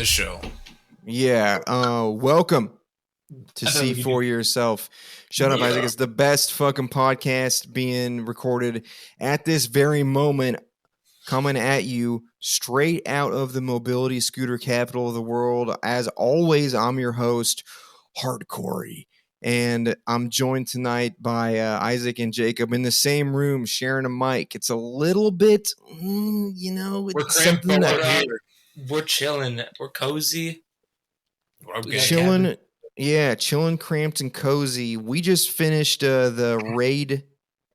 show. Yeah. Welcome to See For Yourself. Shut up, Isaac. It's the best fucking podcast being recorded at this very moment, coming at you straight out of the mobility scooter capital of the world. As always, I'm your host, HardCorey. And I'm joined tonight by Isaac and Jacob in the same room, sharing a mic. It's a little bit, We're something that we're chilling. We're cozy. Chilling, cramped and cozy. We just finished the Raid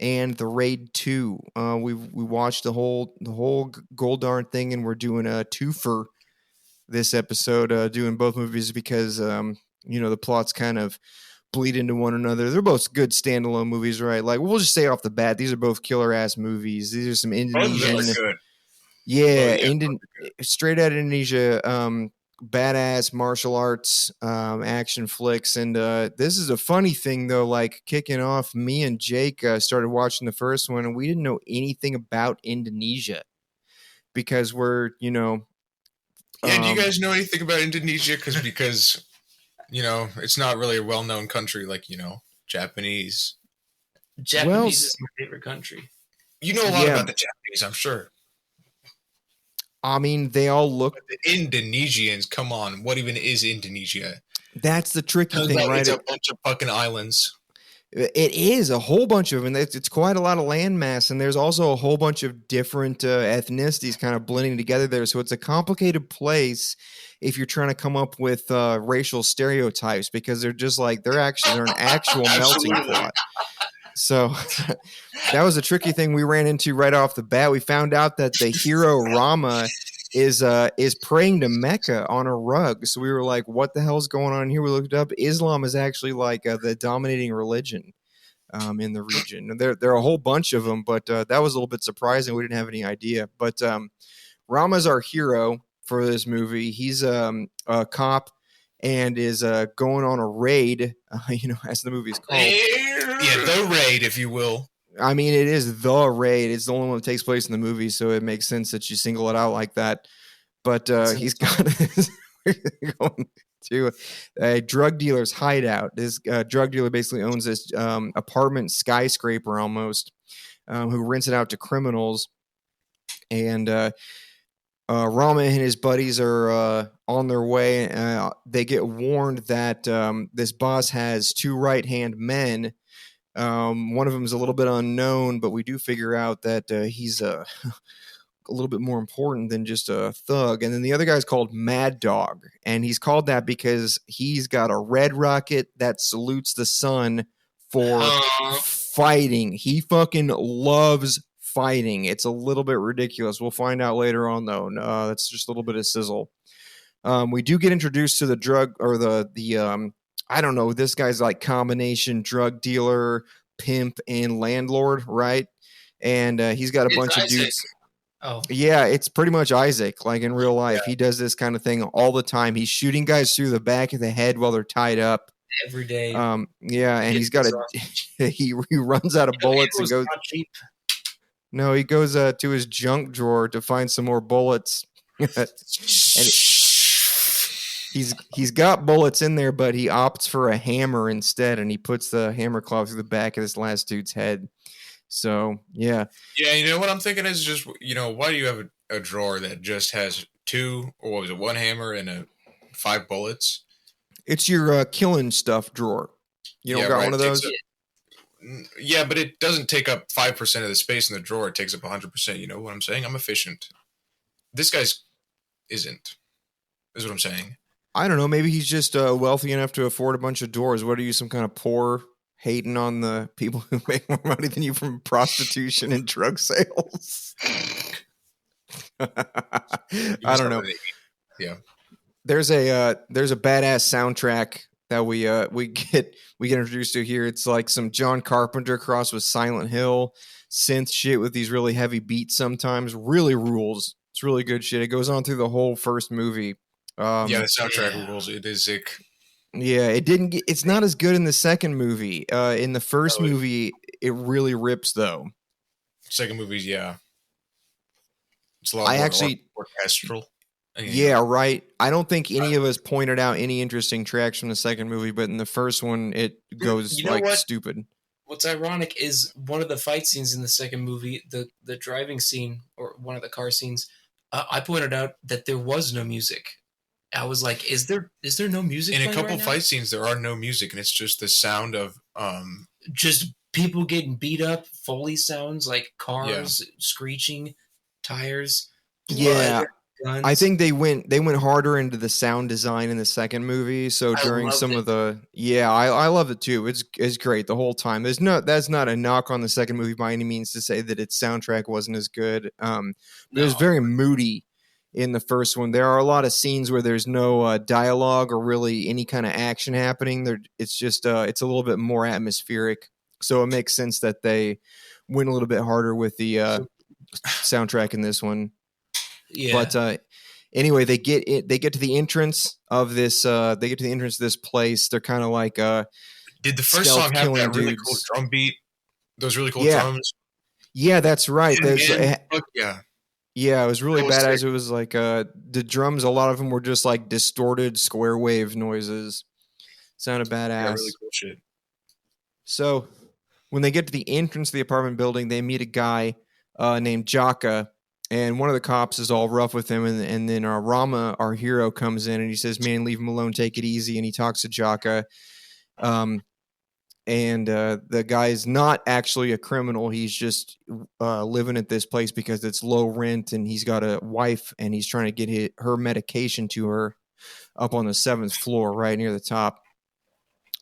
and the Raid 2. We watched the whole gold darn thing, and we're doing a twofer this episode, doing both movies because the plots kind of bleed into one another. They're both good standalone movies, right? Like, we'll just say off the bat, these are both killer ass movies. These are some Indonesian, straight out of Indonesia. Badass martial arts action flicks. And this is a funny thing, though, like kicking off, me and Jake started watching the first one, and we didn't know anything about Indonesia because we're, do you guys know anything about Indonesia? Because it's not really a well-known country like, Japanese. Japanese is my favorite country. You know a lot about the Japanese, I'm sure. I mean, they all look... But the Indonesians, come on. What even is Indonesia? That's the tricky thing, right? It's a bunch of fucking islands. It is a whole bunch of them. It's quite a lot of landmass, and there's also a whole bunch of different ethnicities kind of blending together there. So it's a complicated place if you're trying to come up with racial stereotypes, because they're just like they're an actual melting pot. So that was a tricky thing we ran into right off the bat. We found out that the hero Rama is praying to Mecca on a rug. So we were like, what the hell's going on here? We looked it up. Islam is actually like the dominating religion in the region. There are a whole bunch of them, but that was a little bit surprising. We didn't have any idea. But Rama's our hero for this movie. He's a cop and is going on a raid, as the movie is called. Yeah, the raid, if you will. I mean, it is the raid. It's the only one that takes place in the movie, so it makes sense that you single it out like that. But he's going to a drug dealer's hideout. This drug dealer basically owns this apartment skyscraper almost, who rents it out to criminals. And Rama and his buddies are on their way. They get warned that this boss has two right-hand men. One of them is a little bit unknown, but we do figure out that he's a little bit more important than just a thug. And then the other guy's called Mad Dog, and he's called that because he's got a red rocket that salutes the sun for fighting. He fucking loves fighting. It's a little bit ridiculous. We'll find out later on, though. That's just a little bit of sizzle. We do get introduced to the drug or the I don't know, this guy's like combination drug dealer, pimp, and landlord, right? And he's got a bunch of dudes. Oh. Yeah, it's pretty much Isaac, like in real life. Yeah. He does this kind of thing all the time. He's shooting guys through the back of the head while they're tied up. Every day. Yeah, and he's got he runs out of bullets and goes... No, he goes to his junk drawer to find some more bullets. And he's got bullets in there, but he opts for a hammer instead, and he puts the hammer claw through the back of this last dude's head. So, yeah. Yeah, you know what I'm thinking is just, why do you have a drawer that just has one hammer and 5 bullets? It's your killing stuff drawer. You don't got one of those? Yeah, but it doesn't take up 5% of the space in the drawer. It takes up 100%. You know what I'm saying? I'm efficient. This guy's isn't, is what I'm saying. I don't know. Maybe he's just wealthy enough to afford a bunch of drawers. What are you, some kind of poor hating on the people who make more money than you from prostitution and drug sales? I don't know. Yeah. There's a badass soundtrack that we get introduced to here. It's like some John Carpenter crossed with Silent Hill synth shit with these really heavy beats sometimes. Really rules. It's really good shit. It goes on through the whole first movie. The soundtrack rules. It is sick. Yeah, it's not as good in the second movie. In the first movie, it really rips though. Second movie's, yeah. It's a lot more orchestral. Yeah, right. I don't think any of us pointed out any interesting tracks from the second movie, but in the first one, it goes You know what? stupid. What's ironic is one of the fight scenes in the second movie, the driving scene or one of the car scenes. I pointed out that there was no music. I was like, "Is there no music?" In a playing couple right now? fight scenes, there are no music, and it's just the sound of Just people getting beat up, Foley sounds like cars screeching, tires, blood, Yeah, guns. I think they went harder into the sound design in the second movie. So I during loved some it. of the I love it too. It's great the whole time. That's not a knock on the second movie by any means to say that its soundtrack wasn't as good. But it was No, very moody in the first one. There are a lot of scenes where there's no dialogue or really any kind of action happening. It's just it's a little bit more atmospheric. So it makes sense that they went a little bit harder with the soundtrack in this one. yeah. But anyway, they get to the entrance of this. They get to the entrance of this place. They're kind of like did the first stealth song have killing that really cool dudes. drum beat? Those really cool Yeah. drums? Yeah, that's right. Yeah, There's man. Fuck yeah. yeah, it was really That was badass. sick. It was like the drums. A lot of them were just like distorted square wave noises. Sounded badass. Yeah, really cool shit. So when they get to the entrance of the apartment building, they meet a guy named Jaka, and one of the cops is all rough with him. And then Rama, our hero, comes in and he says, "Man, leave him alone. Take it easy." And he talks to Jaka. And the guy is not actually a criminal. He's just living at this place because it's low rent, and he's got a wife, and he's trying to get her medication to her up on the 7th floor, right near the top.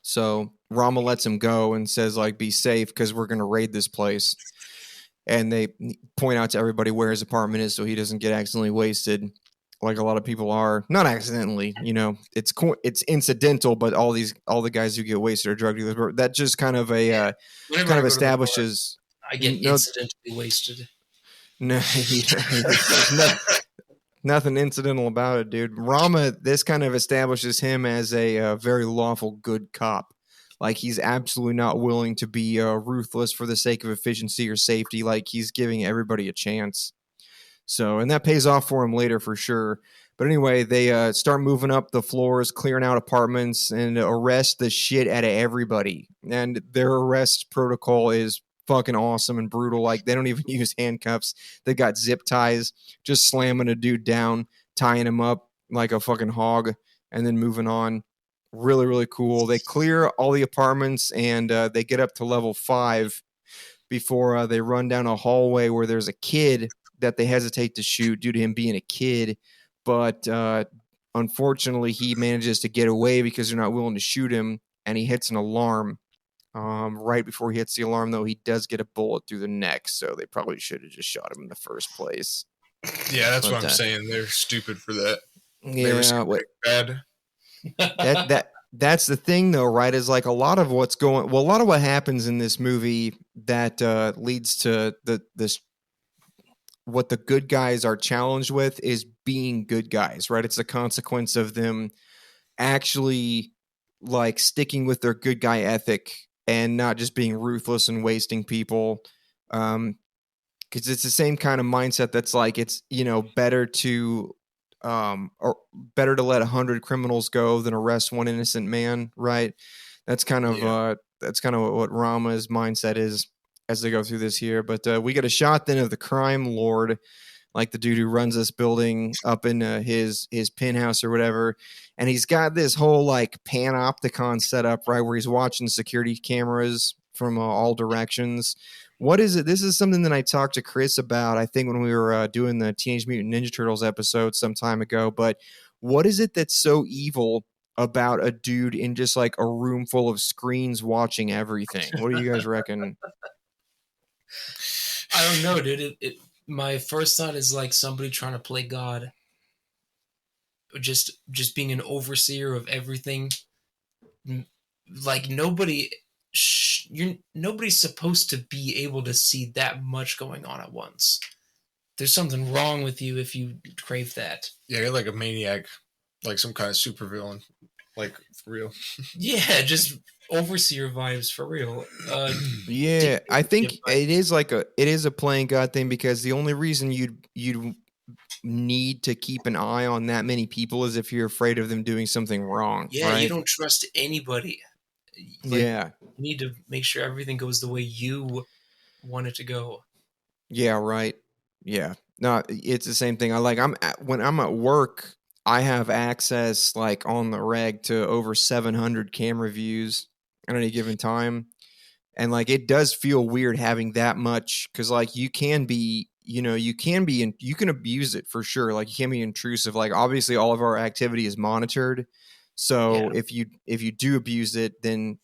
So Rama lets him go and says, like, be safe because we're going to raid this place. And they point out to everybody where his apartment is so he doesn't get accidentally wasted like a lot of people are. Not accidentally, it's incidental, but all the guys who get wasted are drug dealers. But that just kind of establishes. I get incidentally wasted. No, nothing incidental about it, dude. Rama, this kind of establishes him as a very lawful good cop. Like, he's absolutely not willing to be ruthless for the sake of efficiency or safety. Like, he's giving everybody a chance. So, and that pays off for him later for sure. But anyway, they start moving up the floors, clearing out apartments, and arrest the shit out of everybody. And their arrest protocol is fucking awesome and brutal. Like, they don't even use handcuffs. They got zip ties, just slamming a dude down, tying him up like a fucking hog, and then moving on. Really, really cool. They clear all the apartments, and they get up to level 5 before they run down a hallway where there's a kid that they hesitate to shoot due to him being a kid. But unfortunately, he manages to get away because they're not willing to shoot him, and he hits an alarm. Right before he hits the alarm, though, he does get a bullet through the neck, so they probably should have just shot him in the first place. Yeah, that's what I'm saying. They're stupid for that. Yeah, bad. That's the thing, though, right? Is like a lot of what happens in this movie that leads to this. What the good guys are challenged with is being good guys, right? It's a consequence of them actually like sticking with their good guy ethic and not just being ruthless and wasting people. Because it's the same kind of mindset that's like, it's, better to let 100 criminals go than arrest one innocent man, right? That's kind of what Rama's mindset is as they go through this here. But we get a shot then of the crime lord, like the dude who runs this building up in his penthouse or whatever. And he's got this whole like panopticon set up, right, where he's watching security cameras from all directions. What is it? This is something that I talked to Chris about, I think, when we were doing the Teenage Mutant Ninja Turtles episode some time ago. But what is it that's so evil about a dude in just like a room full of screens watching everything? What do you guys reckon? I don't know, dude. My first thought is like somebody trying to play God. Just being an overseer of everything. Like nobody's supposed to be able to see that much going on at once. There's something wrong with you if you crave that. Yeah, you're like a maniac, like some kind of supervillain, like for real. Yeah, just overseer vibes for real. Yeah, I think it is a playing God thing, because the only reason you'd need to keep an eye on that many people as if you're afraid of them doing something wrong, Yeah, you right? don't trust anybody. Like, Yeah. you need to make sure everything goes the way you want it to go. Yeah, right. Yeah. No, it's the same thing. When I'm at work, I have access like on the reg to over 700 camera views at any given time. And like it does feel weird having that much cuz like you can be, you can abuse it for sure. Like you can be intrusive. Like obviously all of our activity is monitored. So Yeah. if you do abuse it, then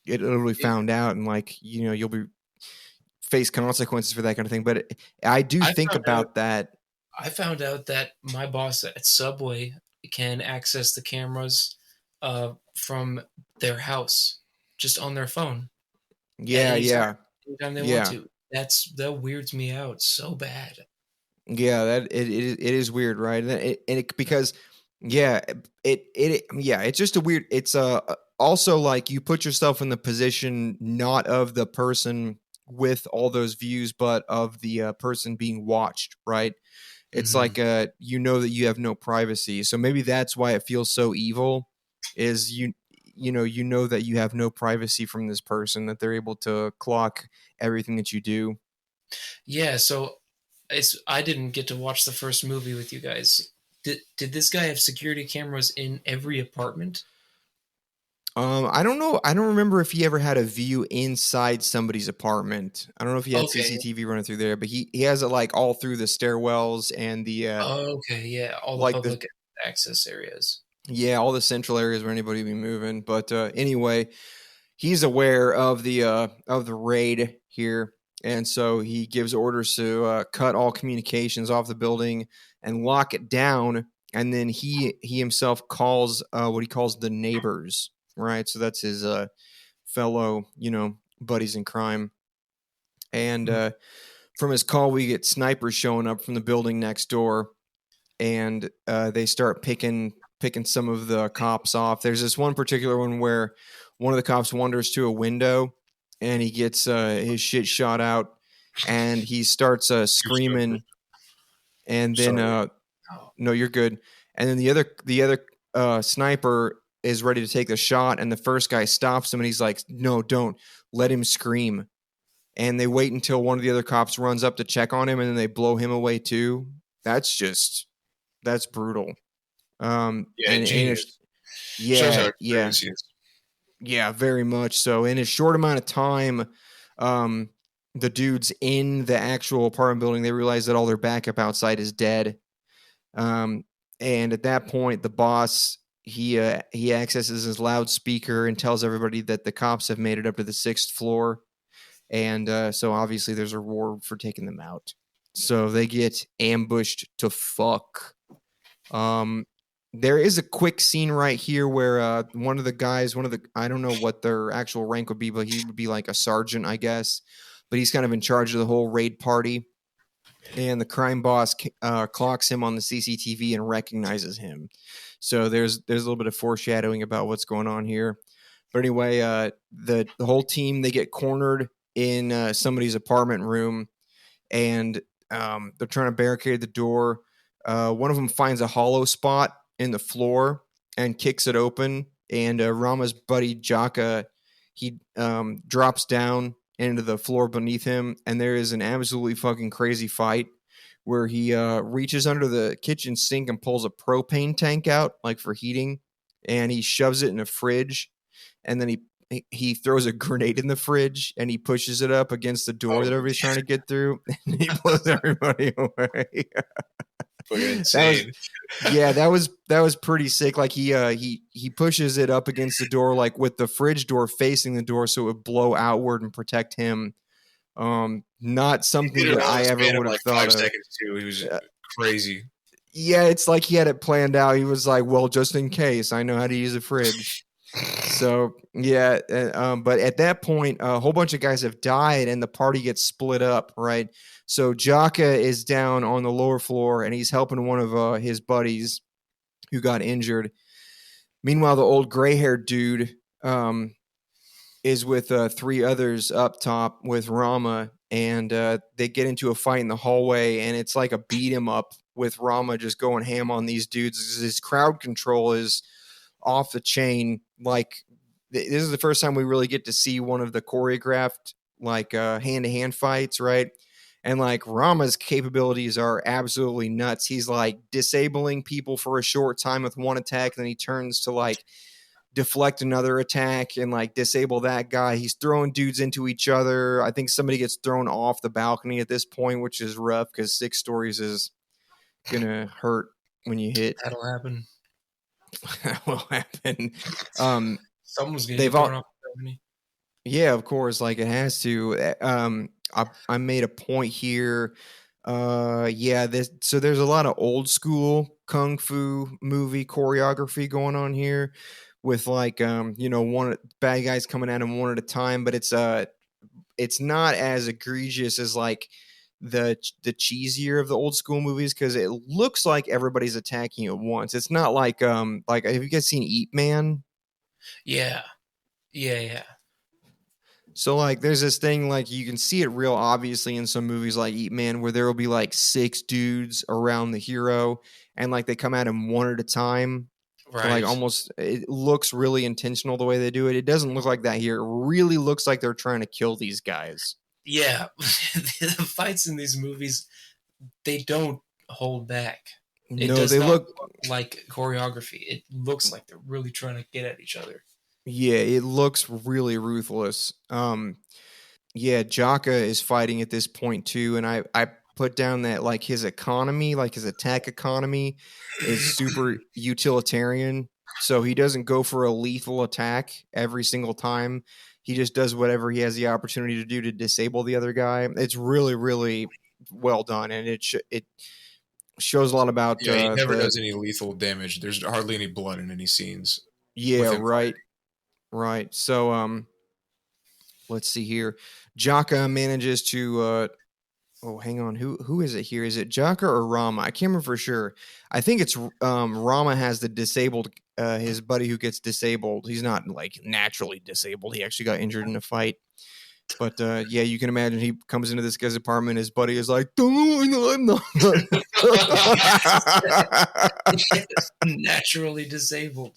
it'll be found out and like, you'll be face consequences for that kind of thing. But I do I think found out about that. I found out that my boss at Subway can access the cameras from their house just on their phone at Yeah, any time, yeah, anytime they want yeah, to. That weirds me out so bad. yeah. It is weird, right? Because yeah, it's just a weird. It's also like you put yourself in the position not of the person with all those views, but of the person being watched, right? It's Mhm. like that you have no privacy. So maybe that's why it feels so evil is you know that you have no privacy from this person, that they're able to clock everything that you do. Yeah, so I didn't get to watch the first movie with you guys. Did this guy have security cameras in every apartment? I don't know. I don't remember if he ever had a view inside somebody's apartment. I don't know if he had Okay. CCTV running through there, but he has it like all through the stairwells and the Okay, yeah, all the like the public access areas. yeah, all the central areas where anybody would be moving. But anyway, he's aware of the raid here, and so he gives orders to cut all communications off the building and lock it down. And then he himself calls what he calls the neighbors, right? So that's his fellow buddies in crime. And Mm. from his call, we get snipers showing up from the building next door, and they start picking some of the cops off. There's this one particular one where one of the cops wanders to a window and he gets his shit shot out, and he starts Too soon. screaming. And then Sorry. Oh, no, you're good. And then the other sniper is ready to take the shot, and the first guy stops him, and he's like, "No, don't let him scream." And they wait until one of the other cops runs up to check on him, and then they blow him away too. That's brutal. Yeah, And genius. Shows how yeah, yeah, experienced he is. yeah, very much so. In a short amount of time, um, the dudes in the actual apartment building, they realize that all their backup outside is dead. Um, and at that point, the boss he accesses his loudspeaker and tells everybody that the cops have made it up to the 6th floor, and so obviously there's a reward for taking them out. So they get ambushed to fuck. Um, there is a quick scene right here where one of the guys, I don't know what their actual rank would be, but he would be like a sergeant, I guess. But he's kind of in charge of the whole raid party. And the crime boss clocks him on the CCTV and recognizes him. So there's a little bit of foreshadowing about what's going on here. But anyway, the whole team, they get cornered in somebody's apartment room, and they're trying to barricade the door. One of them finds a hollow spot in the floor and kicks it open. And Rama's buddy Jaka, he drops down into the floor beneath him, and there is an absolutely fucking crazy fight where he reaches under the kitchen sink and pulls a propane tank out, like for heating, and he shoves it in a fridge, and then he throws a grenade in the fridge and he pushes it up against the door that Oh, everybody's trying to get through, and he blows everybody away. fucking That was insane. yeah, that was pretty sick. Like he pushes it up against the door, like with the fridge door facing the door, so it would blow outward and protect him. Not He something did it that all in I the ever span of would have like thought five of. seconds too. He was Uh, crazy. yeah, it's like he had it planned out. He was like, "Well, just in case, I know how to use a fridge." So yeah, but at that point, a whole bunch of guys have died, and the party gets split up. Right, so Jaka is down on the lower floor, and he's helping one of his buddies who got injured. Meanwhile, the old gray-haired dude is with 3 others up top with Rama, and they get into a fight in the hallway, and it's like a beat 'em up with Rama just going ham on these dudes. His crowd control is off the chain. Like, this is the first time we really get to see one of the choreographed like hand-to-hand fights, right? And like Rama's capabilities are absolutely nuts. He's like disabling people for a short time with one attack, and then he turns to like deflect another attack and like disable that guy. He's throwing dudes into each other. I think somebody gets thrown off the balcony at this point, which is rough because 6 stories is gonna hurt when you hit. That'll happen. That will happen. Someone's gonna they've get thrown all- off the balcony. Yeah, of course, like it has to. I made a point here. So there's a lot of old school kung fu movie choreography going on here with like one bad guys coming at him one at a time, but it's not as egregious as like the cheesier of the old school movies, because it looks like everybody's attacking at once. It's not like have you guys seen Eat Man? Yeah. So like there's this thing, like you can see it real obviously in some movies like Eat Man, where there will be like 6 dudes around the hero and like they come at him one at a time. Right. Like almost, it looks really intentional the way they do it. It doesn't look like that here. It really looks like they're trying to kill these guys. Yeah. The fights in these movies, they don't hold back. It does they not look like choreography. It looks like they're really trying to get at each other. Yeah, it looks really ruthless. Jaka is fighting at this point too, and I put down that like his economy, like his attack economy, is super utilitarian. So he doesn't go for a lethal attack every single time. He just does whatever he has the opportunity to do to disable the other guy. It's really, really well done, and it shows a lot about. Yeah, he never does any lethal damage. There's hardly any blood in any scenes. Yeah, right. So, let's see here. Jaka manages to. Hang on. Who is it here? Is it Jaka or Rama? I can't remember for sure. I think it's Rama has the disabled. His buddy who gets disabled. He's not like naturally disabled. He actually got injured in a fight. But you can imagine he comes into this guy's apartment. His buddy is like, I'm not. Naturally disabled.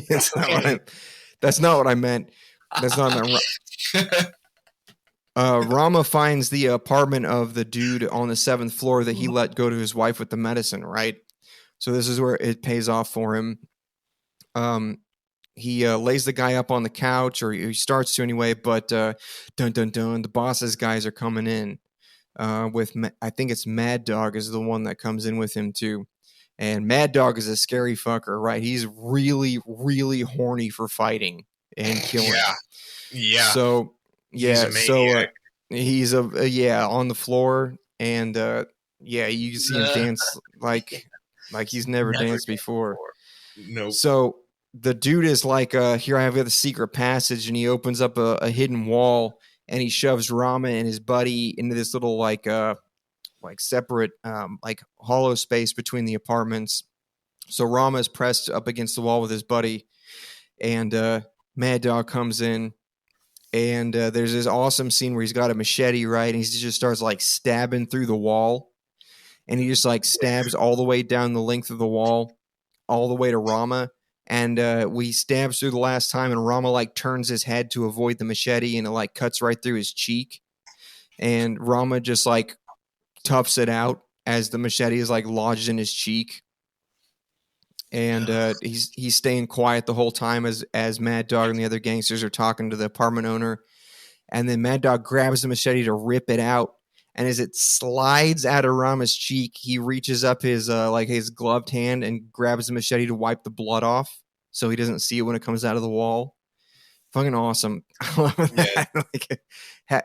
That's not what I meant. That's not what I meant. Rama finds the apartment of the dude on the 7th floor that he let go to his wife with the medicine, right? So this is where it pays off for him. He lays the guy up on the couch, or he starts to anyway, but dun dun dun, the boss's guys are coming in with, I think it's Mad Dog is the one that comes in with him too. And Mad Dog is a scary fucker, right? He's really, really horny for fighting and killing. Yeah. So, yeah. He's on the floor, and you can see him dance like he's never danced before. Nope. So the dude is like, here I have the secret passage, and he opens up a hidden wall, and he shoves Rama and his buddy into this little like separate like hollow space between the apartments. So Rama is pressed up against the wall with his buddy, and Mad Dog comes in, and there's this awesome scene where he's got a machete, right, and he just starts like stabbing through the wall, and he just like stabs all the way down the length of the wall, all the way to Rama. And we stabs through the last time, and Rama like turns his head to avoid the machete, and it like cuts right through his cheek. And Rama just like toughs it out as the machete is like lodged in his cheek. And he's staying quiet the whole time as Mad Dog and the other gangsters are talking to the apartment owner. And then Mad Dog grabs the machete to rip it out. And as it slides out of Rama's cheek, he reaches up his his gloved hand and grabs the machete to wipe the blood off, so he doesn't see it when it comes out of the wall. Fucking awesome! I love that.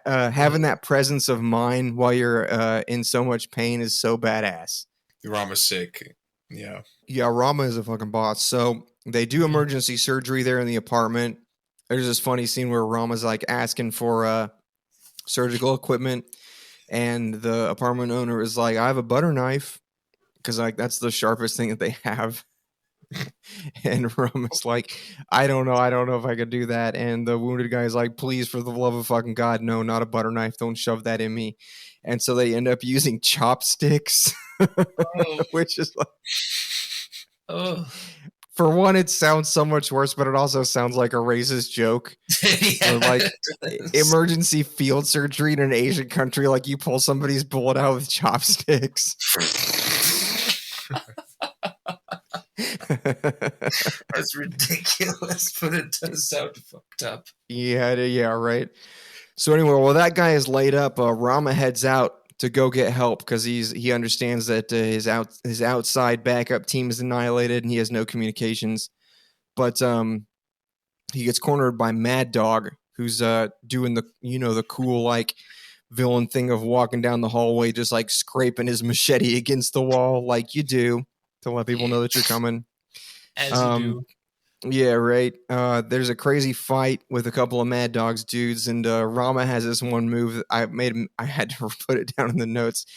Having that presence of mind while you're in so much pain is so badass. Rama's sick. Yeah, Rama is a fucking boss. So they do emergency surgery there in the apartment. There's this funny scene where Rama's like asking for surgical equipment. And the apartment owner is like, I have a butter knife, because like that's the sharpest thing that they have. And Rama's like, I don't know if I could do that. And the wounded guy's like, please, for the love of fucking God, no, not a butter knife. Don't shove that in me. And so they end up using chopsticks, Oh, which is like, oh. for one, it sounds so much worse, but it also sounds like a racist joke. Yeah, Or like it does. emergency field surgery in an Asian country, like you pull somebody's bullet out with chopsticks. That's ridiculous, but it does sound fucked up. Yeah, right. So anyway, while that guy is laid up, Rama heads out to go get help because he understands that his outside backup team is annihilated and he has no communications. But he gets cornered by Mad Dog, who's doing the cool like villain thing of walking down the hallway, just like scraping his machete against the wall, like you do to let people know that you're coming. As you do. Yeah, right. There's a crazy fight with a couple of Mad Dogs dudes, and Rama has this one move that I had to put it down in the notes.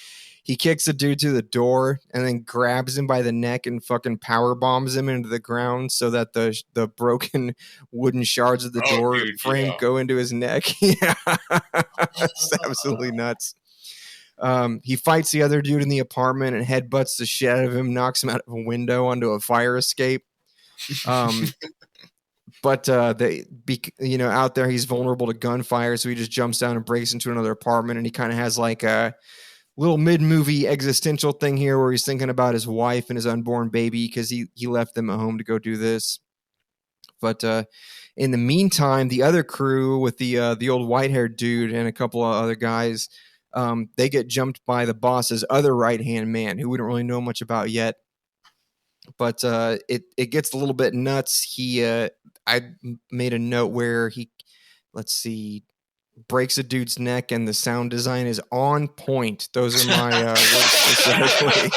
He kicks a dude to the door and then grabs him by the neck and fucking power bombs him into the ground so that the broken wooden shards of the door frame go into his neck. Yeah, it's absolutely nuts. He fights the other dude in the apartment and headbutts the shit out of him, knocks him out of a window onto a fire escape. But out there he's vulnerable to gunfire, so he just jumps down and breaks into another apartment, and he kind of has like a little mid-movie existential thing here where he's thinking about his wife and his unborn baby because he left them at home to go do this. But in the meantime, the other crew with the old white-haired dude and a couple of other guys, they get jumped by the boss's other right-hand man, who we don't really know much about yet. But it gets a little bit nuts. I made a note where breaks a dude's neck, and the sound design is on point. Those are my words specifically.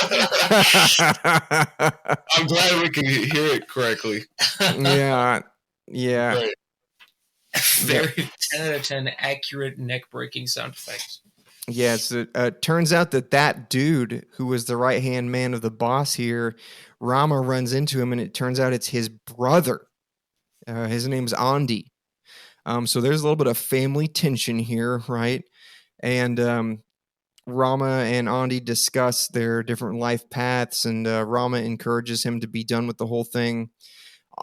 I'm glad we can hear it correctly. Yeah. Right. Very 10 out of 10 accurate neck-breaking sound effects. Yeah, so turns out that dude who was the right-hand man of the boss here, Rama runs into him, and it turns out it's his brother. His name's Andi. So there's a little bit of family tension here, right? And Rama and Andi discuss their different life paths, and Rama encourages him to be done with the whole thing.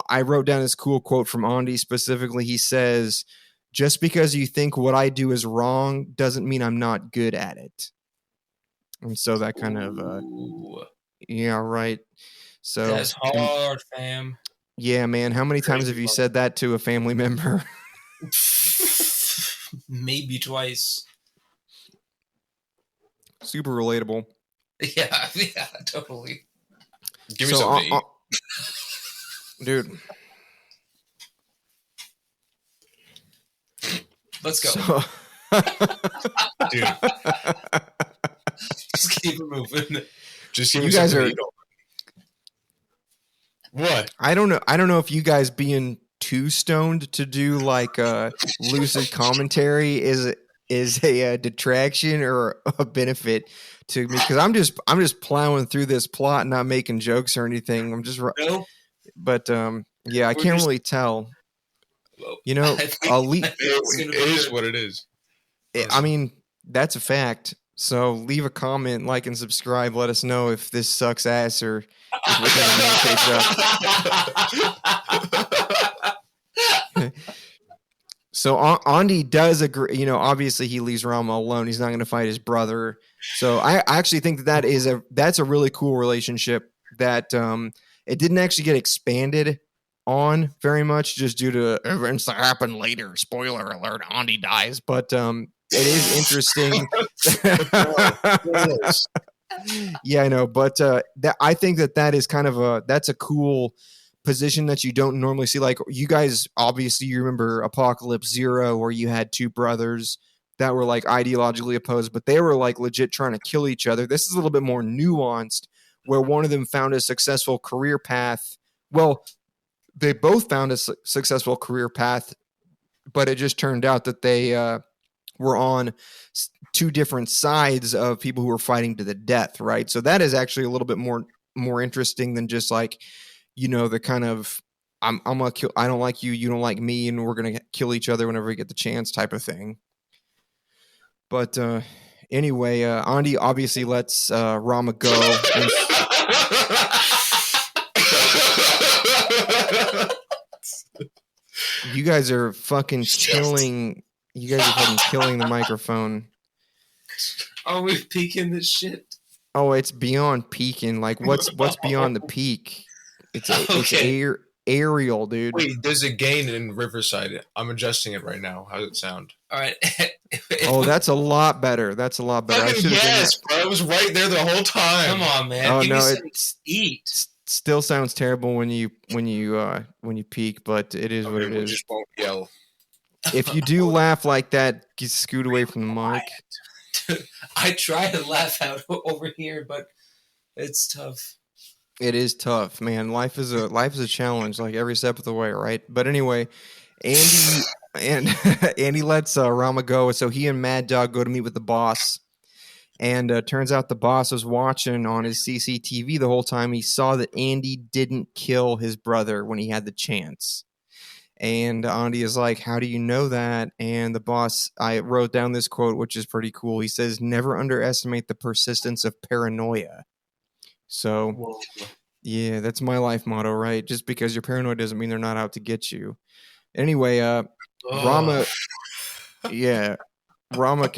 I wrote down this cool quote from Andi specifically. He says, "Just because you think what I do is wrong doesn't mean I'm not good at it." And so that kind of, yeah, right. So that's hard, fam. Yeah, man. How many times have you said that to a family member? Maybe twice. Super relatable. Yeah, totally. Give me something to eat. Dude. Let's go. Dude. Just keep it moving. Just give You me guys something are- to eat. What? I don't know if you guys being too stoned to do like lucid commentary is a detraction or a benefit to me, because I'm just plowing through this plot, not making jokes or anything. I'm just Nope. But yeah, I can't really tell. Well, You know, I think It is what it is. I mean, that's a fact. So leave a comment, like, and subscribe. Let us know if this sucks ass or if we're going to make up. So Andi does agree. You know, obviously he leaves Rama alone. He's not going to fight his brother. So I actually think that's a really cool relationship that it didn't actually get expanded on very much, just due to events that happen later. Spoiler alert: Andi dies, but it is interesting. Yeah, I know, but I think that is kind of that's a cool position that you don't normally see. Like, you guys, obviously, you remember Apocalypse Zero, where you had two brothers that were like ideologically opposed, but they were like legit trying to kill each other. This is a little bit more nuanced, where one of them found a successful career path. Well, they both found a successful career path, but it just turned out that they were on two different sides of people who were fighting to the death, right? So that is actually a little bit more interesting than just like, the kind of I'm gonna kill. I don't like you. You don't like me, and we're gonna kill each other whenever we get the chance, type of thing. But anyway, Andy obviously lets Rama go. And you guys are fucking killing. You guys are fucking killing the microphone. Are we peeking this shit? Oh, it's beyond peaking. Like, what's beyond the peak? It's aerial, dude. Wait, there's a gain in Riverside. I'm adjusting it right now. How does it sound? All right. Oh, that's a lot better. That's a lot better. Yes, bro. I was right there the whole time. Come on, man. Oh, Give no, me something to eat. Still sounds terrible when you peak, but it is what it we is. just won't yell. If you do laugh like that, get scoot away from the mic. I try to laugh out over here, but it's tough. It is tough, man. Life is a challenge, like every step of the way, right? But anyway, Andy lets Rama go, so he and Mad Dog go to meet with the boss. And turns out the boss was watching on his CCTV the whole time. He saw that Andy didn't kill his brother when he had the chance. And Andy is like, how do you know that? And the boss, I wrote down this quote, which is pretty cool. He says, never underestimate the persistence of paranoia. So, Whoa. yeah, that's my life motto, right? Just because you're paranoid doesn't mean they're not out to get you. Anyway, Rama, yeah. Rama,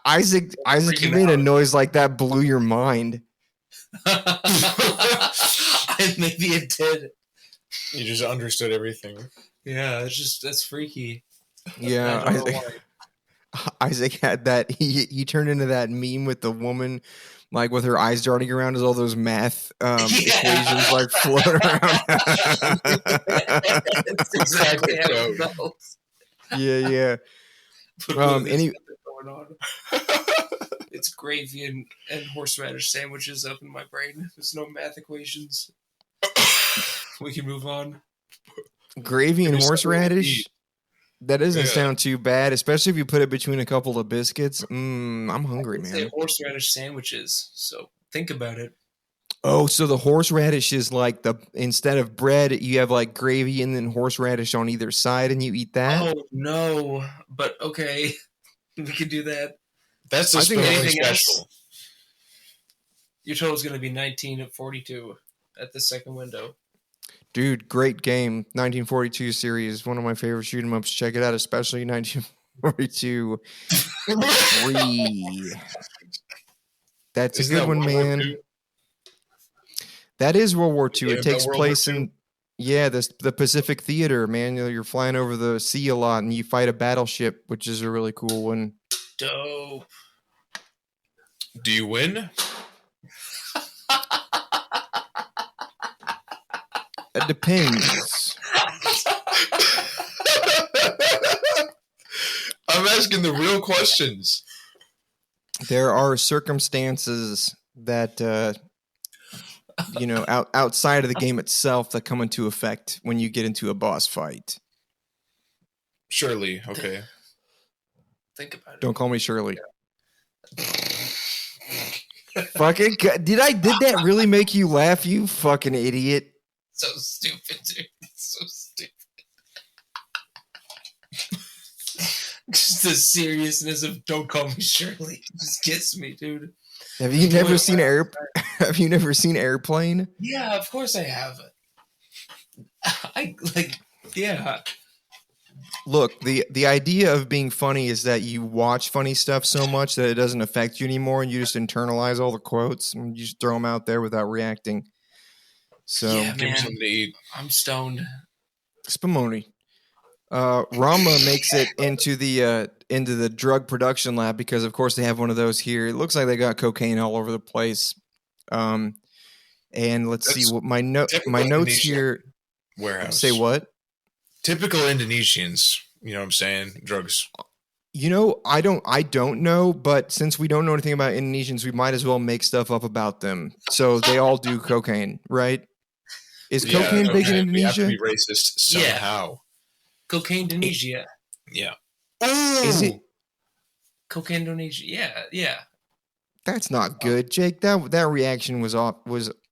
Isaac, you made a noise like that blew your mind. Maybe it did. You just understood everything. Yeah, that's freaky. Yeah, Isaac had that. He turned into that meme with the woman, like with her eyes darting around as all those math equations like float around. That's exactly how it felt. Yeah. It's gravy and horseradish sandwiches up in my brain. There's no math equations. We can move on. Gravy and horseradish? That doesn't sound too bad, especially if you put it between a couple of biscuits. I'm hungry, man. Say horseradish sandwiches, so think about it. Oh, so the horseradish is like instead of bread, you have like gravy and then horseradish on either side, and you eat that? Oh, no. But okay, we can do that. That's the special. Your total's going to be 19 at 42 at the second window. Dude, great game. 1942 series, one of my favorite shoot 'em ups. Check it out, especially 1942 3. That's a good one, man. That is World War II. It takes place in the Pacific Theater, man. You're flying over the sea a lot, and you fight a battleship, which is a really cool one. Dope. Do you win? It depends. I'm asking the real questions. There are circumstances that, outside of the game itself that come into effect when you get into a boss fight. Shirley, okay. Think about it. Don't call me Shirley. Fucking did that really make you laugh, you fucking idiot? So stupid, dude. So stupid. Just the seriousness of "Don't call me Shirley" just gets me, dude. Have you never seen Airplane? Yeah, of course I have. Yeah. Look, the idea of being funny is that you watch funny stuff so much that it doesn't affect you anymore, and you just internalize all the quotes and you just throw them out there without reacting. So yeah, give me something to eat. I'm stoned. Spumoni. Rama makes it into the drug production lab because, of course, they have one of those here. It looks like they got cocaine all over the place. And let's see what my notes Indonesian here. Warehouse. Say what? Typical Indonesians. You know what I'm saying? Drugs. I don't know, but since we don't know anything about Indonesians, we might as well make stuff up about them. So they all do cocaine, right? Is cocaine big in Indonesia? We have to be racist somehow. Yeah. Cocaine Indonesia. Yeah. Ooh. Is it? Cocaine Indonesia. Yeah. That's not good, Jake. That reaction was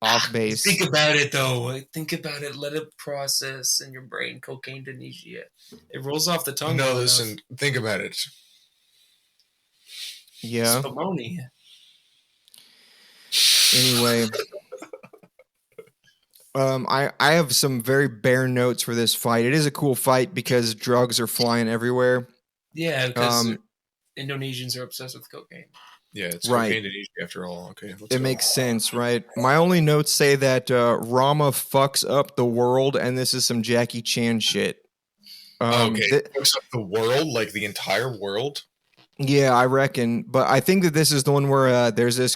off base. Think about it, though. Think about it. Let it process in your brain. Cocaine Indonesia. It rolls off the tongue. No, well listen. enough. Think about it. Yeah. Spumoni. Anyway, I have some very bare notes for this fight. It is a cool fight because drugs are flying everywhere. Yeah, because Indonesians are obsessed with cocaine. Yeah, it's Right. cocaine Indonesia after all. Okay, let's It go. makes sense, right? My only notes say that Rama fucks up the world, and this is some Jackie Chan shit. Okay, fucks up the world, like the entire world. Yeah, I reckon, but I think that this is the one where there's a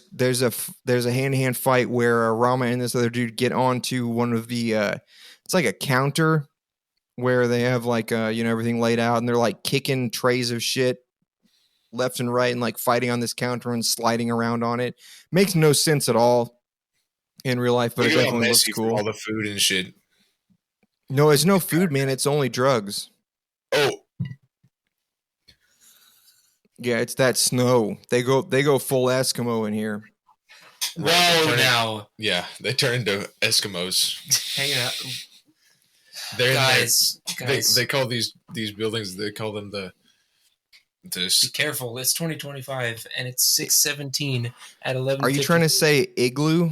hand-to-hand fight where Rama and this other dude get onto one of the it's like a counter where they have like everything laid out, and they're like kicking trays of shit left and right and like fighting on this counter and sliding around on it. Makes no sense at all in real life, but it definitely looks cool. All the food and shit. No, it's no food, man. It's only drugs. Oh. Yeah, it's that snow. They go full Eskimo in here. Whoa, now. Yeah, they turn into Eskimos. Hang out. They're guys. They call these buildings, they call them the Be careful. It's 2025 and it's 6:17 at 11. Are you trying to say igloo?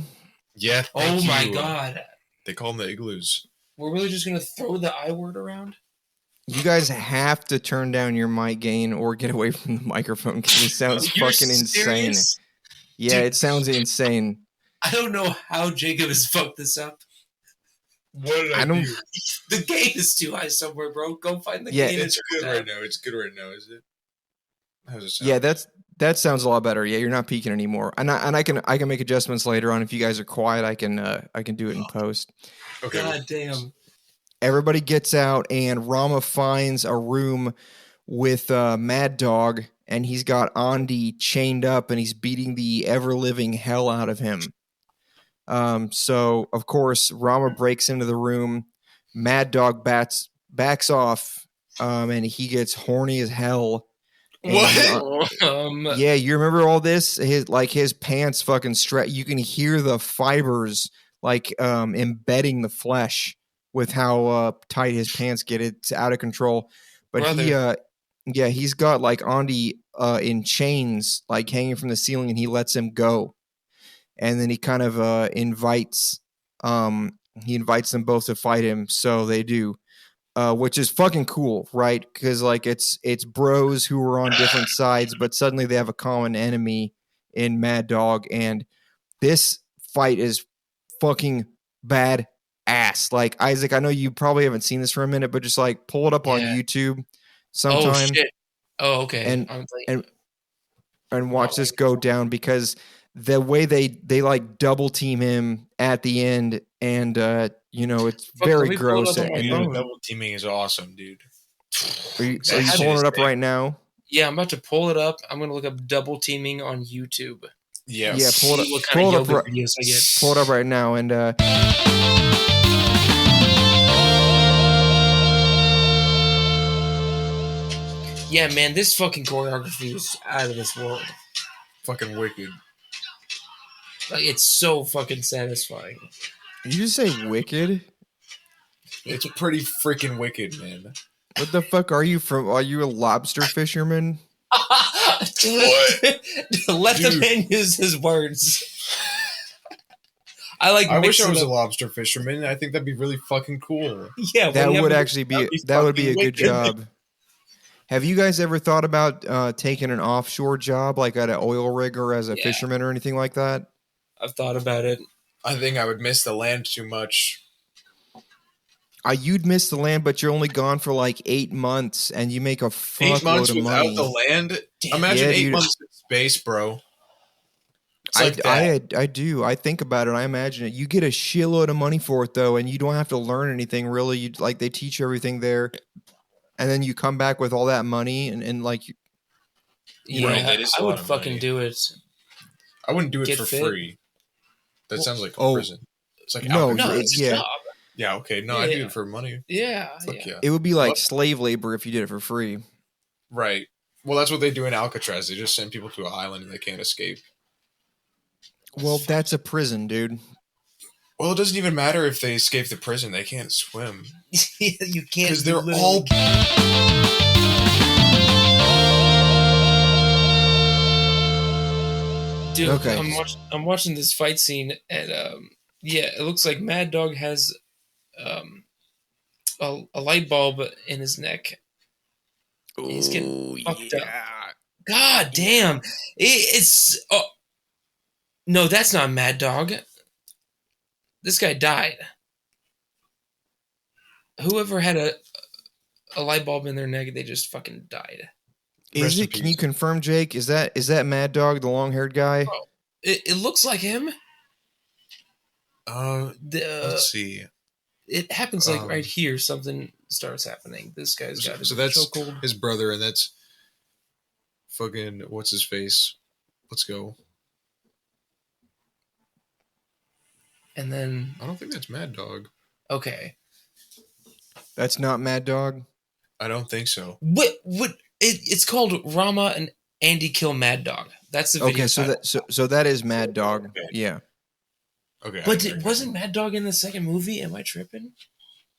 Yeah. Oh my god. They call them the igloos. We're really just going to throw the I word around? You guys have to turn down your mic gain or get away from the microphone because it sounds fucking insane. Yeah, dude, it sounds insane. I don't know how Jacob has fucked this up. What did I do? The gain is too high somewhere, bro. Go find the gain. It's good right now. It's good right now, is it? How's it sound? Yeah, that sounds a lot better. Yeah, you're not peaking anymore. And I can make adjustments later on. If you guys are quiet, I can do it in post. Okay. God damn. Everybody gets out, and Rama finds a room with Mad Dog, and he's got Andy chained up, and he's beating the ever-living hell out of him. So, of course, Rama breaks into the room. Mad Dog backs off, and he gets horny as hell. What? Yeah, you remember all this? His pants fucking stretch. You can hear the fibers embedding the flesh with how tight his pants get. It's out of control. But he's got like Andy in chains, like hanging from the ceiling, and he lets him go. And then he kind of invites them both to fight him. So they do. Which is fucking cool, right? Because like it's bros who are on different sides, but suddenly they have a common enemy in Mad Dog, and this fight is fucking bad ass. Like, Isaac, I know you probably haven't seen this for a minute, but just like pull it up on YouTube sometime. Oh shit! Oh okay. And watch this go down, because the way they like double team him at the end, and it's very gross. Double teaming is awesome, dude. Are you pulling it up right now? Yeah, I'm about to pull it up. I'm gonna look up double teaming on YouTube. Yeah, pull it up. What kind of yoga videos I get. Pull it up right now, and yeah, man, this fucking choreography is out of this world. Fucking wicked. Like, it's so fucking satisfying. Did you just say wicked? It's pretty freaking wicked, man. What the fuck are you from? Are you a lobster fisherman? What? Let the man use his words. I wish I was a lobster fisherman. I think that'd be really fucking cool. Yeah, that would be a good job. Have you guys ever thought about taking an offshore job, like at an oil rig or as a fisherman or anything like that? I've thought about it. I think I would miss the land too much. You'd miss the land, but you're only gone for like 8 months, and you make a fuckload 8 months of without money. the land? Imagine 8 months in space, bro. I do. I think about it. I imagine it. You get a shitload of money for it, though, and you don't have to learn anything, really. They teach you everything there, and then you come back with all that money, and like... I would fucking do it. I wouldn't do it for free. That sounds like a prison. It's like it's a job. Yeah, okay. No, I'd do it for money. Yeah. It would be like slave labor if you did it for free. Right. Well, that's what they do in Alcatraz. They just send people to an island and they can't escape. Well, that's a prison, dude. Well, it doesn't even matter if they escape the prison. They can't swim. You can't. Because they're all... Dude, Okay. I'm watching this fight scene, and yeah, it looks like Mad Dog has a light bulb in his neck. He's getting fucked up. God damn! It's no, that's not Mad Dog. This guy died. Whoever had a light bulb in their neck, they just fucking died. Is it? Can you confirm, Jake? Is that Mad Dog, the long-haired guy? Oh, it looks like him. Let's see. It happens like right here. Something starts happening. This guy's got so that's chokehold. His brother, and that's fucking what's his face. Let's go. And then I don't think that's Mad Dog. Okay, that's not Mad Dog. I don't think so. What? It's called Rama and Andy Kill Mad Dog. That's the video. Okay, so that is Mad Dog. Okay. Yeah. Okay. But wasn't Mad Dog in the second movie? Am I tripping?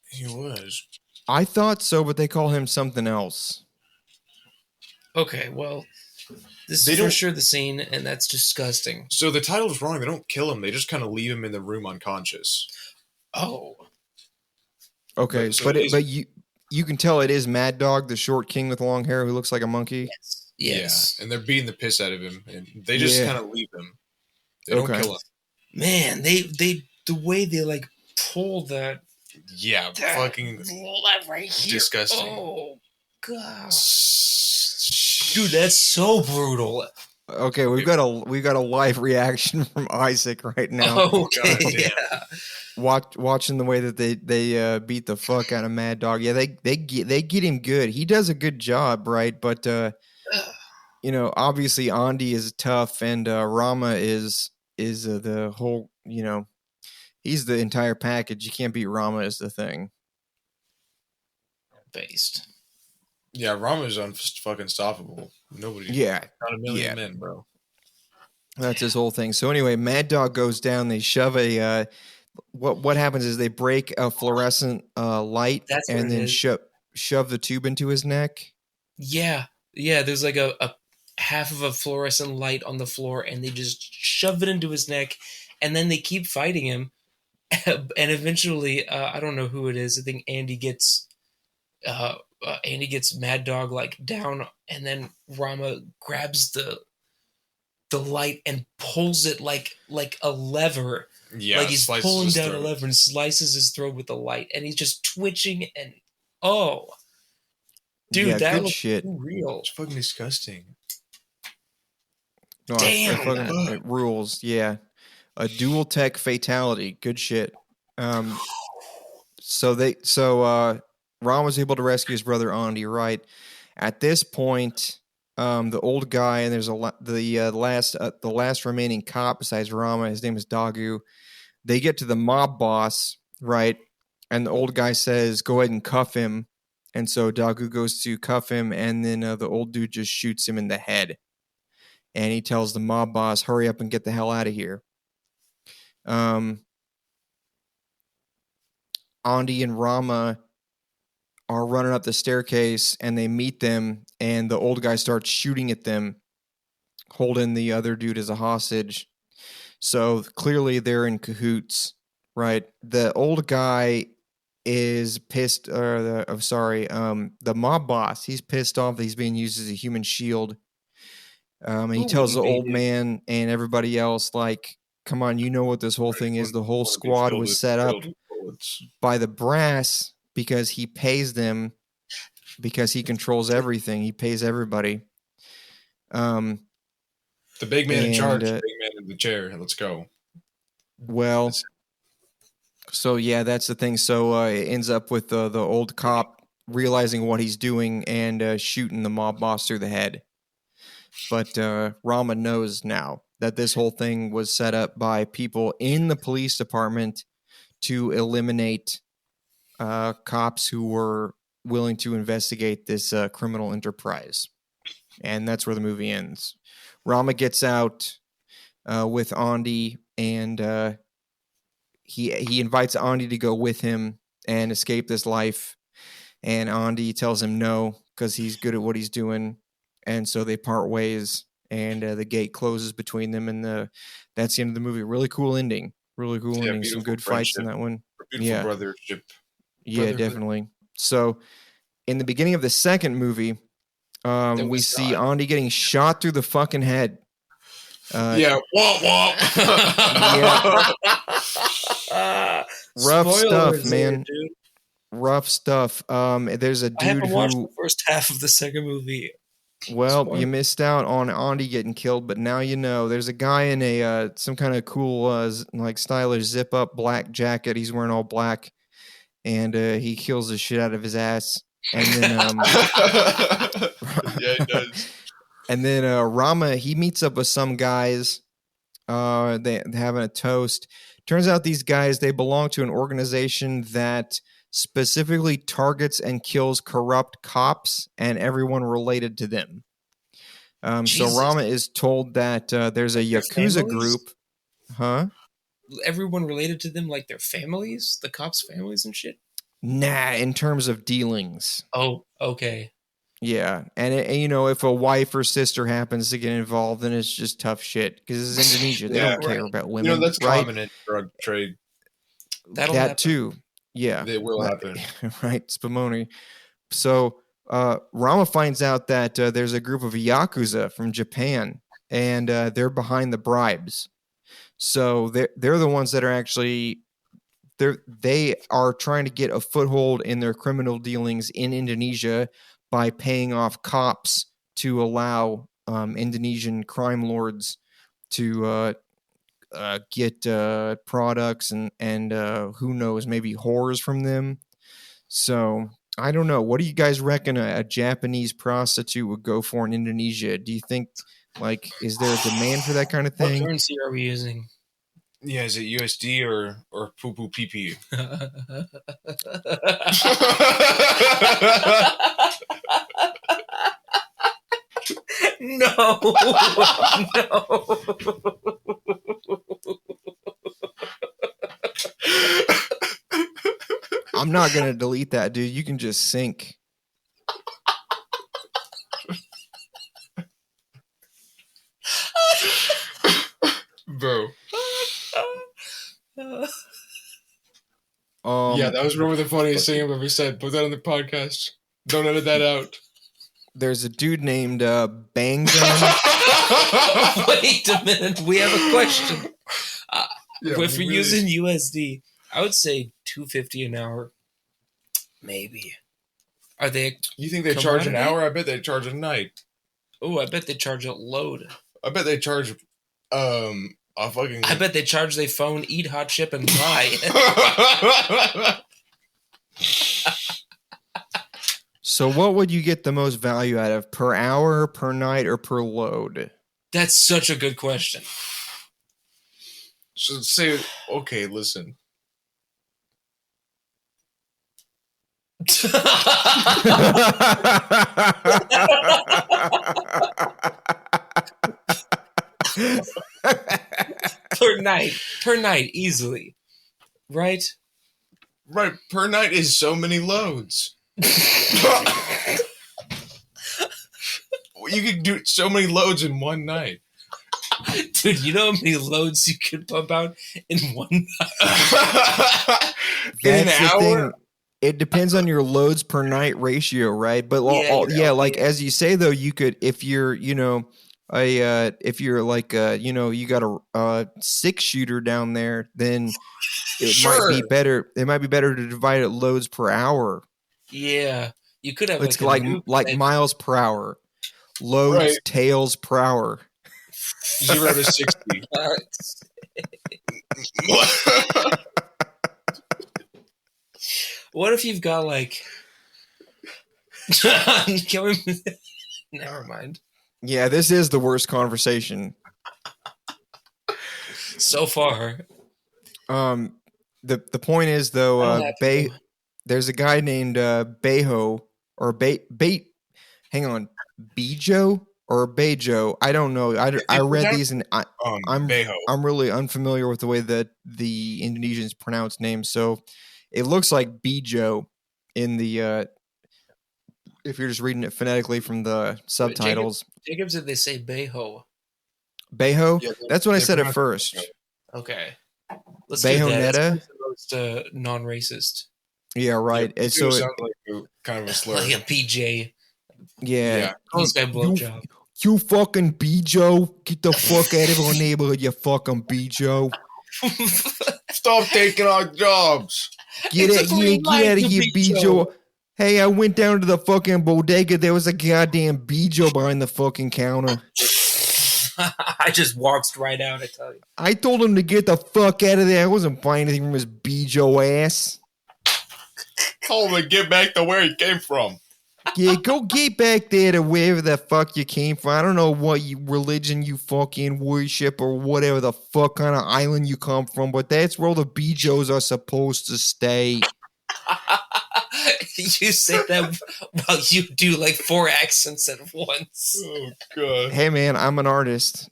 He was. I thought so, but they call him something else. Okay, well, this is for sure the scene, and that's disgusting. So the title's wrong. They don't kill him. They just kind of leave him in the room unconscious. Oh. Okay, but you can tell it is Mad Dog, the short king with long hair who looks like a monkey. Yes. Yeah, and they're beating the piss out of him, and they just kind of leave him. They don't kill him. Man, they the way they like pull that. Yeah, fucking right here. Disgusting. Oh god, dude, that's so brutal. Okay, we've got a live reaction from Isaac right now. Okay, yeah. Watching the way that they beat the fuck out of Mad Dog. Yeah, they get him good. He does a good job, right? But obviously Andy is tough, and Rama is the whole. He's the entire package. You can't beat Rama is the thing. Based. Yeah, Rama's fucking stoppable. Nobody. Yeah. Not a million men, bro. That's his whole thing. So anyway, Mad Dog goes down. They shove a. What happens is they break a fluorescent light and then shove the tube into his neck. Yeah. There's like a half of a fluorescent light on the floor, and they just shove it into his neck, and then they keep fighting him. And eventually, I don't know who it is. I think Andy gets Mad Dog like down, and then Rama grabs the light and pulls it like a lever. Yeah, like he's pulling down a lever and slices his throat with the light, and he's just twitching. And dude, that looks shit. Real. It's fucking disgusting. No, it rules. Yeah. A dual tech fatality. Good shit. So Ron was able to rescue his brother Andy, right? At this point, the old guy, and there's the last remaining cop besides Rama, his name is Dagu. They get to the mob boss, right? And the old guy says, "Go ahead and cuff him." And so Dagu goes to cuff him, and then the old dude just shoots him in the head. And he tells the mob boss, "Hurry up and get the hell out of here." Andy and Rama are running up the staircase, and they meet them, and the old guy starts shooting at them, holding the other dude as a hostage. So clearly they're in cahoots, right? The old guy is pissed, the mob boss, he's pissed off that he's being used as a human shield. And he tells the old man and everybody else, like, come on, you know what this whole thing is. The whole squad was set up by the brass because he pays them, because he controls everything. He pays everybody. The big man in charge, the big man in the chair. Let's go. Well, so yeah, that's the thing. So it ends up with the old cop realizing what he's doing and shooting the mob boss through the head. But Rama knows now that this whole thing was set up by people in the police department to eliminate cops who were willing to investigate this criminal enterprise. And that's where the movie ends. Rama gets out with Andy, and he invites Andy to go with him and escape this life. And Andy tells him no because he's good at what he's doing. And so they part ways, and the gate closes between them. And that's the end of the movie. Really cool ending. Really cool ending. Some good fights in that one. Beautiful brothership. Yeah, definitely. So in the beginning of the second movie, we see Andy getting shot through the fucking head. Womp womp. Rough Spoilers stuff, man. Dude. Rough stuff. There's a dude I haven't watched who the first half of the second movie. Well, you missed out on Andy getting killed, but now you know. There's a guy in a some kind of cool, like stylish zip-up black jacket. He's wearing all black, and he kills the shit out of his ass. And then, yeah, he does. And then Rama, he meets up with some guys. They're having a toast. Turns out these guys, they belong to an organization that specifically targets and kills corrupt cops and everyone related to them. So Rama is told that there's a Yakuza group. Huh? Everyone related to them, like their families? The cops' families and shit? Nah, in terms of dealings. Oh, okay. Yeah, and if a wife or sister happens to get involved, then it's just tough shit, because it's Indonesia. They don't care about women. That's common in drug trade. That too. Yeah. It will happen. Right, Spumoni. So Rama finds out that there's a group of Yakuza from Japan, and they're behind the bribes. So they're the ones that are actually... They are trying to get a foothold in their criminal dealings in Indonesia by paying off cops to allow Indonesian crime lords to get products and who knows, maybe whores from them. So I don't know. What do you guys reckon a Japanese prostitute would go for in Indonesia? Do you think, like, is there a demand for that kind of thing? What currency are we using? Yeah, is it USD or poo poo pee pee? No. I'm not going to delete that, dude. You can just sync. Bro. Yeah, that was probably the funniest thing I've ever said. Put that on the podcast. Don't edit that out. There's a dude named Bang Gun. Wait a minute. We have a question. If we're using USD, I would say $2.50 an hour. Maybe. Are they? You think they charge an hour? I bet they charge a night. Oh, I bet they charge a load. I bet they charge a fucking... I bet they charge their phone, eat hot chip, and buy. So what would you get the most value out of? Per hour, per night, or per load? That's such a good question. So say, okay, listen. Per night, easily, right? Right, per night is so many loads. You could do so many loads in one night. Dude, you know how many loads you could pump out in one night? In an hour? It depends on your loads per night ratio, right? But like as you say though, you could, if you're, you got a 6-shooter down there, then it might be better. It might be better to divide it loads per hour. Yeah, you could have. It's like miles per hour, loads tails per hour. 0 to 60. What if you've got like? Never mind. Yeah, this is the worst conversation so far. The point is though, there's a guy named Bejo or Hang on, Bejo. or Bejo. I don't know. I read these and I'm Bejo. really unfamiliar with the way that the Indonesians pronounce names. So it looks like Bejo in the if you're just reading it phonetically from the subtitles. Jacob said they say Bejo. Bejo? Yeah, That's what I said at pronounce first. it. Okay. Let's do that. Bayonetta? It's the most non-racist. Yeah, right. Yeah, And so sounds like kind of a slur. Like a PJ. yeah. He's got a blowjob. You fucking Bejo. Get the fuck out of our neighborhood, you fucking Bejo. Stop taking our jobs. Get out of here, Bejo. Hey, I went down to the fucking bodega. There was a goddamn Bejo behind the fucking counter. I just walked right out, I tell you. I told him to get the fuck out of there. I wasn't buying anything from his Bejo ass. Told him to get back to where he came from. Yeah, go get back there to wherever the fuck you came from. I don't know what religion you fucking worship or whatever the fuck kind of island you come from, but that's where all the Bejos are supposed to stay. You said that while you do like 4 accents at once. Oh, God. Hey, man, I'm an artist.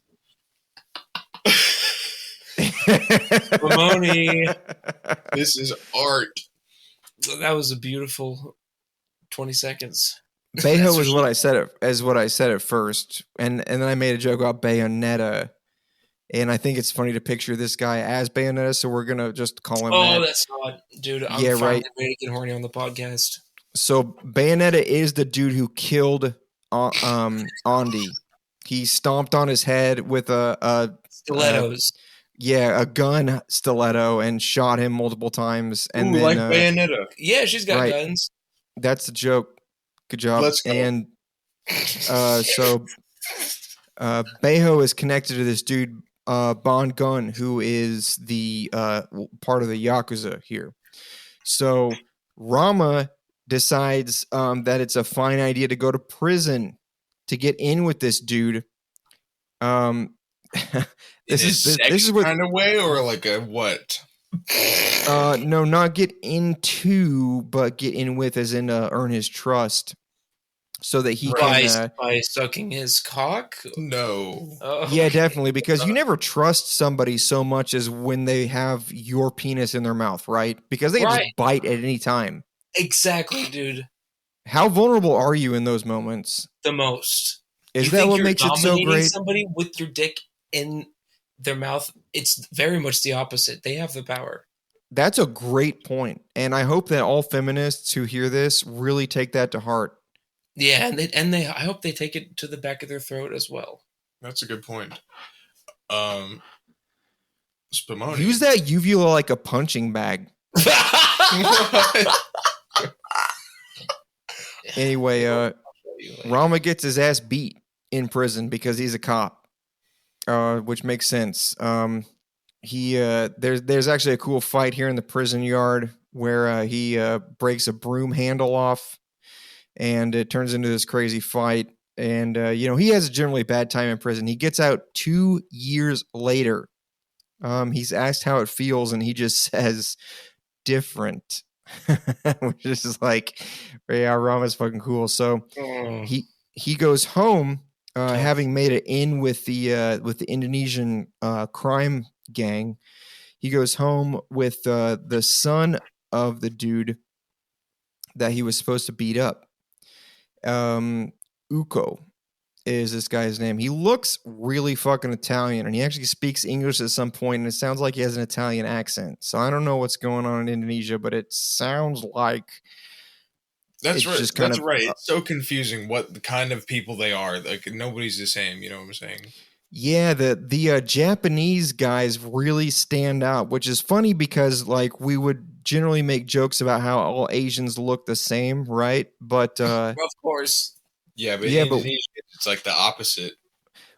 Ramoni. This is art. That was a beautiful 20 seconds. Bejo is what I said at first, and then I made a joke about Bayonetta, and I think it's funny to picture this guy as Bayonetta, so we're gonna just call him. Oh, that's not, dude. I'm finally ready to get horny on the podcast. So Bayonetta is the dude who killed Andy. He stomped on his head with a stilettos. A gun stiletto and shot him multiple times. And then like Bayonetta. Yeah, she's got guns. That's the joke. Good job. Let's go. And so Bejo is connected to this dude, Bon Gun, who is the part of the Yakuza here. So Rama decides that it's a fine idea to go to prison to get in with this dude. This is what kind of way, or like a what? No, not get into, but get in with, as in earn his trust, so that he can by sucking his cock. No. Yeah, definitely, because you never trust somebody so much as when they have your penis in their mouth, right? Because they can just bite at any time. Exactly, dude. How vulnerable are you in those moments? The most. Is that what makes it so great? Somebody with your dick in their mouth, it's very much the opposite. They have the power. That's a great point, and I hope that all feminists who hear this really take that to heart. Yeah, and they I hope they take it to the back of their throat as well. That's a good point. Spumoni. Use that uvula like a punching bag. Anyway, Rama gets his ass beat in prison because he's a cop, which makes sense. There's actually a cool fight here in the prison yard where he breaks a broom handle off, and it turns into this crazy fight. And he has a generally bad time in prison. He gets out 2 years later. He's asked how it feels, and he just says different. Which is like, yeah, Rama's fucking cool. So he goes home, having made it in with the Indonesian crime gang. He goes home with the son of the dude that he was supposed to beat up. Uko is this guy's name. He looks really fucking Italian, and he actually speaks English at some point, and it sounds like he has an Italian accent. So I don't know what's going on in Indonesia, but it sounds like that's right. That's right. It's so confusing what the kind of people they are. Like nobody's the same. You know what I'm saying? Yeah, the Japanese guys really stand out, which is funny because like we would generally make jokes about how all Asians look the same, right? But of course. Yeah, but it's like the opposite.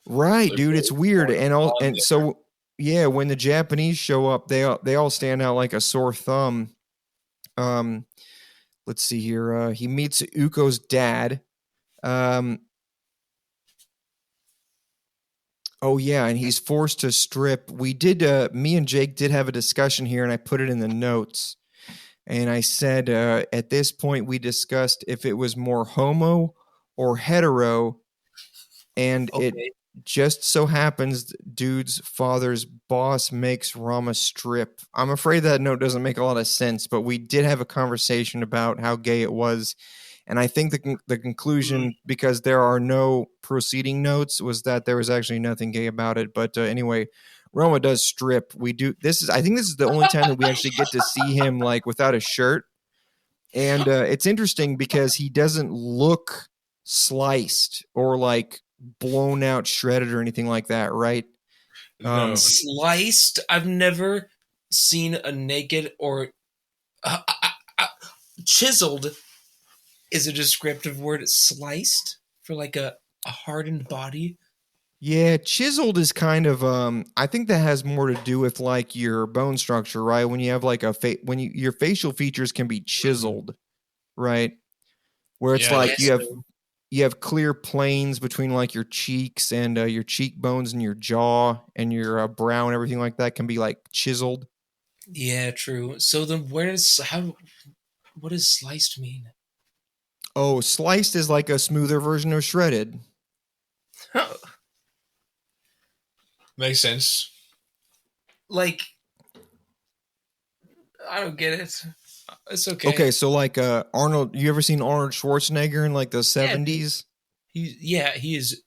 Right, dude, it's weird. And so yeah, when the Japanese show up, they all stand out like a sore thumb. Let's see here. He meets Uko's dad. Oh yeah, and he's forced to strip. We did me and Jake did have a discussion here, and I put it in the notes. And I said at this point we discussed if it was more homo or hetero And it Okay. just so happens dude's father's boss makes Rama strip. I'm afraid that note doesn't make a lot of sense, but we did have a conversation about how gay it was. And I think the conclusion, because there are no proceeding notes, was that there was actually nothing gay about it. But anyway, Roma does strip. We do this is I think this is the only time that we actually get to see him like without a shirt. And it's interesting because he doesn't look sliced or like blown out, shredded, or anything like that, right? No. Sliced. I've never seen a naked or chiseled is a descriptive word. Sliced for like a hardened body. Yeah, chiseled is kind of I think that has more to do with like your bone structure, right? When you have like your facial features can be chiseled, right? Where it's Yeah, like Yes. you have clear planes between like your cheeks and your cheekbones and your jaw and your brow and everything like that can be like chiseled. Yeah, true. So then what does sliced mean? Oh, sliced is like a smoother version of shredded. makes sense. Like, I don't get it. It's okay. Okay, so like Arnold, you ever seen Arnold Schwarzenegger in like the Yeah, dude. 70s? He is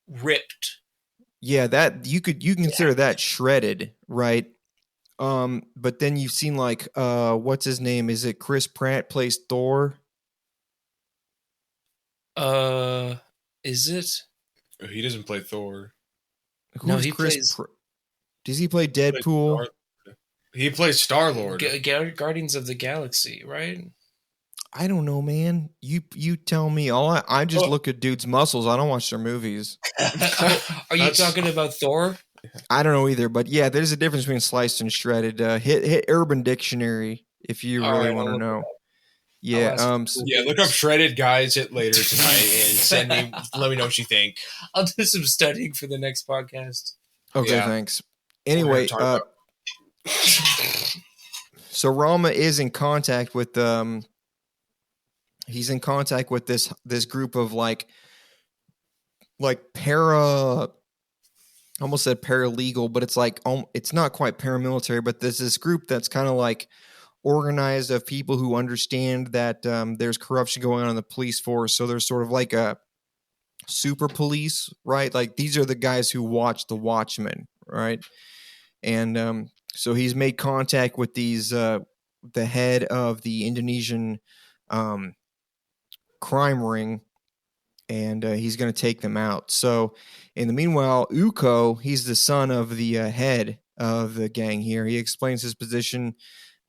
ripped. Yeah, that you can consider that shredded, right? But then you've seen like what's his name? Is it Chris Pratt plays Thor? Is it? He doesn't play Thor. No, Who's he Chris plays Does he play He plays Deadpool? Star- He plays Star Lord. Guardians of the Galaxy, right? I don't know, man. You tell me. I just Oh. look at dudes' muscles. I don't watch their movies. Are you That's- talking about Thor? I don't know either, but yeah, there's a difference between sliced and shredded. Hit Urban Dictionary if you All really right, want I'll to look it know. up. Yeah. I'll ask Yeah, look up shredded guys it later tonight and send me. Let me know what you think. I'll do some studying for the next podcast. Okay. Yeah. Thanks. We're gonna Anyway, talk about- so Rama is in contact with he's in contact with this group of like para, I almost said paralegal, but it's like it's not quite paramilitary, but there's this group that's kind of like organized of people who understand that there's corruption going on in the police force. So there's sort of like a super police, right? Like these are the guys who watch the Watchmen, right? And so he's made contact with these the head of the Indonesian crime ring, and he's going to take them out. So in the meanwhile, Uko, he's the son of the head of the gang here. He explains his position,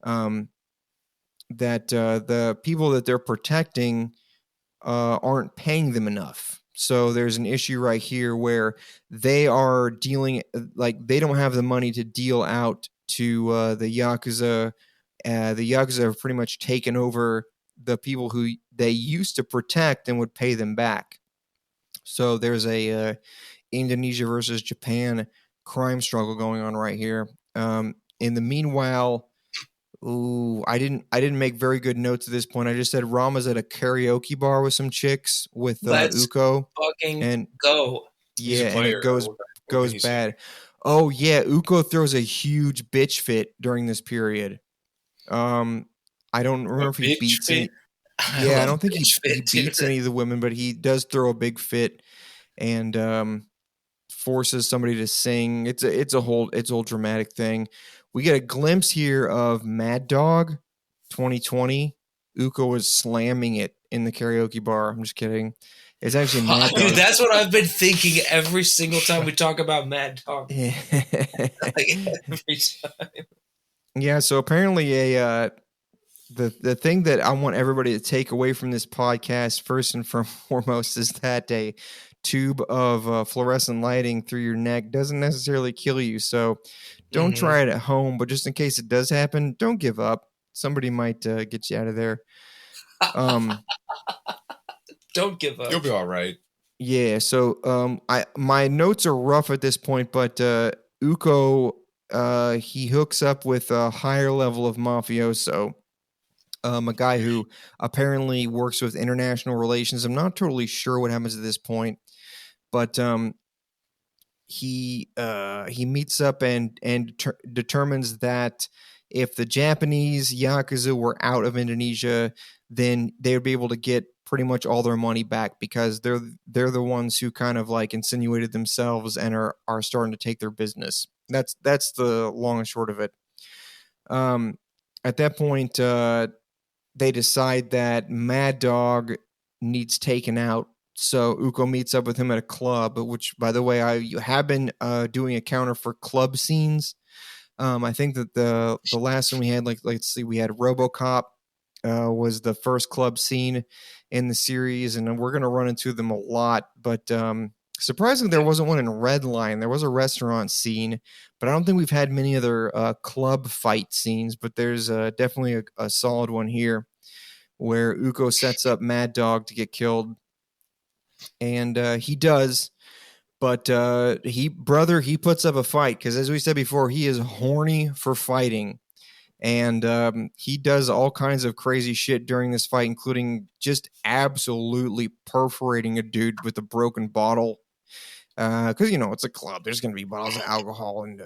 that the people that they're protecting aren't paying them enough. So there's an issue right here where they are dealing, like they don't have the money to deal out to the Yakuza. The Yakuza have pretty much taken over the people who they used to protect and would pay them back. So there's a Indonesia versus Japan crime struggle going on right here. In the meanwhile, I didn't make very good notes at this point. I just said Rama's at a karaoke bar with some chicks with Let's Uko, fucking and go. He's a yeah, and player. it goes What can he say? bad. Oh yeah, Uko throws a huge bitch fit during this period. I don't remember if he bitch beats fit? any. Yeah, I love don't think he bitch fit, beats dude. any of the women, but he does throw a big fit and forces somebody to sing. It's a whole dramatic thing. We get a glimpse here of Mad Dog 2020. Uko was slamming it in the karaoke bar. I'm just kidding. It's actually Mad Dude, Dog. that's what I've been thinking every single time we talk about Mad Dog. Like, every time. Yeah, so apparently the thing that I want everybody to take away from this podcast first and foremost is that a tube of fluorescent lighting through your neck doesn't necessarily kill you. So don't try it at home, but just in case it does happen, don't give up. Somebody might get you out of there. Don't give up. You'll be all right. Yeah, so my notes are rough at this point, but Uko he hooks up with a higher level of mafioso, a guy who apparently works with international relations. I'm not totally sure what happens at this point. but he meets up and determines that if the Japanese Yakuza were out of Indonesia, then they would be able to get pretty much all their money back because they're the ones who kind of like insinuated themselves and are starting to take their business. That's the long and short of it. At that point, they decide that Mad Dog needs taken out. So Uko meets up with him at a club, which, by the way, I have been doing a counter for club scenes. I think that the last one we had, let's see, we had RoboCop was the first club scene in the series, and we're going to run into them a lot. But surprisingly, there wasn't one in Red Line. There was a restaurant scene, but I don't think we've had many other club fight scenes. But there's definitely a solid one here where Uko sets up Mad Dog to get killed, and he does. But he puts up a fight because, as we said before, he is horny for fighting. And he does all kinds of crazy shit during this fight, including just absolutely perforating a dude with a broken bottle. Because, it's a club. There's going to be bottles of alcohol and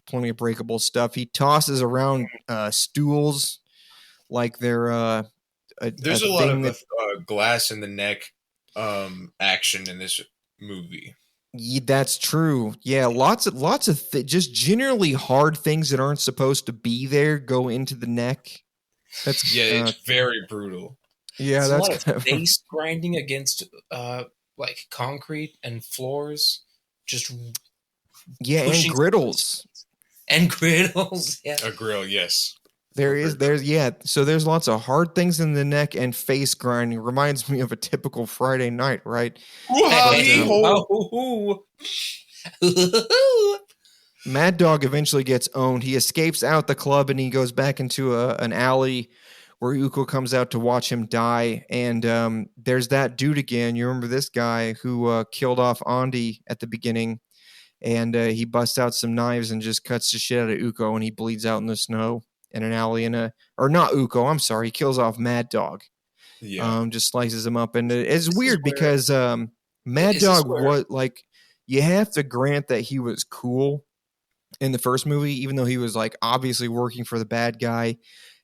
plenty of breakable stuff. He tosses around stools like they're there's a lot of glass in the neck action in this movie. Yeah, that's true. Yeah, lots of just generally hard things that aren't supposed to be there go into the neck. That's it's very brutal. Yeah, it's that's a lot of face grinding against like concrete and floors. Just and griddles. And griddles, yeah. A grill, yes. There's lots of hard things in the neck and face grinding. Reminds me of a typical Friday night, right? Mad Dog eventually gets owned. He escapes out the club and he goes back into an alley where Uko comes out to watch him die. And there's that dude again. You remember this guy who killed off Andy at the beginning, and he busts out some knives and just cuts the shit out of Uko, and he bleeds out in the snow in an alley or not Uko, I'm sorry, he kills off Mad Dog. Yeah. Just slices him up. And it's weird because Mad Dog was like, you have to grant that he was cool in the first movie, even though he was like obviously working for the bad guy.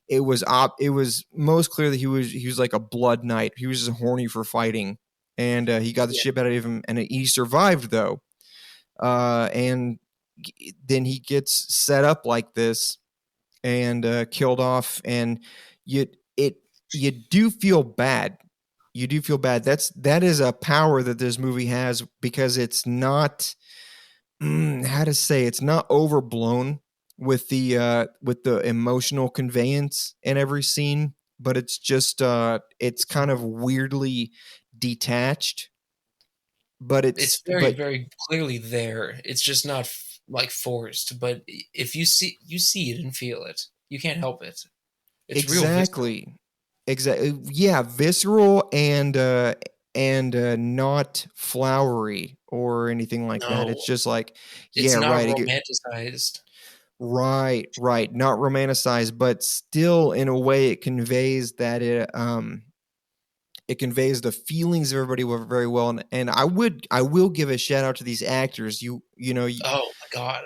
It was most clear that he was like a blood knight. He was just horny for fighting, and he got the shit out of him, and he survived though. And then he gets set up like this and killed off, and you do feel bad. You do feel bad. That is a power that this movie has, because it's not it's not overblown with the emotional conveyance in every scene, but it's just it's kind of weirdly detached. But it's very clearly there. It's just not like forced, but if you see it and feel it, you can't help it. It's exactly yeah, visceral and not flowery or anything like that. It's just like it's not romanticized. Right, not romanticized, but still in a way it conveys that it conveys the feelings of everybody very well, and I will give a shout out to these actors. You know. Oh my god!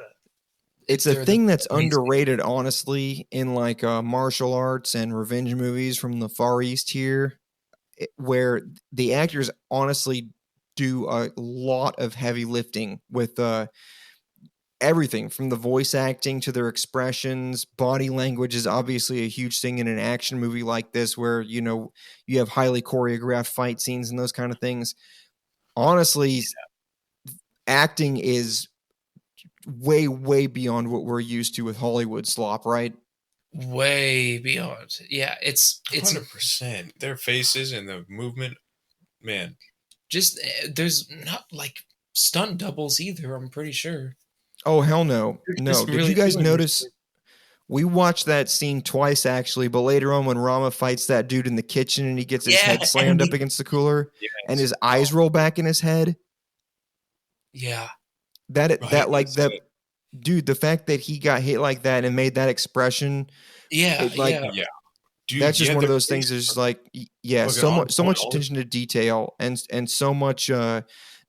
It's a thing that's underrated, honestly, in like martial arts and revenge movies from the Far East here, where the actors honestly do a lot of heavy lifting with everything from the voice acting to their expressions. Body language is obviously a huge thing in an action movie like this, where you have highly choreographed fight scenes and those kind of things. Honestly, acting is way beyond what we're used to with Hollywood slop, right? Way beyond. Yeah, it's 100%. Their faces and the movement, man. Just there's not like stunt doubles either, I'm pretty sure. Oh, hell no. No. Did you guys notice? We watched that scene twice, actually, but later on when Rama fights that dude in the kitchen and he gets his head slammed up against the cooler and his eyes roll back in his head. Yeah. Dude, the fact that he got hit like that and made that expression. Yeah. Dude, that's just one of those things. Is like, so much attention to detail and so much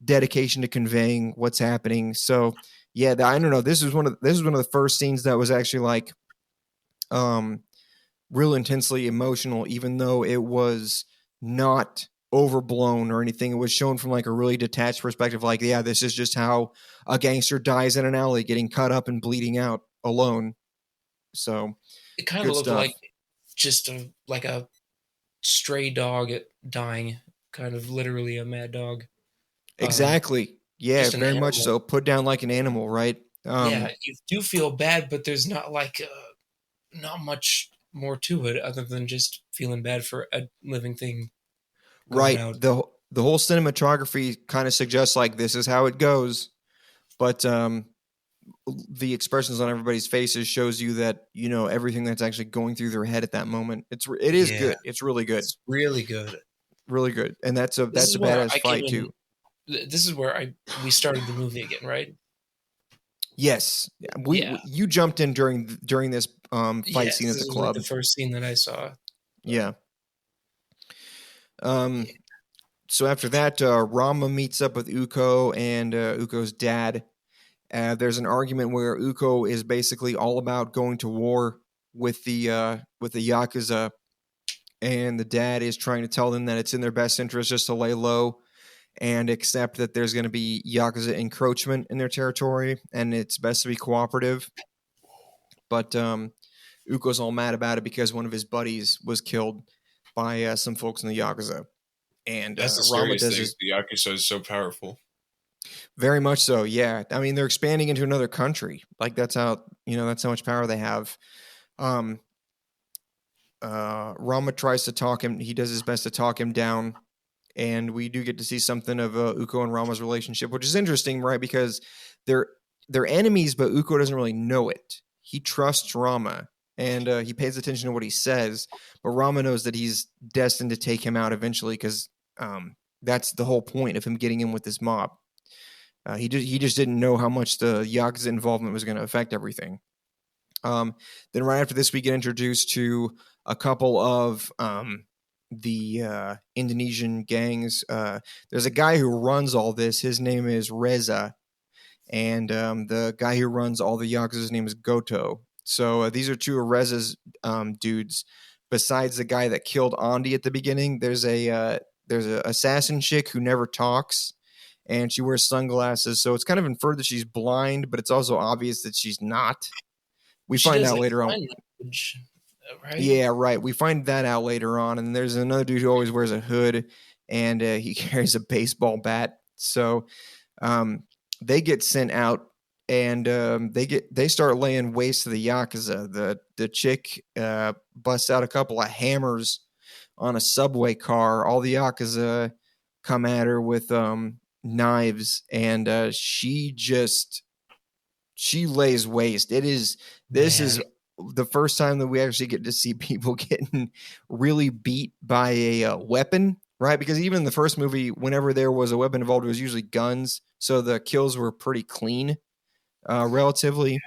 dedication to conveying what's happening. So yeah, I don't know. This is one of the first scenes that was actually like real intensely emotional, even though it was not overblown or anything. It was shown from like a really detached perspective. Like, yeah, this is just how a gangster dies in an alley, getting cut up and bleeding out alone. So It kind of good looked stuff. like just like a stray dog dying, kind of literally a mad dog. Exactly. Yeah, just an very much animal. so. Put down like an animal, right? Yeah, you do feel bad, but there's not like not much more to it other than just feeling bad for a living thing going right. out. The whole cinematography kind of suggests like this is how it goes, but the expressions on everybody's faces shows you that everything that's actually going through their head at that moment. It is Yeah, good. It's really good. it's really good. Really good. And that's a This is where badass I came fight in. too. This is where we started the movie again, right? Yes. Yeah. You jumped in during this fight Yes, scene at this the is like club. the first scene that I saw. Yeah. So after that, Rama meets up with Uko and Uko's dad. There's an argument where Uko is basically all about going to war with the Yakuza, and the dad is trying to tell them that it's in their best interest just to lay low and accept that there's going to be Yakuza encroachment in their territory, and it's best to be cooperative. But Uko's all mad about it because one of his buddies was killed by some folks in the Yakuza. And That's the Rama scariest does thing. his The Yakuza is so powerful. very much so. Yeah, I mean they're expanding into another country. Like that's how much power they have. Rama tries to talk him. He does his best to talk him down, and we do get to see something of Uko and Rama's relationship, which is interesting, right? Because they're enemies, but Uko doesn't really know it. He trusts Rama, and he pays attention to what he says, but Rama knows that he's destined to take him out eventually, because that's the whole point of him getting in with this mob. He just didn't know how much the Yakuza involvement was going to affect everything. Then right after this, we get introduced to a couple of the Indonesian gangs. There's a guy who runs all this. His name is Reza, and the guy who runs all the Yakuza's name is Goto. So these are two of Reza's dudes. Besides the guy that killed Andy at the beginning, there's a assassin chick who never talks, and she wears sunglasses. So it's kind of inferred that she's blind, but it's also obvious that she's not. We find out later on. Language, right? Yeah, right. We find that out later on. And there's another dude who always wears a hood, and he carries a baseball bat. So they get sent out, and they start laying waste to the Yakuza. The chick busts out a couple of hammers on a subway car. All the Yakuza come at her with knives, and she lays waste. This is the first time that we actually get to see people getting really beat by a weapon, right? Because even in the first movie, whenever there was a weapon involved, it was usually guns. So the kills were pretty clean, relatively.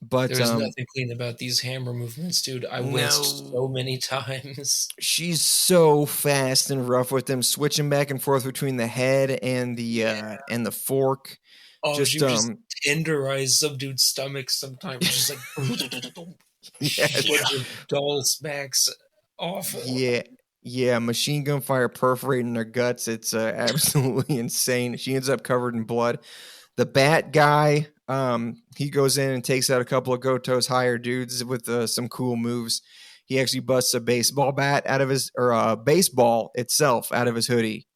But there's nothing clean about these hammer movements, dude. I winced so many times. She's so fast and rough with them, switching back and forth between the head and the fork. Oh, she would just tenderize some dude's stomach sometimes. Just like dull smacks. Awful. Yeah, machine gun fire perforating their guts. It's absolutely insane. She ends up covered in blood. The bat guy, he goes in and takes out a couple of Goto's higher dudes with some cool moves. He actually busts a baseball bat out of his, or a baseball itself out of his hoodie,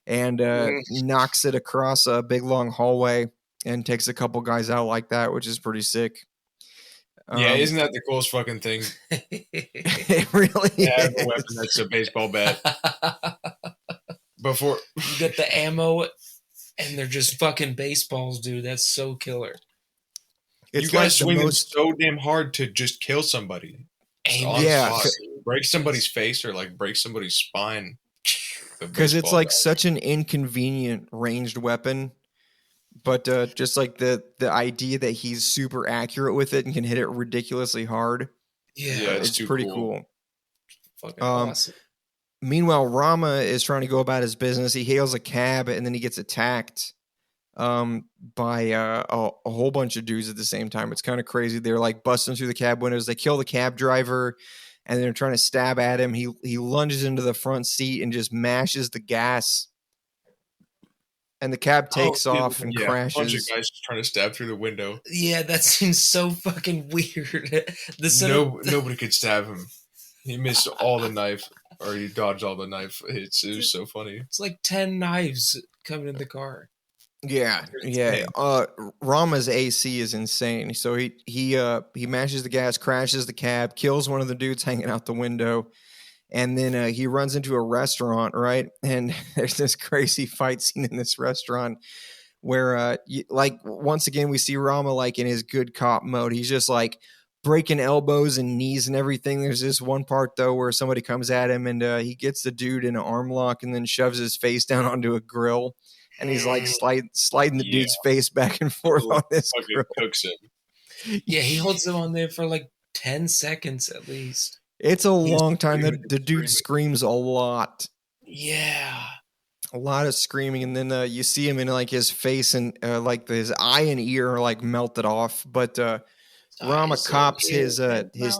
and knocks it across a big long hallway and takes a couple guys out like that, which is pretty sick. Yeah, isn't that the coolest fucking thing? It really have a weapon that's a baseball bat. Before you get the ammo, and they're just fucking baseballs, dude. That's so killer. You guys swing them so damn hard to just kill somebody. Yeah, break somebody's face or like break somebody's spine. Because it's like such an inconvenient ranged weapon. But just like the idea that he's super accurate with it and can hit it ridiculously hard. Yeah, it's pretty cool. Fucking awesome. Meanwhile, Rama is trying to go about his business. He hails a cab and then he gets attacked by a whole bunch of dudes at the same time. It's kind of crazy. They're like busting through the cab windows. They kill the cab driver and they're trying to stab at him. He lunges into the front seat and just mashes the gas. And the cab takes off and Yeah, a bunch of crashes. guys just trying to stab through the window. Yeah, that seems so fucking weird. Nobody could stab him. He missed all the knife, or he dodged all the knife hits. It was so funny. It's like 10 knives coming in the car. Yeah. Rama's AC is insane. So he mashes the gas, crashes the cab, kills one of the dudes hanging out the window, and then he runs into a restaurant, right? And there's this crazy fight scene in this restaurant where, once again, we see Rama like in his good cop mode. He's just like breaking elbows and knees and everything. There's this one part though where somebody comes at him and he gets the dude in an arm lock and then shoves his face down onto a grill. And he's like sliding the dude's face back and forth on this grill. Cooks him. Yeah, he holds him on there for like 10 seconds at least. It's a long time. The dude screams a lot. Yeah. A lot of screaming. And then you see him in like his face and like his eye and ear are like melted off. But Rama cops his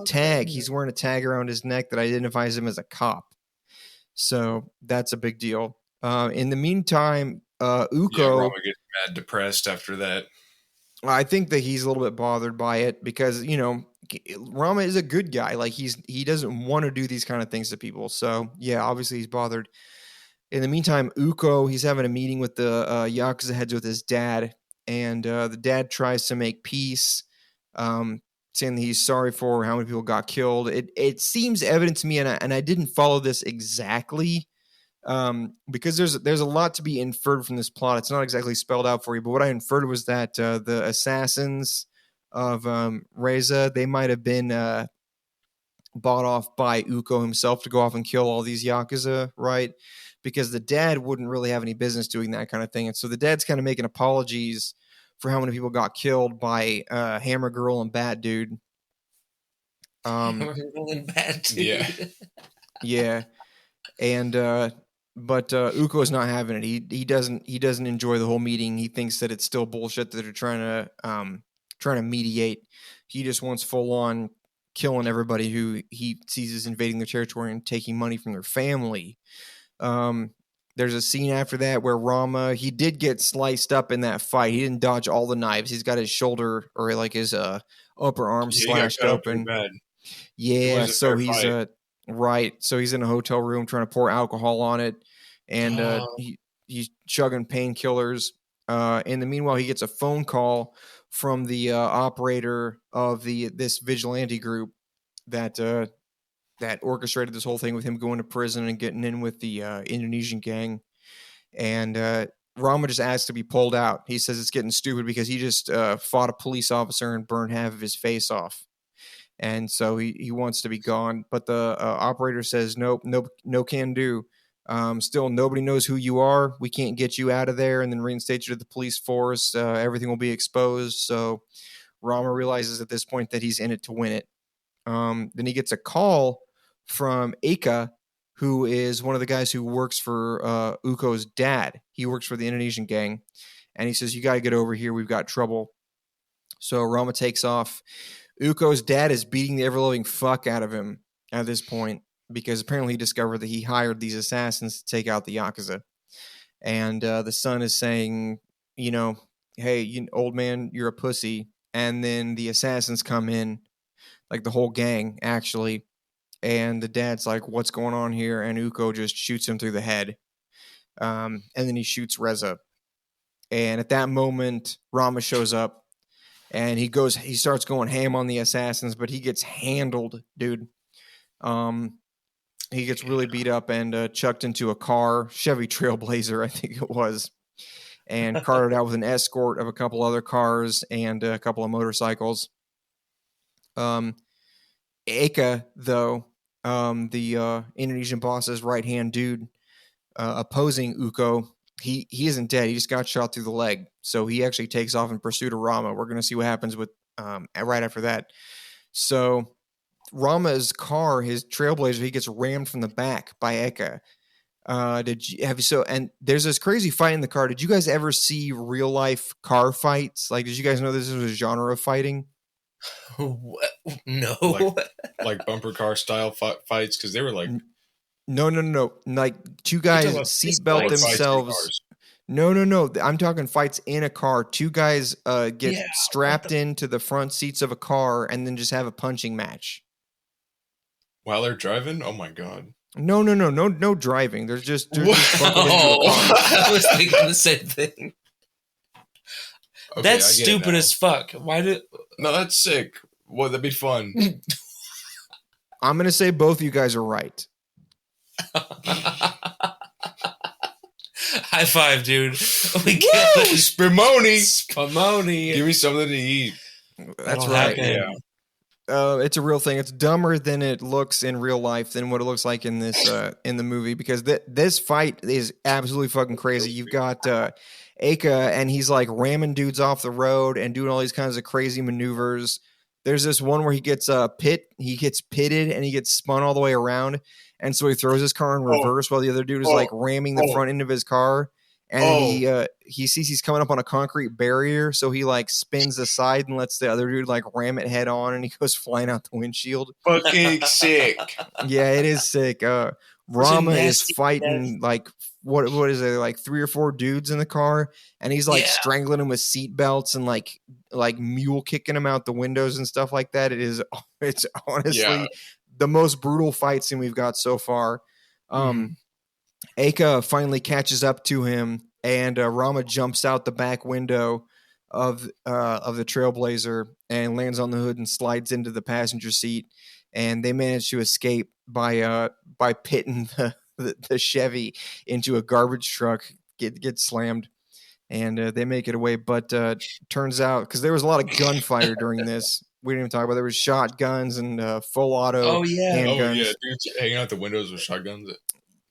tag. He's wearing a tag around his neck that identifies him as a cop. So that's a big deal. In the meantime, Uko. Yeah, Rama gets mad depressed after that. I think that he's a little bit bothered by it because, Rama is a good guy. Like he doesn't want to do these kind of things to people. So yeah, obviously he's bothered. In the meantime, Uko, he's having a meeting with the Yakuza heads with his dad, and the dad tries to make peace, saying that he's sorry for how many people got killed. It seems evident to me, and I didn't follow this exactly, because there's a lot to be inferred from this plot. It's not exactly spelled out for you, but what I inferred was that the assassins of Reza, they might have been bought off by Uko himself to go off and kill all these Yakuza, right? Because the dad wouldn't really have any business doing that kind of thing. And so the dad's kind of making apologies for how many people got killed by Hammer Girl and Bat Dude. Hammer Girl and Bat Dude. Yeah. Yeah. And but Uko is not having it. He doesn't enjoy the whole meeting. He thinks that it's still bullshit that they're trying to mediate. He just wants full on killing everybody who he sees as invading their territory and taking money from their family. There's a scene after that where Rama, he did get sliced up in that fight. He didn't dodge all the knives. He's got his shoulder or like his upper arm slashed open. Yeah, so he's right. So he's in a hotel room trying to pour alcohol on it, and he's chugging painkillers. In the meanwhile, he gets a phone call from the operator of this vigilante group that orchestrated this whole thing with him going to prison and getting in with the Indonesian gang. And Rama just asks to be pulled out. He says it's getting stupid because he just fought a police officer and burned half of his face off. And so he wants to be gone. But the operator says, nope, no can do. Still, nobody knows who you are. We can't get you out of there and then reinstate you to the police force. Everything will be exposed. So Rama realizes at this point that he's in it to win it. Then he gets a call from Eka, who is one of the guys who works for Uko's dad. He works for the Indonesian gang. And he says, you got to get over here. We've got trouble. So Rama takes off. Uko's dad is beating the ever-loving fuck out of him at this point because apparently he discovered that he hired these assassins to take out the Yakuza. And the son is saying, hey, old man, you're a pussy. And then the assassins come in, like the whole gang, actually. And the dad's like, what's going on here? And Uko just shoots him through the head. And then he shoots Reza. And at that moment, Rama shows up. And he starts going ham on the assassins, but he gets handled, dude. He gets really beat up and chucked into a car, Chevy Trailblazer, I think it was, and carted out with an escort of a couple other cars and a couple of motorcycles. Eka, though, the Indonesian boss's right-hand dude opposing Uko, he isn't dead. He just got shot through the leg. So he actually takes off in pursuit of Rama. We're going to see what happens with right after that. So Rama's car, his Trailblazer, he gets rammed from the back by Eka. And there's this crazy fight in the car. Did you guys ever see real life car fights? Like, did you guys know this was a genre of fighting? No. Like bumper car style fights, because they were like No. Like two guys seatbelt themselves. No. I'm talking fights in a car. Two guys get strapped into the front seats of a car and then just have a punching match while they're driving. Oh my god. No driving. They're just bumping into a car. I was thinking the same thing. Okay, that's stupid as fuck. Why did? No, that's sick. Well, that'd be fun. I'm gonna say both of you guys are right. High five, dude. We get Spumoni. Spumoni. Give me something to eat. That's right. Yeah. It's a real thing. It's dumber than it looks in real life than what it looks like in this in the movie, because this fight is absolutely fucking crazy. You've got Eka, and he's like ramming dudes off the road and doing all these kinds of crazy maneuvers. There's this one where he gets pitted and he gets spun all the way around, and so he throws his car in reverse while the other dude is like ramming the front end of his car. And he sees he's coming up on a concrete barrier, so he like spins aside and lets the other dude like ram it head on, and he goes flying out the windshield. Fucking sick. Yeah, it is sick. Rama is fighting like what is it, like 3 or 4 dudes in the car, and he's like strangling them with seat belts and like mule kicking them out the windows and stuff like that. It's honestly the most brutal fight scene we've got so far. Eka finally catches up to him, and Rama jumps out the back window of the Trailblazer and lands on the hood and slides into the passenger seat. And they manage to escape by pitting the Chevy into a garbage truck, get slammed, and they make it away. But turns out, because there was a lot of gunfire during this, we didn't even talk about. There was shotguns and full auto handguns. Dudes hanging out the windows with shotguns.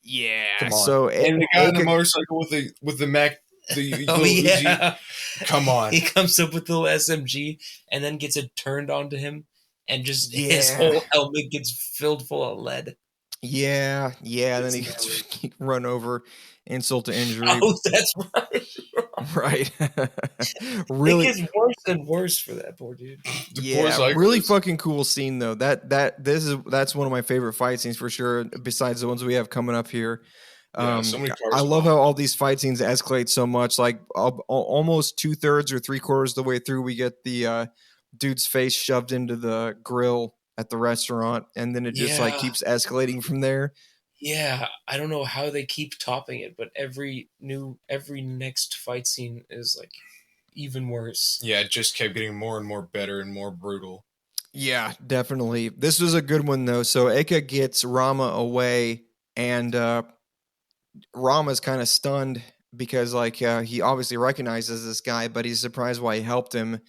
Yeah. Come on. So and the guy on the motorcycle with the Mac. Uzi. Come on. He comes up with the little SMG and then gets it turned onto him, and just his whole helmet gets filled full of lead. Yeah. Then he gets run over, insult to injury. Oh, that's right. Right. Really, it gets worse and worse for that poor dude. Really fucking cool scene though. That's one of my favorite fight scenes for sure, besides the ones we have coming up here. I love how all these fight scenes escalate so much. Like almost 2/3 or 3/4 of the way through, we get the dude's face shoved into the grill at the restaurant, and then it just like keeps escalating from there. Yeah, I don't know how they keep topping it, but every next fight scene is like even worse. Yeah, it just kept getting more and more better and more brutal. Yeah, definitely. This was a good one though. So Eka gets Rama away, and Rama's kind of stunned because like he obviously recognizes this guy, but he's surprised why he helped him.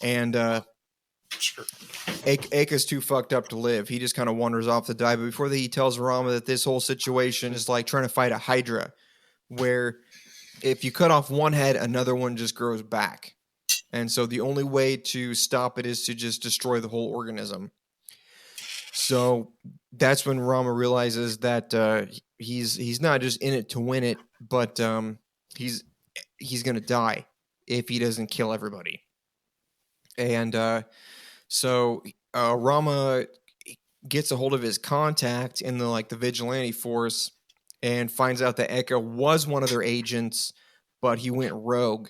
And Sure. Eka's too fucked up to live. He just kind of wanders off to die. But before that, he tells Rama that this whole situation is like trying to fight a hydra, where if you cut off one head, another one just grows back. And so the only way to stop it is to just destroy the whole organism. So that's when Rama realizes that he's not just in it to win it, but he's going to die if he doesn't kill everybody. And so Rama gets a hold of his contact in the vigilante force and finds out that Eka was one of their agents, but he went rogue.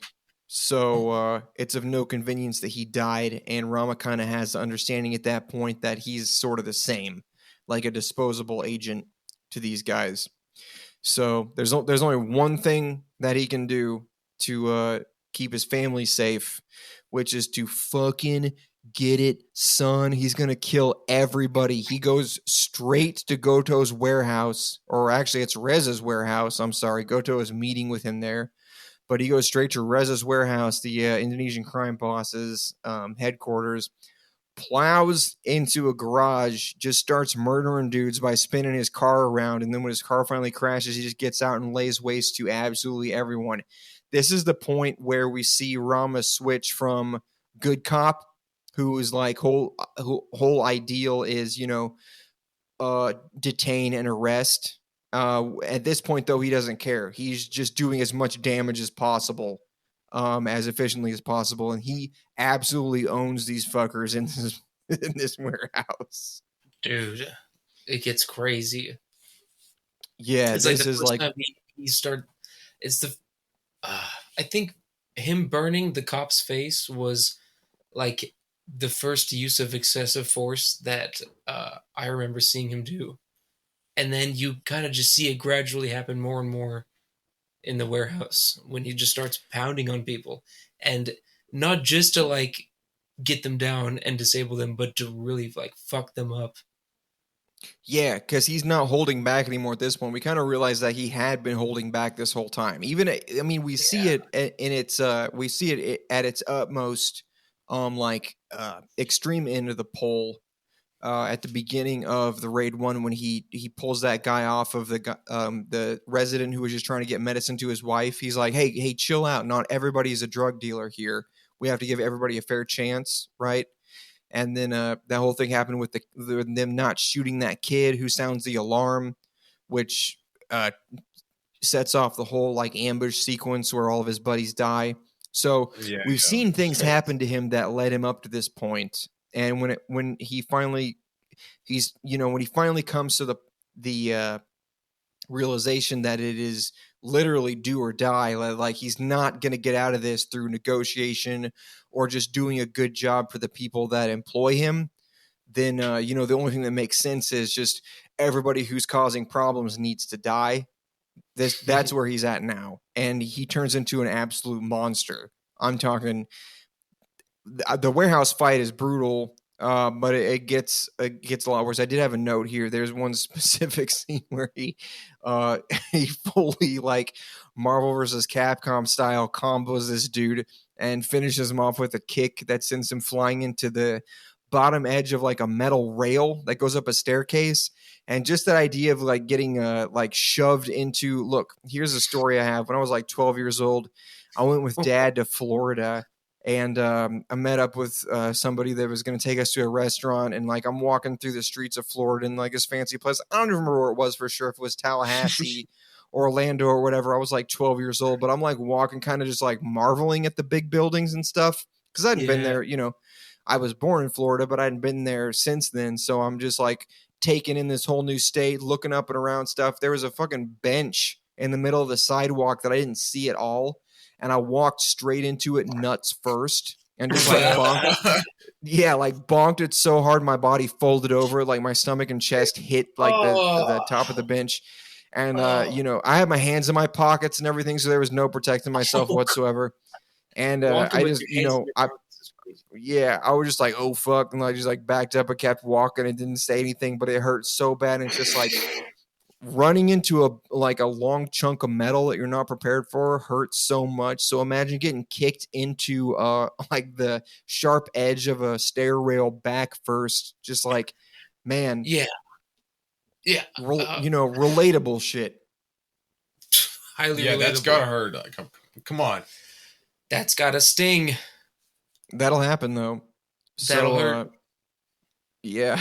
So it's of no convenience that he died, and Rama kind of has the understanding at that point that he's sort of the same, like a disposable agent to these guys. So there's only one thing that he can do to keep his family safe, which is to fucking get it, son. He's going to kill everybody. He goes straight to Goto's warehouse, or actually it's Reza's warehouse. I'm sorry. Goto is meeting with him there. But he goes straight to Reza's warehouse, the Indonesian crime boss's headquarters, plows into a garage, just starts murdering dudes by spinning his car around. And then when his car finally crashes, he just gets out and lays waste to absolutely everyone. This is the point where we see Rama switch from good cop, whose like whole ideal is, detain and arrest. At this point, though, he doesn't care. He's just doing as much damage as possible, as efficiently as possible, and he absolutely owns these fuckers in this in this warehouse. Dude, it gets crazy. Yeah, It's like the this is first like time he start. It's the. I think him burning the cop's face was like the first use of excessive force that I remember seeing him do. And then you kind of just see it gradually happen more and more in the warehouse when he just starts pounding on people. And not just to like get them down and disable them, but to really like fuck them up. Yeah, because he's not holding back anymore at this point. We kind of realize that he had been holding back this whole time. Even, I mean, we see it in its, we see it at its utmost, extreme end of the pole, at the beginning of the raid one when he pulls that guy off of the resident who was just trying to get medicine to his wife. He's like, hey, chill out. Not everybody is a drug dealer here. We have to give everybody a fair chance, right? And then that whole thing happened with them not shooting that kid who sounds the alarm, which sets off the whole like ambush sequence where all of his buddies die. So we've seen things happen to him that led him up to this point. And when he finally comes to the realization that it is literally do or die, like he's not going to get out of this through negotiation or just doing a good job for the people that employ him, then the only thing that makes sense is just everybody who's causing problems needs to die. That's where he's at now, and he turns into an absolute monster. I'm talking the warehouse fight is brutal, but it gets a lot worse. I did have a note here. There's one specific scene where he fully like Marvel vs. Capcom style combos this dude and finishes him off with a kick that sends him flying into the bottom edge of like a metal rail that goes up a staircase. And just that idea of like getting like shoved into, look, here's a story I have. When I was like 12 years old, I went with dad to Florida, and I met up with somebody that was going to take us to a restaurant. And like I'm walking through the streets of Florida in like this fancy place. I don't even remember where it was for sure, if it was Tallahassee or Orlando or whatever. I was like 12 years old, but I'm like walking kind of just like marveling at the big buildings and stuff because I hadn't been there. I was born in Florida, but I hadn't been there since then. So I'm just like taking in this whole new state, looking up and around stuff. There was a fucking bench in the middle of the sidewalk that I didn't see at all. And I walked straight into it nuts first and just like bonked it so hard my body folded over, like my stomach and chest hit like the top of the bench. And I had my hands in my pockets and everything, so there was no protecting myself whatsoever. And I just I was just like, oh fuck, and I just like backed up and kept walking and didn't say anything, but it hurt so bad. And it's just like running into a long chunk of metal that you're not prepared for hurts so much. So imagine getting kicked into like the sharp edge of a stair rail back first. Just like, man, relatable shit. Highly relatable. That's gotta hurt. Come on, that's gotta sting. That'll happen though. That'll hurt. Yeah.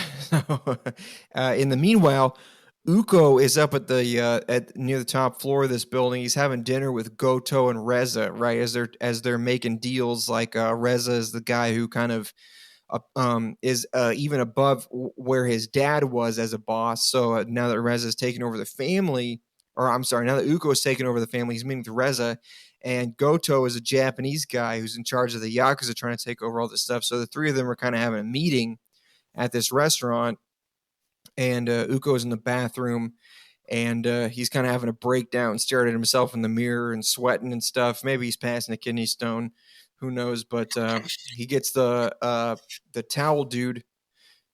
In the meanwhile, Uko is up at the near the top floor of this building. He's having dinner with Goto and Reza, right? As they're making deals. Like Reza is the guy who kind of is even above where his dad was as a boss. So now that Reza's taken over the family, or I'm sorry, now that Uko is taking over the family, he's meeting with Reza. And Goto is a Japanese guy who's in charge of the Yakuza trying to take over all this stuff. So the three of them are kind of having a meeting at this restaurant. And Uko's in the bathroom, and he's kind of having a breakdown, staring at himself in the mirror and sweating and stuff. Maybe he's passing a kidney stone. Who knows? But he gets the towel dude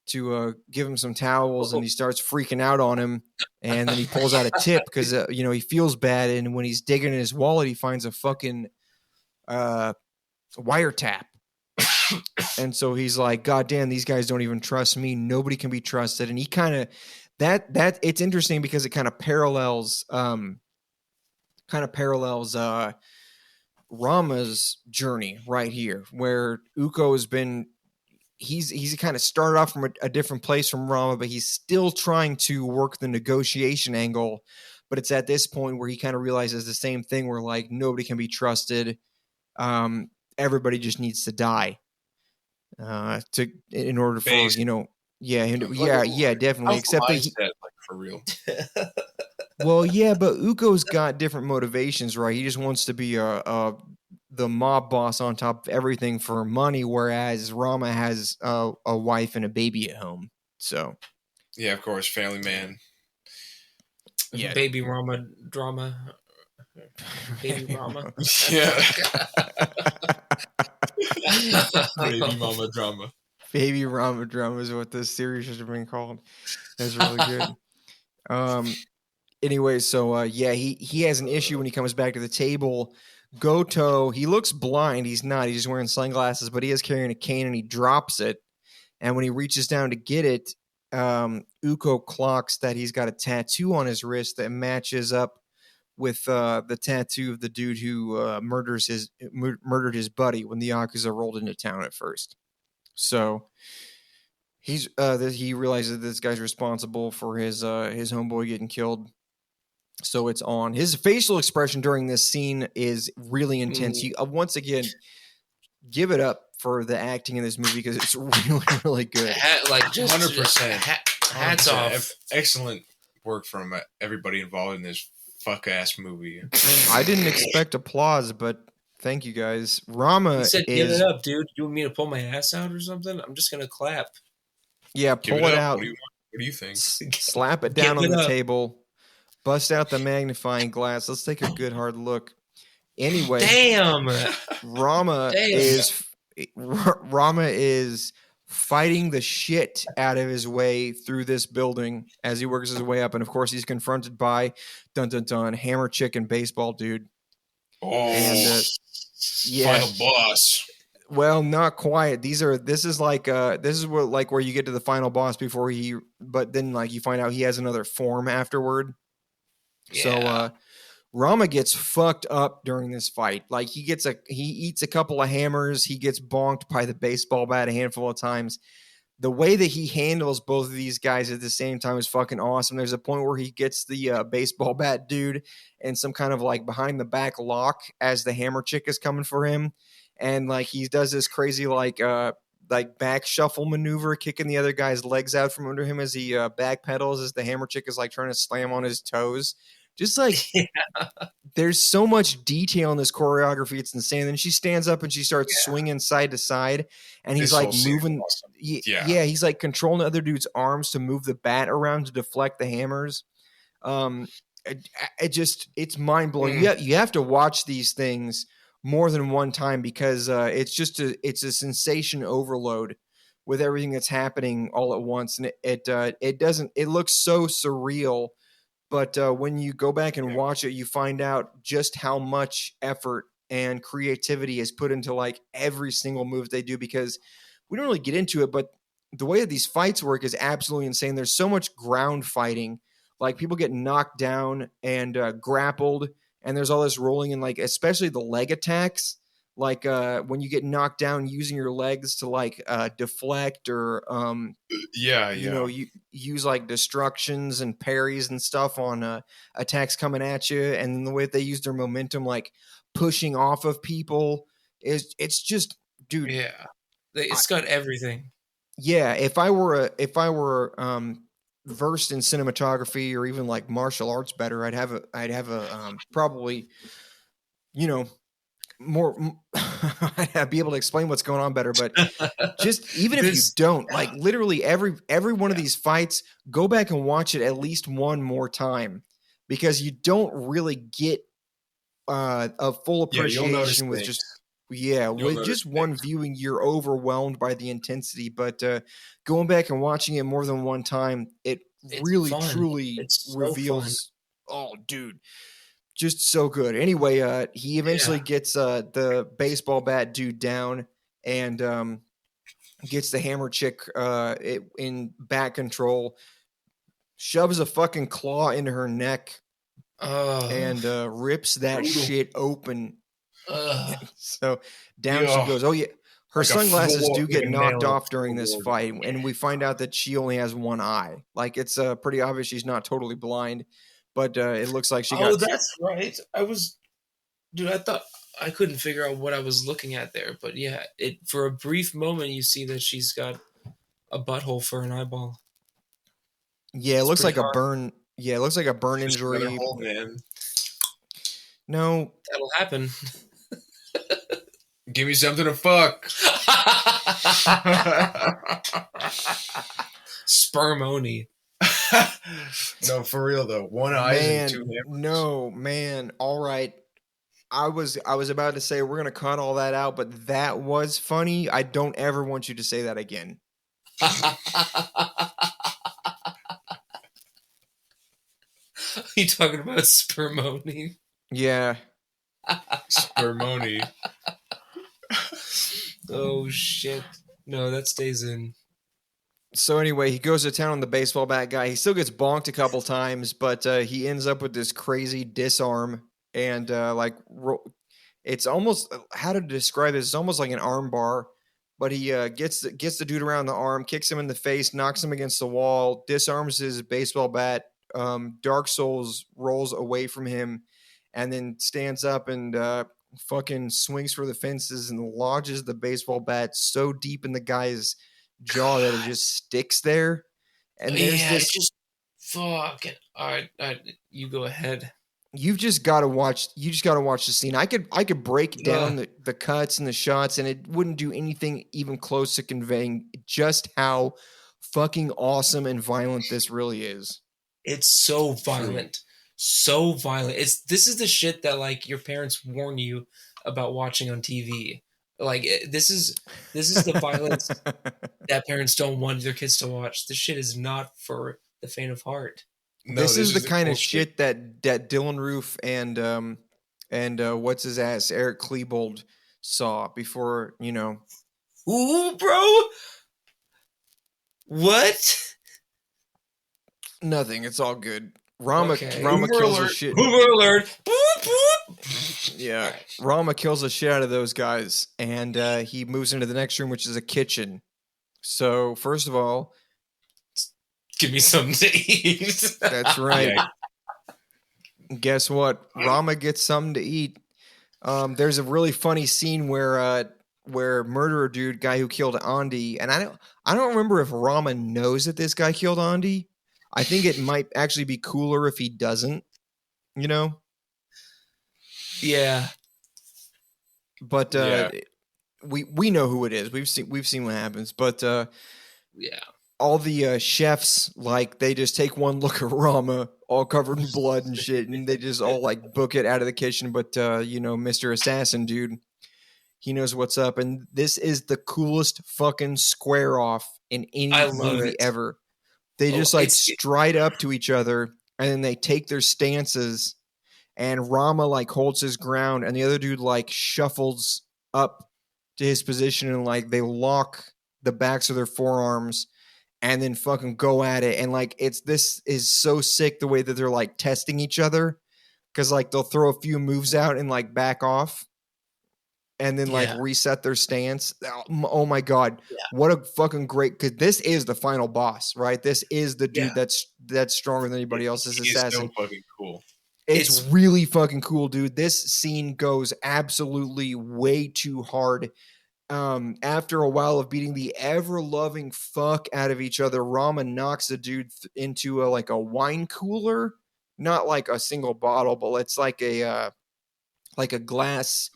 to give him some towels, and he starts freaking out on him. And then he pulls out a tip because, he feels bad. And when he's digging in his wallet, he finds a fucking wiretap. And so he's like, God damn, these guys don't even trust me. Nobody can be trusted. And he kind of that it's interesting because it kind of parallels Rama's journey right here, where Uko has been, he's kind of started off from a different place from Rama, but he's still trying to work the negotiation angle. But it's at this point where he kind of realizes the same thing, where like nobody can be trusted. Everybody just needs to die in order for Basically. definitely. Except that like for real. Well, yeah, but Uko's got different motivations, right? He just wants to be the mob boss on top of everything for money, whereas Rama has a wife and a baby at home. So, yeah, of course, family man. Yeah, baby Rama drama. Baby Rama. Yeah. Baby mama drama. Baby Rama drama is what this series should have been called. That's really good. Anyway, so he has an issue when he comes back to the table. Goto, he looks blind. He's not. He's just wearing sunglasses, but he is carrying a cane and he drops it. And when he reaches down to get it, Uko clocks that he's got a tattoo on his wrist that matches up with the tattoo of the dude who murdered his buddy when the Yakuza rolled into town at first. So he realizes this guy's responsible for his homeboy getting killed. So it's on. His facial expression during this scene is really intense. He once again give it up for the acting in this movie because it's really, really good. Like just 100%. Hats off. Excellent work from everybody involved in this fuck ass movie. I didn't expect applause, but thank you guys. Rama He said, "Give it up, dude. You want me to pull my ass out or something? I'm just gonna clap." Yeah, pull it out. What do you think? Slap it down on the table. Bust out the magnifying glass. Let's take a good hard look. Anyway, damn, Rama is fighting the shit out of his way through this building as he works his way up, and of course he's confronted by Hammer Chick and Baseball Dude. Oh, and, final boss. Well, not quite. This is where you get to the final boss but then like you find out he has another form afterward. Yeah. So Rama gets fucked up during this fight. Like he eats a couple of hammers, he gets bonked by the baseball bat a handful of times. The way that he handles both of these guys at the same time is fucking awesome. There's a point where he gets the baseball bat dude and some kind of like behind the back lock as the Hammer Chick is coming for him. And like he does this crazy like back shuffle maneuver, kicking the other guy's legs out from under him as he backpedals as the Hammer Chick is like trying to slam on his toes. Just like there's so much detail in this choreography, it's insane. Then she stands up and she starts swinging side to side, and he's like moving. Awesome. He's like controlling the other dude's arms to move the bat around to deflect the hammers. It's mind blowing. You have to watch these things more than one time because it's a sensation overload with everything that's happening all at once, and it looks so surreal. But when you go back and watch it, you find out just how much effort and creativity is put into like every single move they do, because we don't really get into it, but the way that these fights work is absolutely insane. There's so much ground fighting, like people get knocked down and grappled, and there's all this rolling and like, especially the leg attacks, like when you get knocked down using your legs to like deflect or you use like destructions and parries and stuff on attacks coming at you, and then the way that they use their momentum, like pushing off of people, it's just, dude. Yeah, it's got everything. Yeah, if I were versed in cinematography or even like martial arts better, I'd have a probably, more I'd be able to explain what's going on better. But just even if you don't, like literally every one of these fights, go back and watch it at least one more time, because you don't really get a full appreciation with just one viewing. You're overwhelmed by the intensity, but going back and watching it more than one time, it's really fun. Truly reveals fun. Oh dude, just so good. Anyway, he eventually gets the baseball bat dude down and gets the Hammer Chick in back control, shoves a fucking claw into her neck and rips that shit open. So down she goes. Oh yeah, her Like a sunglasses full- do like get a knocked nail off during this full of- fight, and we find out that she only has one eye. Like it's pretty obvious she's not totally blind, but it looks like she Oh, got. that's right. Dude, I thought I couldn't figure out what I was looking at there, but yeah, it for a brief moment you see that she's got a butthole for an eyeball. Yeah, it It's looks like pretty a hard. burn. Yeah, it looks like a burn Just another injury. hole, man. No, That'll happen. Give me something to fuck. Spermony. No, for real though. One eye and man, two hammers. no, man. All right. I was about to say we're gonna cut all that out, but that was funny. I don't ever want you to say that again. You talking about spermony? Yeah. Spermony. Oh shit! No, that stays in. So anyway, he goes to town on the baseball bat guy. He still gets bonked a couple times, but he ends up with this crazy disarm and it's almost how to describe this. It's almost like an arm bar, but he gets the dude around the arm, kicks him in the face, knocks him against the wall, disarms his baseball bat. Dark Souls rolls away from him, and then stands up and fucking swings for the fences and lodges the baseball bat so deep in the guy's jaw that it just sticks there. And there's Yeah, this. it just fucking. All right, you go ahead. You've just got to watch. You just got to watch the scene. I could break down the cuts and the shots, and it wouldn't do anything even close to conveying just how fucking awesome and violent this really is. It's so violent. So violent. This is the shit that like your parents warn you about watching on TV. Like this is the violence that parents don't want their kids to watch. This shit is not for the faint of heart. No, this is the kind cool of shit that Dylan Roof and what's his ass Eric Klebold saw before, you know. Ooh, bro. What? Nothing. It's all good. Rama kills the shit. Boomer alert. Boop, boop. Yeah. Right. Rama kills the shit out of those guys, and he moves into the next room, which is a kitchen. So first of all, give me something to eat. That's right. Guess what? Rama gets something to eat. There's a really funny scene where murderer dude, guy who killed Andy, and I don't remember if Rama knows that this guy killed Andy. I think it might actually be cooler if he doesn't, you know? Yeah. But we know who it is. We've seen what happens. But yeah. All the chefs, like, they just take one look at Rama, all covered in blood and shit, and they just all like book it out of the kitchen. But you know, Mr. Assassin dude, he knows what's up, and this is the coolest fucking square off in any movie ever. They just like stride up to each other, and then they take their stances, and Rama like holds his ground, and the other dude like shuffles up to his position, and like they lock the backs of their forearms, and then fucking go at it. And like this is so sick the way that they're like testing each other, because like they'll throw a few moves out and like back off, and then like reset their stance. Oh my god, what a fucking great! Because this is the final boss, right? This is the dude that's stronger than anybody else. This assassin. So fucking cool. It's really fucking cool, dude. This scene goes absolutely way too hard. After a while of beating the ever-loving fuck out of each other, Rama knocks the dude into a wine cooler, not like a single bottle, but it's like a glass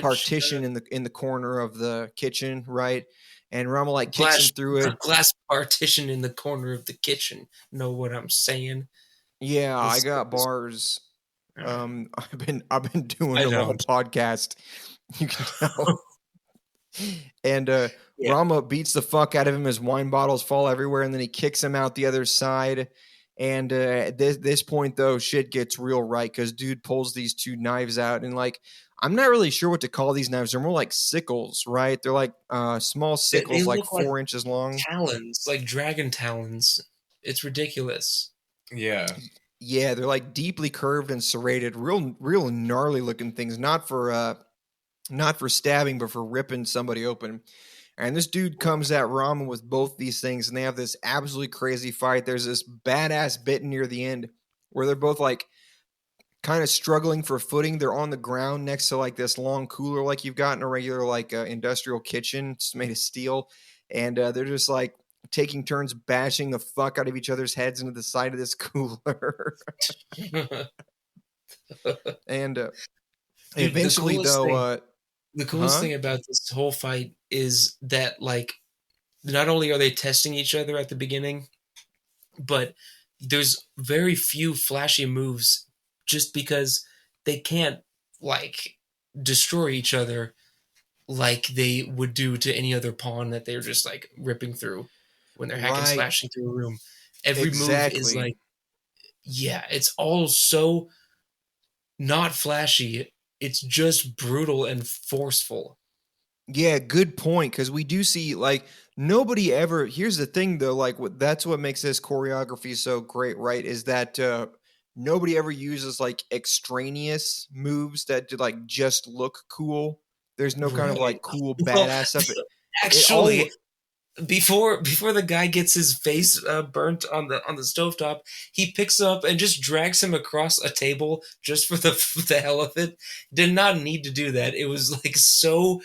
partition in the corner of the kitchen, right? And Rama like kicks him through it. A glass partition in the corner of the kitchen. Know what I'm saying? Yeah, I got bars. I've been doing a long podcast. You can tell. And Rama beats the fuck out of him. His wine bottles fall everywhere, and then he kicks him out the other side. And at this point, though, shit gets real right, because dude pulls these two knives out, and like I'm not really sure what to call these knives. They're more like sickles, right? They're like small sickles, they like 4 inches long. Talons, like dragon talons. It's ridiculous. Yeah. Yeah, they're like deeply curved and serrated, real gnarly looking things. Not for not for stabbing, but for ripping somebody open. And this dude comes at Ramen with both these things, and they have this absolutely crazy fight. There's this badass bit near the end where they're both like kind of struggling for footing. They're on the ground next to like this long cooler, like you've got in a regular like industrial kitchen. It's made of steel, and they're just like taking turns bashing the fuck out of each other's heads into the side of this cooler. And Dude, eventually, though, the coolest thing about this whole fight is that, like, not only are they testing each other at the beginning, but there's very few flashy moves just because they can't, like, destroy each other like they would do to any other pawn that they're just, like, ripping through when they're hack and slashing through a room. Every move is, like, yeah, it's all so not flashy. It's just brutal and forceful. Yeah, good point. Because we do see like nobody ever. Here's the thing, though. Like that's what makes this choreography so great, right? Is that nobody ever uses like extraneous moves that like just look cool. There's no kind of like cool badass stuff. Actually, before the guy gets his face burnt on the stovetop, he picks up and just drags him across a table just for the hell of it. Did not need to do that. It was like so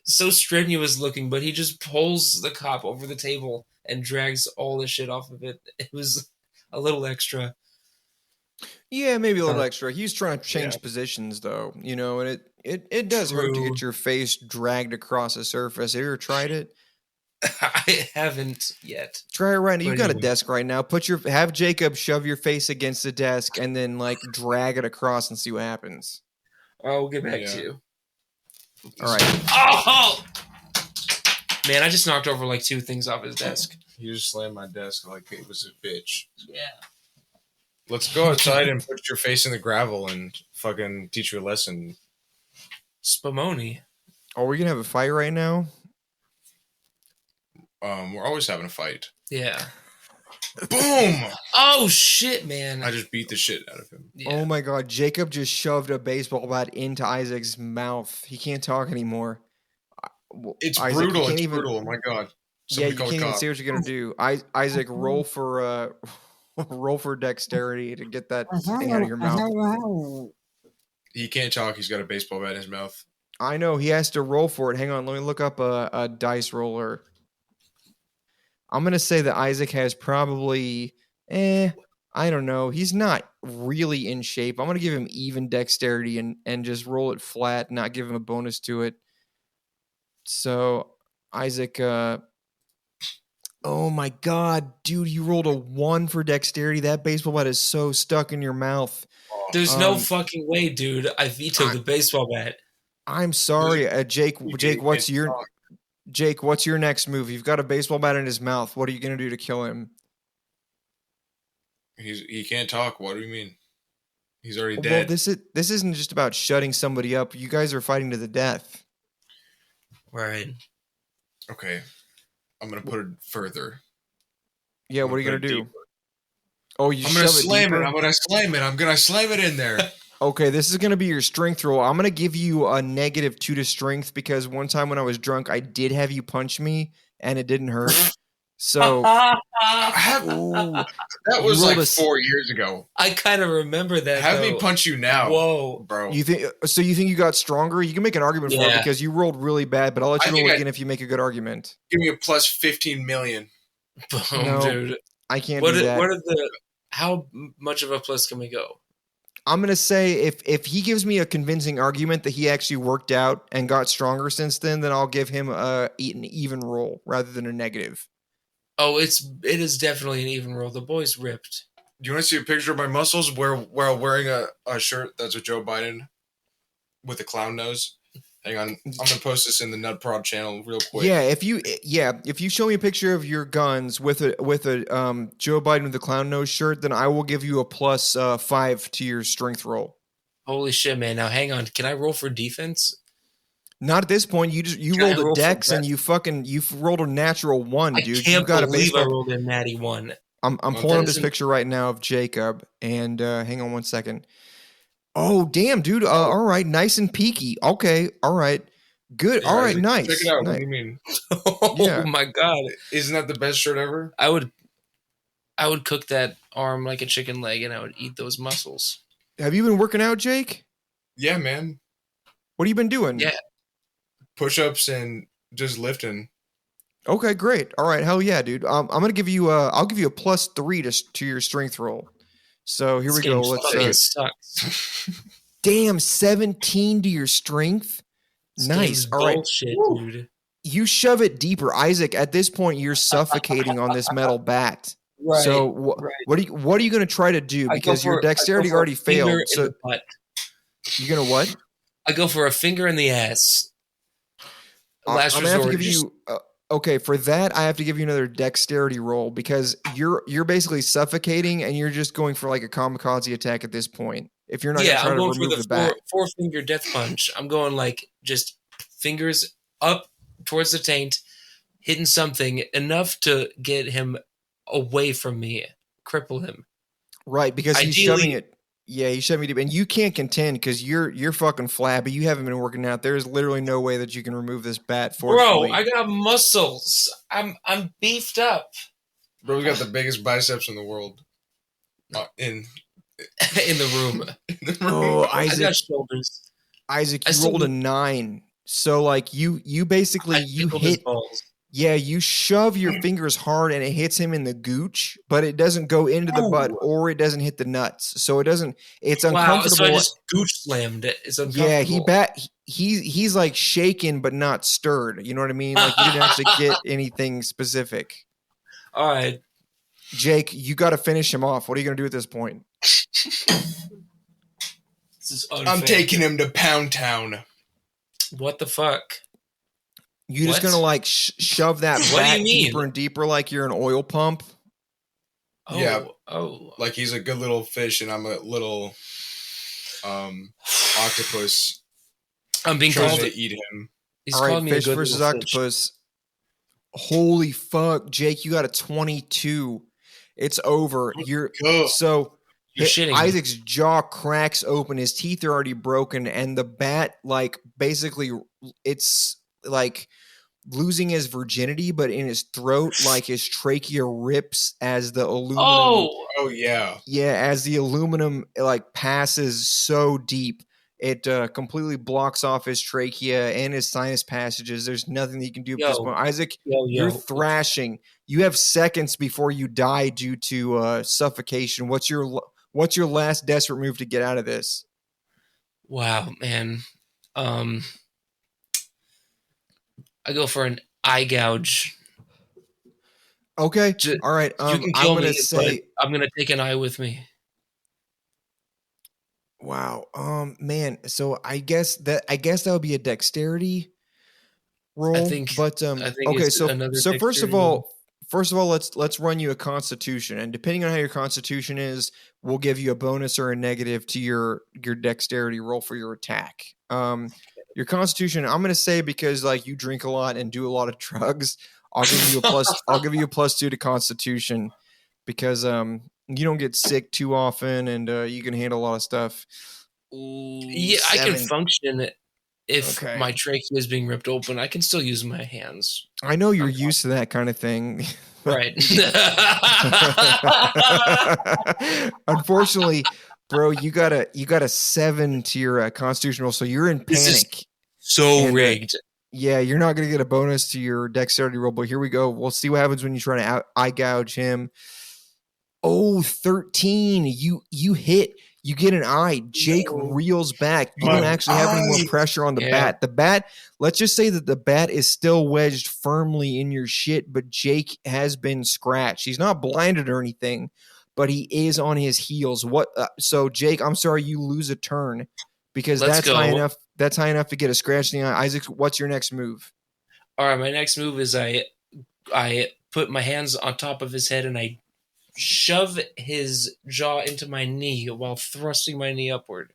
strenuous looking, but he just pulls the cop over the table and drags all the shit off of it. It was a little extra. Yeah, maybe a little extra. He's trying to change positions, though, you know, and it does hurt to get your face dragged across a surface. Have you ever tried it? I haven't yet. Try it right now. You've got a desk right now. Have Jacob shove your face against the desk and then like drag it across and see what happens. I'll get back to you. All right. Oh man, I just knocked over like 2 things off his desk. He just slammed my desk like it was a bitch. Yeah. Let's go outside and put your face in the gravel and fucking teach you a lesson. Spumoni. Are we gonna have a fight right now? We're always having a fight. Yeah. Boom! Oh shit, man! I just beat the shit out of him. Yeah. Oh my god, Jacob just shoved a baseball bat into Isaac's mouth. He can't talk anymore. It's Isaac, brutal. It's brutal. Oh my god. Somebody you can't even see what you're gonna do. Isaac, roll for dexterity to get that thing out of your mouth. He can't talk. He's got a baseball bat in his mouth. I know. He has to roll for it. Hang on. Let me look up a dice roller. I'm going to say that Isaac has probably, I don't know. He's not really in shape. I'm going to give him even dexterity and just roll it flat, not give him a bonus to it. So, Isaac, oh my God, dude, you rolled a 1 for dexterity. That baseball bat is so stuck in your mouth. There's no fucking way, dude. I vetoed the baseball bat. I'm sorry, Jake, what's your next move? You've got a baseball bat in his mouth. What are you going to do to kill him? He can't talk. What do you mean? He's already dead. Well, this isn't just about shutting somebody up. You guys are fighting to the death. Right. Okay. I'm going to put it further. Yeah, what are you going to do? Deeper. Oh, I'm going to slam it. I'm going to slam it. I'm going to slam it in there. Okay, this is going to be your strength roll. I'm going to give you a -2 to strength because one time when I was drunk, I did have you punch me and it didn't hurt. So that was like 4 years ago. I kind of remember that. Have me punch you now. Whoa, bro. You think you got stronger? You can make an argument for it because you rolled really bad, but I'll let you roll again if you make a good argument. Give me a plus 15 million. No, dude. I can't do that. How much of a plus can we go? I'm going to say if he gives me a convincing argument that he actually worked out and got stronger since then I'm give him an even roll rather than a negative. Oh, it is definitely an even roll. The boy's ripped. Do you want to see a picture of my muscles while wearing a shirt that's a Joe Biden with a clown nose? Hang on, I'm gonna post this in the Nut Prod channel real quick. Yeah, if you show me a picture of your guns with a Joe Biden with the clown nose shirt, then I will give you a plus 5 to your strength roll. Holy shit, man! Now hang on, can I roll for defense? Not at this point. You rolled a dex and you rolled a natural 1, dude. I can't believe I rolled a natty 1. I'm pulling up this picture right now of Jacob, and hang on one second. Oh, damn, dude. All right. Nice and peaky. Okay. All right. Good. Yeah, All right. Isaac, Nice. check it out. What Nice. do you mean? Oh Yeah. my god! Isn't that the best shirt ever? I would cook that arm like a chicken leg, and I would eat those muscles. Have you been working out, Jake? Yeah, man. What have you been doing? Yeah. Push-ups and just lifting. Okay, great. All right, hell yeah, dude. I'm gonna give you I'll give you a +3 to your strength roll. So here This we go. game Let's fucking sucks. damn 17 to your strength. This Nice. game's All right. bullshit, Woo. dude. You shove it deeper, Isaac. At this point, you're suffocating on this metal bat. Right. So right. what are you going to try to do? Because your dexterity already failed. So you're gonna what? I go for a finger in the ass. Last I'm gonna have to resort. give you. Okay, for that I have to give you another dexterity roll because you're basically suffocating and you're just going for like a kamikaze attack at this point. If you're not gonna try I'm to going for remove the the bat. four finger death punch. I'm going like just fingers up towards the taint, hitting something enough to get him away from me, cripple him. Right, because he's Ideally- shoving it. Yeah, he's shoving it deep, and you can't contend because you're fucking flabby. You haven't been working out. There's literally no way that you can remove this bat. Forcefully. Bro, I got muscles. I'm beefed up. Bro's got the biggest biceps in the world. In the room. Oh, I Isaac, got shoulders. Isaac, I you still rolled a need- 9. So like you basically you tickled his hit. balls. Yeah, you shove your fingers hard and it hits him in the gooch, but it doesn't go into the butt Ooh. or it doesn't hit the nuts. So it doesn't. It's Wow, uncomfortable. so I just gooch slammed it. It's uncomfortable. Yeah, he's like shaken but not stirred. You know what I mean? Like you didn't actually get anything specific. All right. Jake, you got to finish him off. What are you going to do at this point? This is unfair. I'm taking him to Pound Town. What the fuck? You just What? going to like shove that What do bat you mean? deeper and deeper like you're an oil pump? Oh, Yeah. Oh. Like he's a good little fish and I'm a little octopus I'm being trying called. to eat him. He's All called right, me a fish good versus little fish. octopus. Holy fuck, Jake, you got a 22. It's over. You're Go. so You're shitting me. Isaac's jaw cracks open, his teeth are already broken, and the bat, like, basically, it's like losing his virginity, but in his throat, like his trachea rips as the aluminum. Oh yeah. Yeah, as the aluminum like passes so deep, it completely blocks off his trachea and his sinus passages. There's nothing that you can do at this Yo. point. Isaac, Yo. you're thrashing. You have seconds before you die due to suffocation. What's your last desperate move to get out of this? Wow, man. I go for an eye gouge. Okay, Ju- all right. You can I'm kill gonna me, say, but I'm gonna take an eye with me. wow, man. So I guess that would be a dexterity roll. I think okay. it's another So first of dexterity roll. all, let's run you a Constitution, and depending on how your Constitution is, we'll give you a bonus or a negative to your dexterity roll for your attack. Your Constitution, I'm gonna say because like you drink a lot and do a lot of drugs, I'll give you a plus. I'll give you a +2 to Constitution because you don't get sick too often and you can handle a lot of stuff. Ooh, Yeah, I can 7. function if Okay. my trachea is being ripped open. I can still use my hands. I know you're used to that kind of thing. Right. Unfortunately, bro, you got a 7 to your Constitution roll, so you're in This is- panic. So And, rigged. Yeah, you're not going to get a bonus to your dexterity roll, but here we go. We'll see what happens when you try to eye gouge him. Oh, 13. You hit. You get an eye. Jake reels back. You don't actually have any more pressure on the bat. The bat, let's just say that the bat is still wedged firmly in your shit, but Jake has been scratched. He's not blinded or anything, but he is on his heels. So Jake, I'm sorry you lose a turn because Let's that's go. high enough. That's high enough to get a scratch in the eye. Isaac, what's your next move? All right, my next move is I put my hands on top of his head and I shove his jaw into my knee while thrusting my knee upward.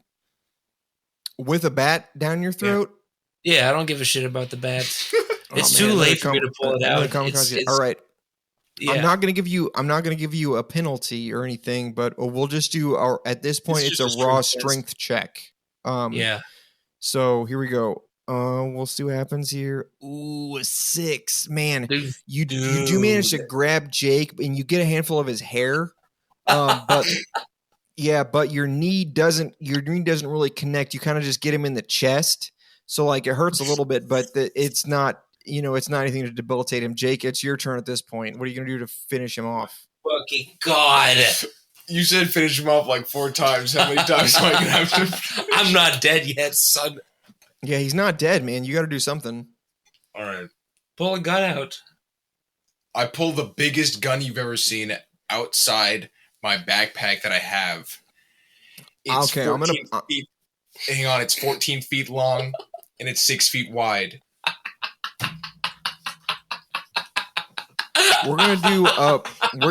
With a bat down your throat? Yeah, I don't give a shit about the bat. It's Oh, too man, late for me to pull it another out. kamikaze. All right. Yeah. I'm not gonna give you a penalty or anything, but we'll just do our. At this point, it's a raw strength check. Yeah. So here we go. We'll see what happens here. Ooh, a 6. Man, Dude, you do manage to grab Jake, and you get a handful of his hair. But yeah, but your knee doesn't really connect. You kind of just get him in the chest, so like it hurts a little bit, but it's not it's not anything to debilitate him. Jake, it's your turn at this point. What are you gonna do to finish him off? Fucking God. You said finish him off like 4 times. How many times am I gonna have to? I'm not dead yet, son. Yeah, he's not dead, man. You got to do something. All right. Pull a gun out. I pull the biggest gun you've ever seen outside my backpack that I have. It's okay, 14 feet. Hang on, it's 14 feet long and it's 6 feet wide. We're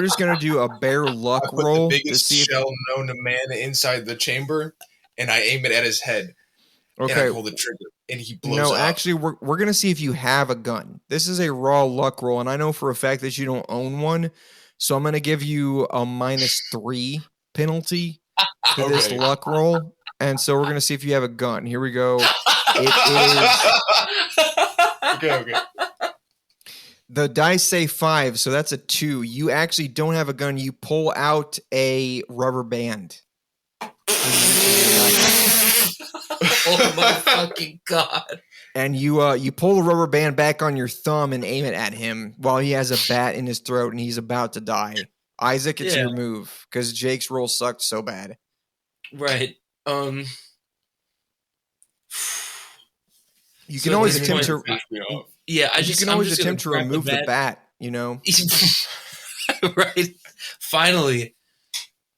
just gonna do a bare luck I put roll the biggest to see shell known to man inside the chamber, and I aim it at his head. Okay. And I pull the trigger, and he blows up. No, actually, we're gonna see if you have a gun. This is a raw luck roll, and I know for a fact that you don't own one, so I'm gonna give you a -3 penalty to this luck roll, and so we're gonna see if you have a gun. Here we go. It is Okay. the dice say 5, so that's a 2. You actually don't have a gun. You pull out a rubber band. Oh my fucking God. And you pull the rubber band back on your thumb and aim it at him while he has a bat in his throat and he's about to die. Isaac, it's your move because Jake's roll sucked so bad. Right. You can always attempt to. Yeah, you can always attempt to remove the bat. Right. Finally,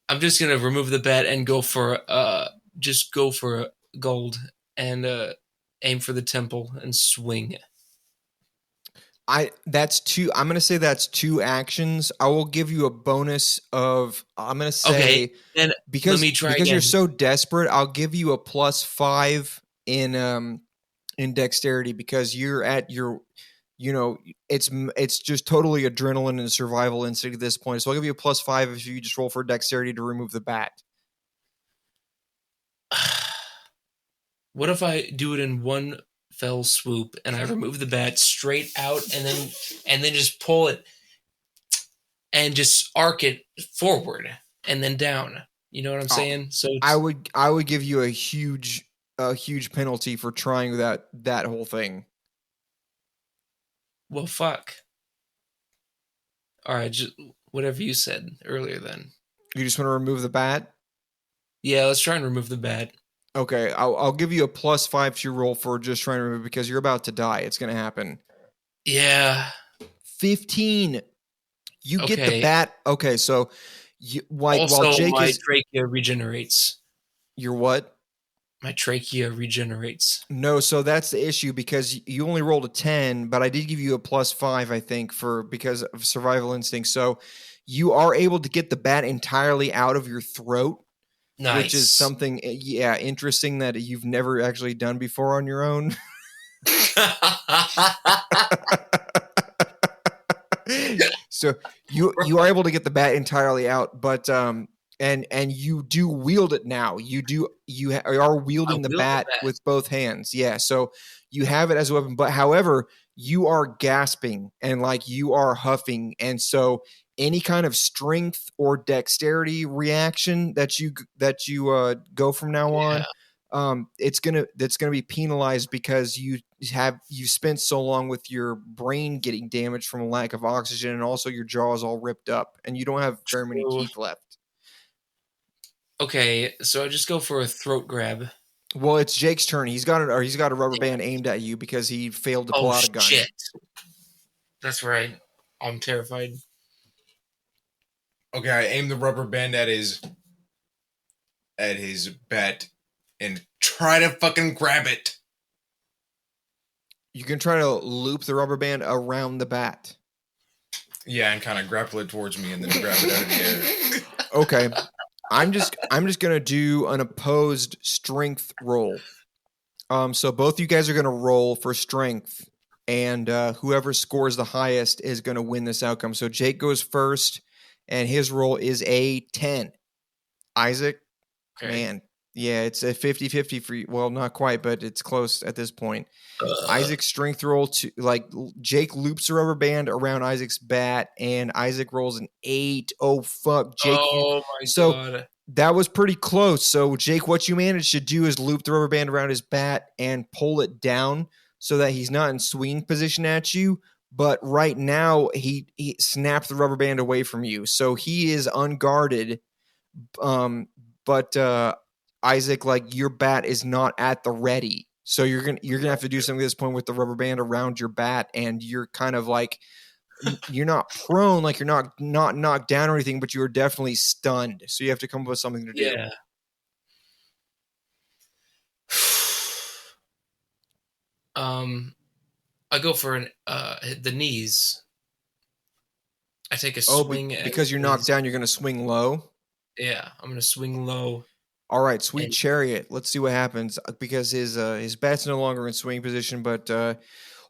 I'm just gonna remove the bat and go for gold and aim for the temple and swing. That's 2. I'm gonna say that's 2 actions. I will give you a bonus of. I'm gonna say and because let me try because again. you're so desperate. I'll give you a +5 in dexterity because you're at your. It's just totally adrenaline and survival instinct at this point. So I'll give you a +5 if you just roll for dexterity to remove the bat. What if I do it in one fell swoop and I remove the bat straight out and then just pull it and just arc it forward and then down? You know what I'm saying? So I would give you a huge penalty for trying that whole thing. Well, fuck. All right, just whatever you said earlier then. You just want to remove the bat? Yeah, let's try and remove the bat. Okay, I'll give you a +5 to your roll for just trying to remove because you're about to die. It's going to happen. Yeah. 15. You get the bat. Okay, so while Jake my trachea regenerates. Your what? My trachea regenerates. No, so that's the issue because you only rolled a 10, but I did give you a +5, I think, because of survival instinct. So you are able to get the bat entirely out of your throat, nice. Which is something, interesting that you've never actually done before on your own. So you are able to get the bat entirely out, but and you do wield it now. You are wielding the bat with both hands. Yeah, so you have it as a weapon, but however, you are gasping and like you are huffing, and so any kind of strength or dexterity reaction that you go from now on, that's gonna be penalized because you've spent so long with your brain getting damaged from a lack of oxygen, and also your jaw is all ripped up, and you don't have very many teeth left. Okay, so I just go for a throat grab. Well, it's Jake's turn. He's got a rubber band aimed at you because he failed to pull out a gun. Shit. That's right. I'm terrified. Okay, I aim the rubber band at his bat and try to fucking grab it. You can try to loop the rubber band around the bat. Yeah, and kind of grapple it towards me and then grab it out of the air. Okay. I'm just gonna do an opposed strength roll. So both you guys are gonna roll for strength. and whoever scores the highest is going to win this outcome. So Jake goes first, and his roll is a 10. Isaac, man, yeah, it's a 50-50 for you. Well, not quite, but it's close at this point. Isaac's strength roll to Jake loops the rubber band around Isaac's bat, and Isaac rolls an 8. Oh fuck, Jake! God. That was pretty close. So Jake, what you managed to do is loop the rubber band around his bat and pull it down so that he's not in swing position at you. But right now he snapped the rubber band away from you, so he is unguarded. But Isaac, like, your bat is not at the ready. So you're gonna have to do something at this point with the rubber band around your bat, and you're kind of like, you're not prone, like you're not knocked down or anything, but you're definitely stunned. So you have to come up with something to do. Yeah. I go for the knees. I take a swing because you're knocked down. You're gonna swing low. Yeah, I'm gonna swing low. All right, Sweet Chariot. Let's see what happens because his bat's no longer in swing position. But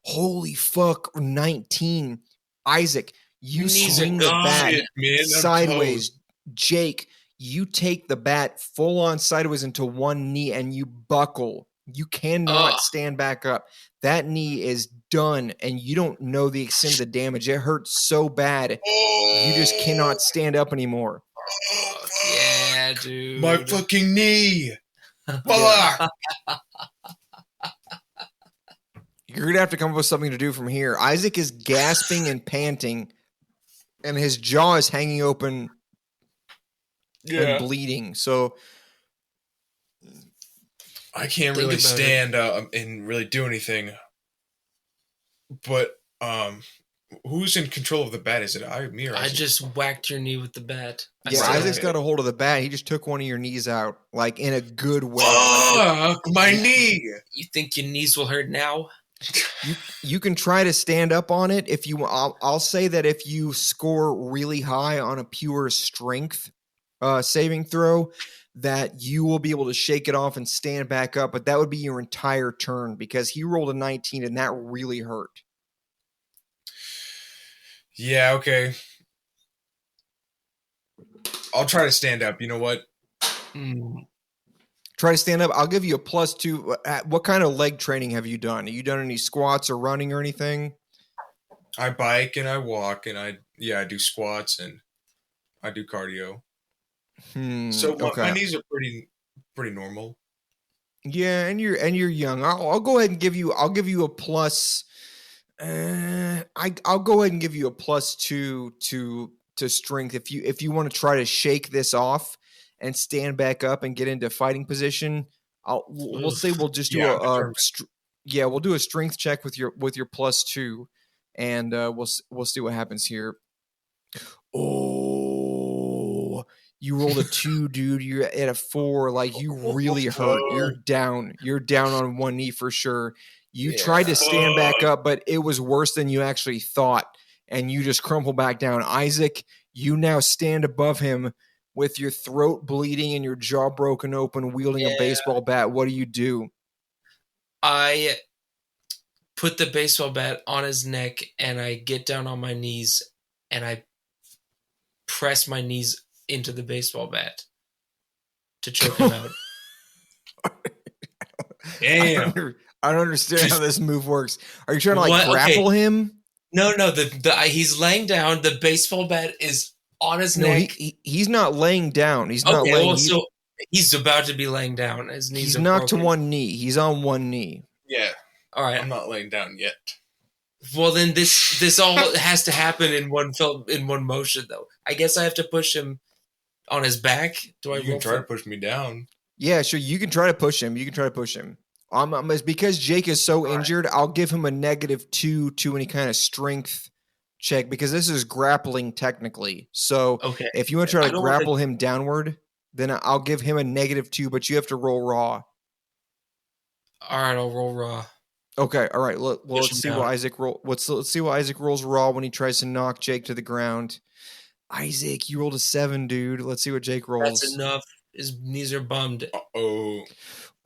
holy fuck, 19. Isaac, you swing the bat sideways. Jake, you take the bat full on sideways into one knee and you buckle. You cannot stand back up. That knee is done, and you don't know the extent of the damage. It hurts so bad, you just cannot stand up anymore. Yeah, dude. My fucking knee. Fuck. You're going to have to come up with something to do from here. Isaac is gasping and panting, and his jaw is hanging open and bleeding. So I can't really stand and really do anything. But who's in control of the bat? Is it me or Isaac? I just whacked your knee with the bat. Isaac's got a hold of the bat. He just took one of your knees out, like, in a good way. Fuck, my knee! You think your knees will hurt now? You can try to stand up on it if you. I'll say that if you score really high on a pure strength saving throw, that you will be able to shake it off and stand back up. But that would be your entire turn because he rolled a 19 and that really hurt. Yeah, okay. I'll try to stand up. You know what? Try to stand up. I'll give you a +2. What kind of leg training have you done? Have you done any squats or running or anything? I bike and I walk and I do squats and I do cardio. So my knees are pretty normal. Yeah, and you're young. I'll go ahead and give you. I'll give you a plus. I'll go ahead and give you a +2 to strength if you want to try to shake this off and stand back up and get into fighting position. We'll say we'll just do we'll do a strength check with your +2, and we'll see what happens here. Oh, you rolled a 2, dude. You're at a 4. Like, you really hurt. You're down. You're down on one knee for sure. You tried to stand back up, but it was worse than you actually thought, and you just crumple back down. Isaac, you now stand above him with your throat bleeding and your jaw broken open, wielding a baseball bat. What do you do? I put the baseball bat on his neck, and I get down on my knees, and I press my knees into the baseball bat to choke him out. Damn. I don't understand how this move works. Are you trying to grapple him? No. He's laying down. The baseball bat is on his neck. He's not laying down. He's not laying. So he's about to be laying down. His knees. He's are knocked broken. to one knee. He's on one knee. Yeah. All right. I'm not laying down yet. Well, then this all has to happen in one motion, though. I guess I have to push him on his back. Do I? You can try to push me down. Yeah, sure. You can try to push him. Because Jake is so injured, I'll give him a -2 to any kind of strength check because this is grappling technically. So if you want to try to grapple him downward, then I'll give him a -2, but you have to roll raw. All right, I'll roll raw. Okay, all right. Let's see what Isaac Let's see what Isaac rolls raw when he tries to knock Jake to the ground. Isaac, you rolled a 7, dude. Let's see what Jake rolls. That's enough. His knees are bummed. Oh,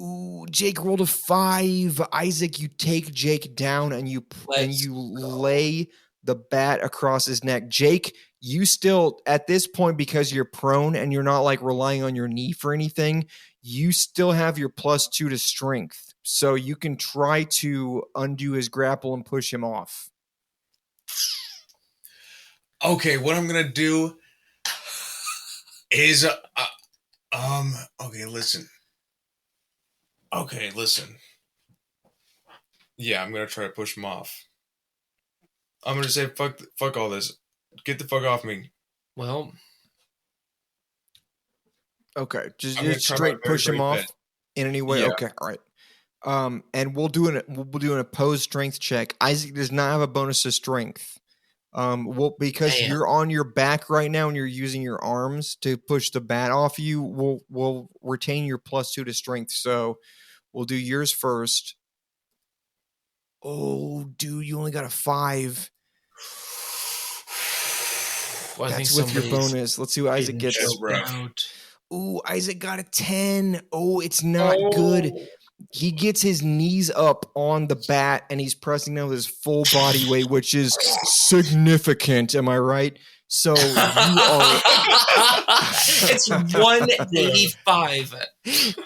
Ooh, Jake rolled a 5. Isaac, you take Jake down and you Let's go. lay the bat across his neck. Jake, you still at this point, because you're prone and you're not like relying on your knee for anything, you still have your +2 to strength. So you can try to undo his grapple and push him off. okay. What I'm gonna do is okay. Listen. Okay, listen. Yeah, I'm gonna try to push him off. I'm gonna say fuck all this. Get the fuck off me. Well, Okay, just I'm gonna just try my straight very, push him very off best. in any way. Yeah. Okay, all right. And we'll do an opposed strength check. Isaac does not have a bonus to strength. Because Damn. you're on your back right now and you're using your arms to push the bat off you, we'll retain your +2 to strength. So we'll do yours first. Oh, dude, you only got a 5. well, I think That's with your somebody's bonus. Let's see what Isaac getting gets. That's choked rough. out. Ooh, Isaac got a 10. Oh, it's not good. He gets his knees up on the bat and he's pressing down with his full body weight, which is significant. Am I right? So you are. It's 185.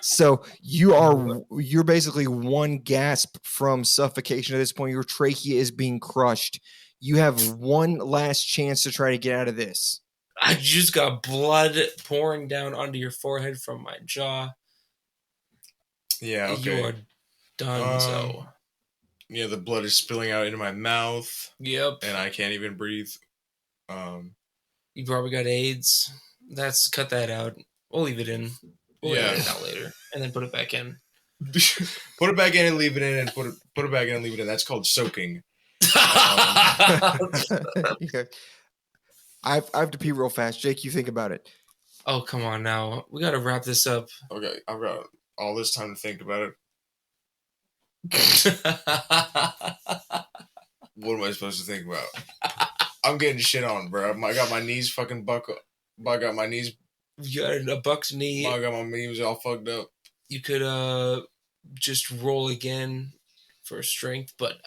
So you're basically one gasp from suffocation at this point. Your trachea is being crushed. You have one last chance to try to get out of this. I just got blood pouring down onto your forehead from my jaw. Yeah, okay. You are done. So, Yeah, the blood is spilling out into my mouth, yep. and I can't even breathe. You probably got AIDS. Cut that out. We'll leave it in. We'll Yeah. edit it out later, and then put it back in. Put it back in and leave it in, and put it back in and leave it in. That's called soaking. Yeah. I have to pee real fast. Jake, you think about it. Oh, come on now. We got to wrap this up. Okay, I've got all this time to think about it. What am I supposed to think about? I'm getting shit on, bro. I got my knees fucking I got my knees. You got a buck's knee. I got my knees all fucked up. You could just roll again for strength, but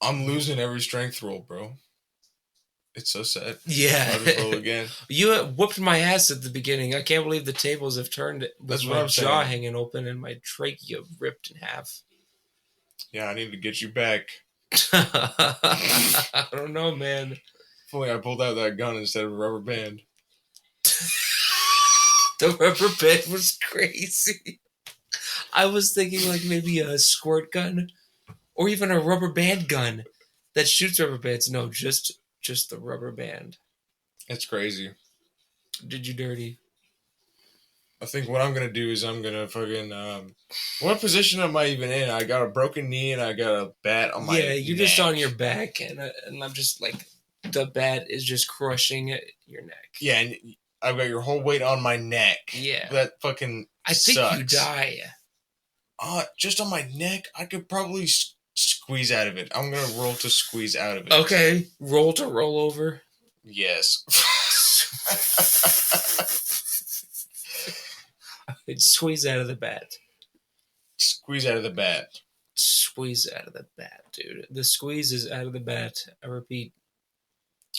I'm losing every strength roll, bro. It's so sad. Yeah. I'll just roll again. You whooped my ass at the beginning. I can't believe the tables have turned with That's what my I'm jaw saying. hanging open and my trachea ripped in half. Yeah, I need to get you back. I don't know, man. If only I pulled out that gun instead of a rubber band. The rubber band was crazy. I was thinking like maybe a squirt gun or even a rubber band gun that shoots rubber bands. No, just the rubber band. It's crazy. Did you dirty? I think what I'm gonna do is I'm gonna fucking what position am I even in? I got a broken knee and I got a bat on my you're neck. just on your back and I'm just like the bat is just crushing your neck. Yeah, and I've got your whole weight on my neck. Yeah. That fucking I think sucks. you die. Just on my neck, I could probably squeeze out of it. I'm gonna roll to squeeze out of it. Okay, roll to roll over. Yes. Squeeze out of the bat. Squeeze out of the bat. Squeeze out of the bat, dude. The squeeze is out of the bat. I repeat.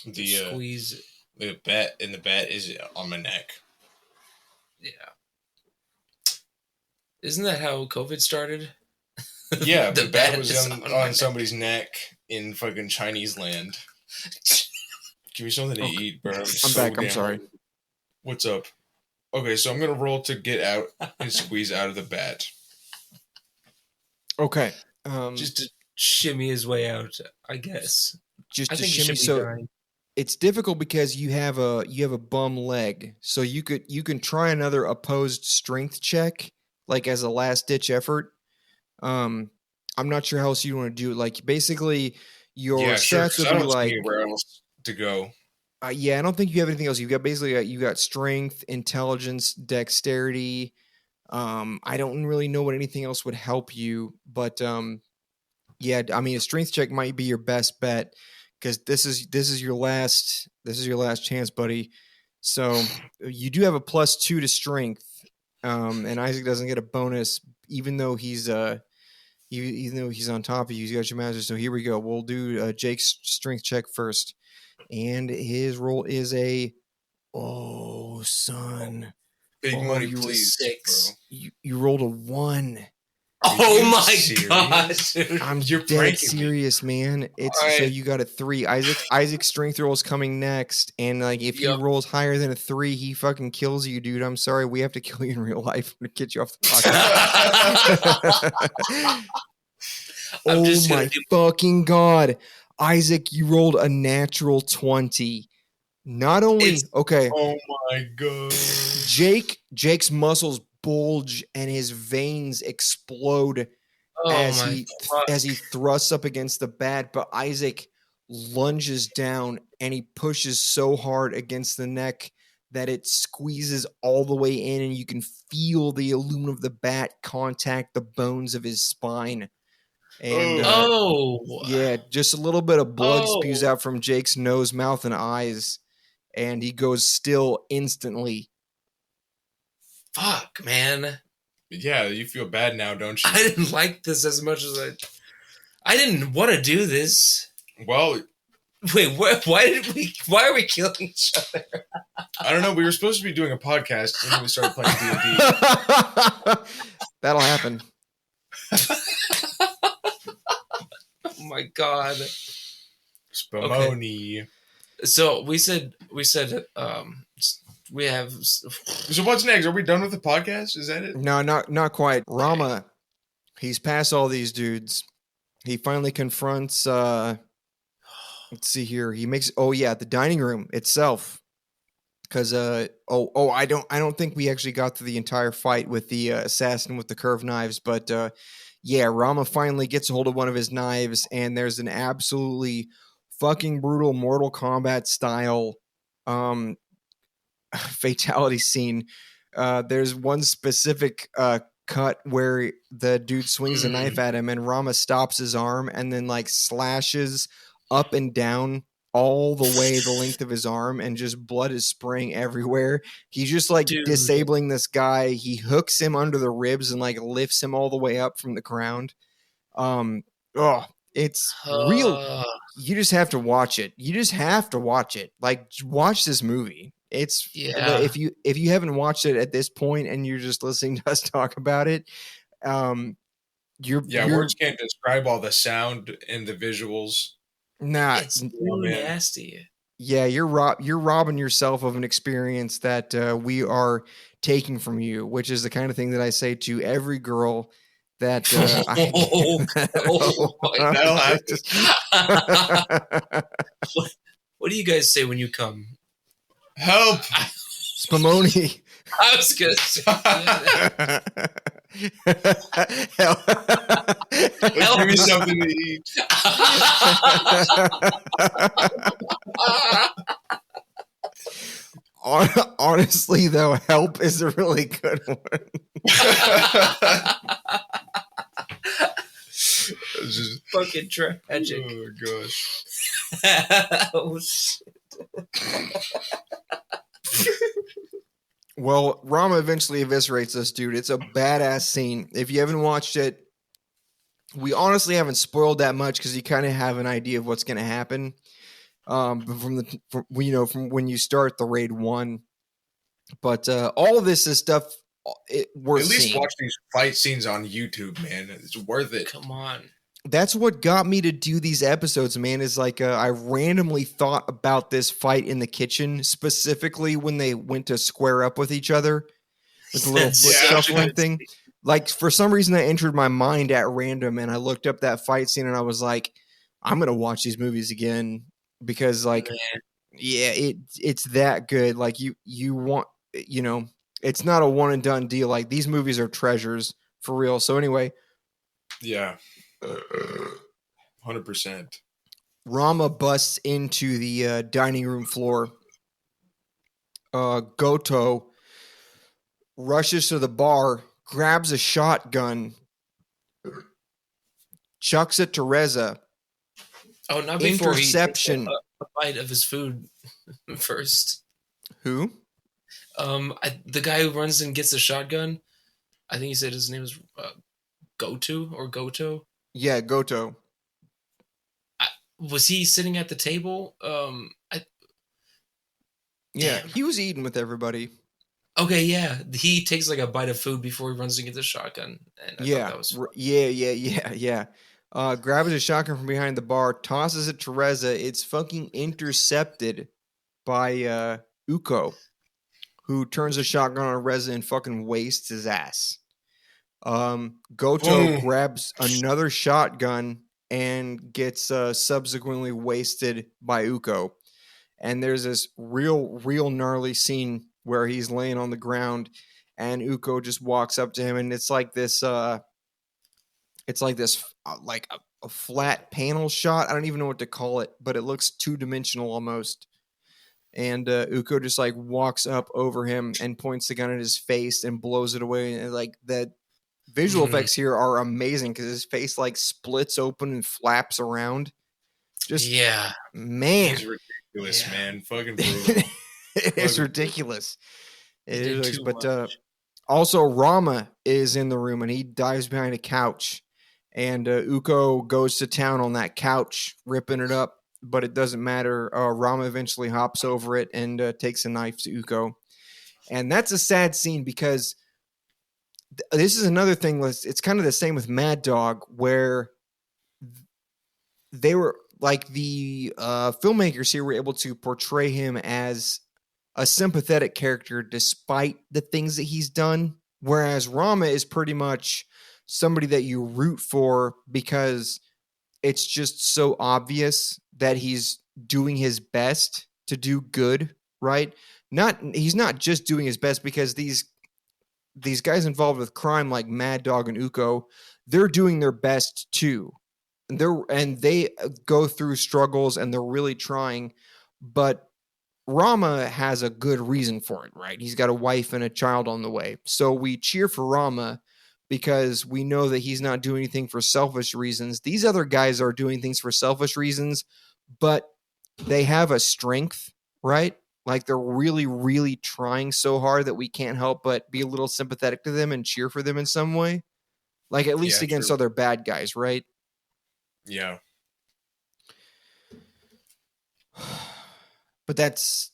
The squeeze. The bat is on my neck. Yeah. Isn't that how COVID started? Yeah, the the bat bat was is on somebody's neck in fucking Chinese land. Give me something to eat, bro. I'm back. I'm sorry. hungry. What's up? Okay, so I'm gonna roll to get out and squeeze out of the bat. Okay. Just to shimmy his way out, I guess. Just I to think he shimmy. should be So dying. it's difficult because you have a bum leg. So you can try another opposed strength check, like as a last ditch effort. I'm not sure how else you want to do it. Like basically, your stats I would be don't see like. anywhere else to go. Yeah, I don't think you have anything else. You've got basically you got strength, intelligence, dexterity. I don't really know what anything else would help you, but yeah, I mean a strength check might be your best bet because this is your last chance, buddy. So you do have a +2 to strength, and Isaac doesn't get a bonus, even though he's on top of you. He's got your master. So here we go. We'll do Jake's strength check first, and his roll is a son. Big money, you please, 6. bro. You rolled a 1. Oh you my serious? god, dude. I'm You're dead pranking me. serious, man. It's All so right. you got a 3. Isaac's strength roll is coming next, and like if he Yup. rolls higher than a 3, he fucking kills you, dude. I'm sorry, we have to kill you in real life to get you off the podcast. I'm Oh just gonna my do. fucking god, Isaac, you rolled a natural 20. Not only It's- okay, Oh my god. Jake's muscles bulge and his veins explode Oh as my he fuck. as he thrusts up against the bat, but Isaac lunges down and he pushes so hard against the neck that it squeezes all the way in, and you can feel the aluminum of the bat contact the bones of his spine. And yeah, just a little bit of blood spews out from Jake's nose, mouth, and eyes, and he goes still instantly. Fuck, man. Yeah, you feel bad now, don't you? I didn't like this as much as I didn't want to do this. Well, Wait, why are we killing each other? I don't know. We were supposed to be doing a podcast, and then we started playing D&D. That'll happen. Oh my god. Spumoni. So we said we have So what's next? Are we done with the podcast? Is that it? No, not quite. Rama, he's past all these dudes. He finally confronts let's see here. He makes the dining room itself. Cause I don't think we actually got through the entire fight with the assassin with the curved knives, but Rama finally gets a hold of one of his knives, and there's an absolutely fucking brutal Mortal Kombat style fatality scene. There's one specific cut where the dude swings a knife at him, and Rama stops his arm and then like slashes up and down all the way the length of his arm, and just blood is spraying everywhere. He's just like disabling this guy. He hooks him under the ribs and like lifts him all the way up from the ground. It's real. You just have to watch it. Like, watch this movie. It's if you haven't watched it at this point and you're just listening to us talk about it, words can't describe all the sound and the visuals. Nah, it's nasty. Yeah, you're robbing yourself of an experience that we are taking from you, which is the kind of thing that I say to every girl that What do you guys say when you come? Help! Spumoni. I was gonna say Give me something to eat. Honestly, though, help is a really good one. Just fucking tragic. Oh gosh. Oh shit. Well, Rama eventually eviscerates this dude. It's a badass scene. If you haven't watched it, we honestly haven't spoiled that much because you kind of have an idea of what's going to happen. From when you start the raid 1, but all of this is stuff worth at least seeing. Watch these fight scenes on YouTube, man. It's worth it. Come on. That's what got me to do these episodes, man. Is like I randomly thought about this fight in the kitchen, specifically when they went to square up with each other with the little foot shuffling thing. Like, for some reason, that entered my mind at random, and I looked up that fight scene, and I was like, I'm gonna watch these movies again because, like, it's that good. Like, you want, it's not a one and done deal. Like, these movies are treasures for real. So anyway, yeah. 100%. Rama busts into the dining room floor. Goto rushes to the bar, grabs a shotgun, chucks it to Reza. Oh, not before interception. he takes a bite of his food first. Who? The guy who runs and gets the shotgun. I think he said his name is Goto or Goto. Yeah, Goto. Was he sitting at the table? Yeah, Damn. he was eating with everybody. Okay, yeah. He takes like a bite of food before he runs to get the shotgun, and I thought Yeah, that was fun. yeah. Grabs a shotgun from behind the bar, tosses it to Reza. It's fucking intercepted by Uko, who turns a shotgun on Reza and fucking wastes his ass. Goto Boom. grabs another shotgun and gets subsequently wasted by Uko. And there's this real gnarly scene where he's laying on the ground and Uko just walks up to him, and it's like this like a flat panel shot. I don't even know what to call it, but it looks two-dimensional almost. And Uko just like walks up over him and points the gun at his face and blows it away. And like the visual effects here are amazing because his face like splits open and flaps around. Just Yeah, man, He's ridiculous, Yeah. man. Fucking brutal. it's Fucking ridiculous. He It did is, too but much. also Rama is in the room and he dives behind a couch, and Uko goes to town on that couch, ripping it up. But it doesn't matter. Rama eventually hops over it and takes a knife to Uko, and that's a sad scene because this is another thing. It's kind of the same with Mad Dog, where they were like the filmmakers here were able to portray him as a sympathetic character despite the things that he's done, whereas Rama is pretty much somebody that you root for because it's just so obvious that he's doing his best to do good, right? He's not just doing his best because these guys involved with crime like Mad Dog and Uko, they're doing their best too. And they go through struggles and they're really trying, but Rama has a good reason for it, right? He's got a wife and a child on the way. So we cheer for Rama because we know that he's not doing anything for selfish reasons. These other guys are doing things for selfish reasons, but they have a strength, right? Like they're really, really trying so hard that we can't help but be a little sympathetic to them and cheer for them in some way. Like at least Yeah, against true. other bad guys, right? Yeah. But that's,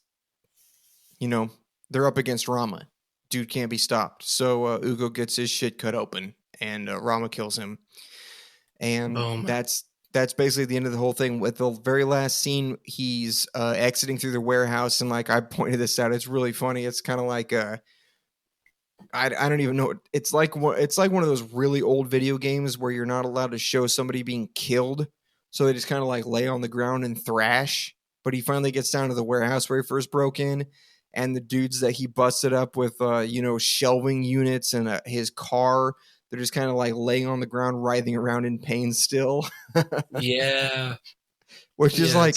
they're up against Rama. Dude can't be stopped. So Ugo gets his shit cut open and Rama kills him. And Boom. that's basically the end of the whole thing. With the very last scene, he's exiting through the warehouse. And like I pointed this out, it's really funny. It's kind of like I don't even know. It's like one of those really old video games where you're not allowed to show somebody being killed. So they just kind of like lay on the ground and thrash. But he finally gets down to the warehouse where he first broke in, and the dudes that he busted up with, shelving units and his car, they're just kind of like laying on the ground, writhing around in pain still. Yeah. Which is Yeah, like,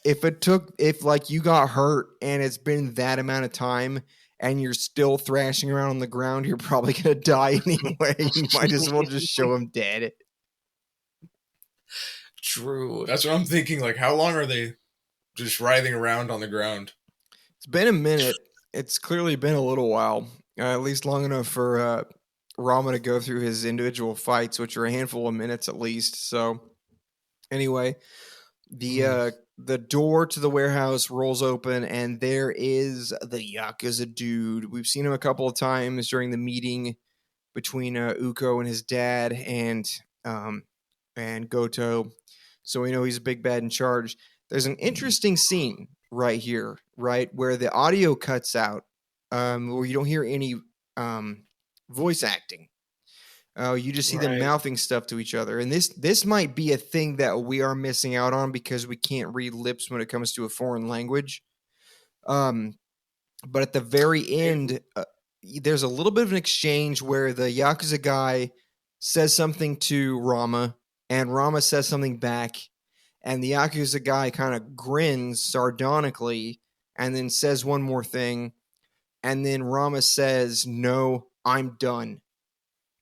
it's- if like you got hurt and it's been that amount of time and you're still thrashing around on the ground, you're probably gonna die anyway. You might as well just show him dead. True. That's what I'm thinking. Like, how long are they just writhing around on the ground? It's been a minute. It's clearly been a little while, at least long enough for Rama to go through his individual fights, which are a handful of minutes at least. So, anyway, the door to the warehouse rolls open, and there is the Yakuza dude. We've seen him a couple of times during the meeting between Uko and his dad and Goto. So we know he's a big bad in charge. There's an interesting scene right here, right, where the audio cuts out, where you don't hear any voice acting. You just see them Right. mouthing stuff to each other. And this might be a thing that we are missing out on because we can't read lips when it comes to a foreign language. But at the very end, there's a little bit of an exchange where the Yakuza guy says something to Rama, and Rama says something back, and the Yakuza guy kind of grins sardonically and then says one more thing, and then Rama says, "No, I'm done."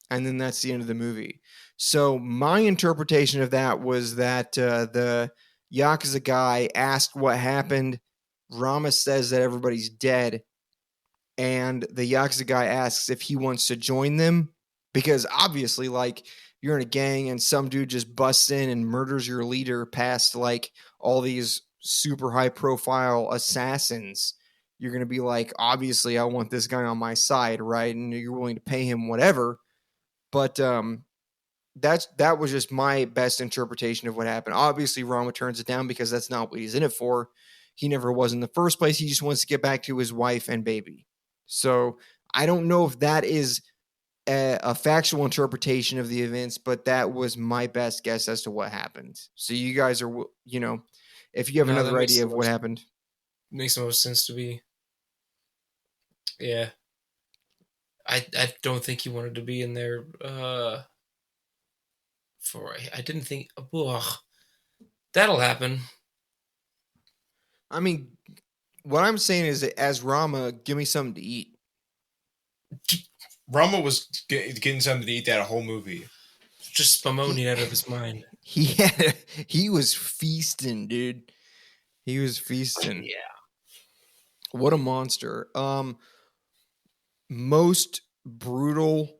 And then that's the end of the movie. So my interpretation of that was that the Yakuza guy asked what happened. Rama says that everybody's dead, and the Yakuza guy asks if he wants to join them, because obviously, like, you're in a gang and some dude just busts in and murders your leader past like all these super high profile assassins. You're going to be like, obviously, I want this guy on my side, right? And you're willing to pay him whatever. But that was just my best interpretation of what happened. Obviously, Rama turns it down because that's not what he's in it for. He never was in the first place. He just wants to get back to his wife and baby. So I don't know if that is a factual interpretation of the events, but that was my best guess as to what happened. So you guys are, if you have No, that another makes idea the of what most- happened. Makes the most sense to me. Yeah. I don't think he wanted to be in there for I didn't think ugh, that'll happen. I mean, what I'm saying is that as Rama, give me something to eat. Rama was getting something to eat that whole movie. Just spumoni out of his mind. He was feasting, dude. He was feasting. Yeah. What a monster. Most brutal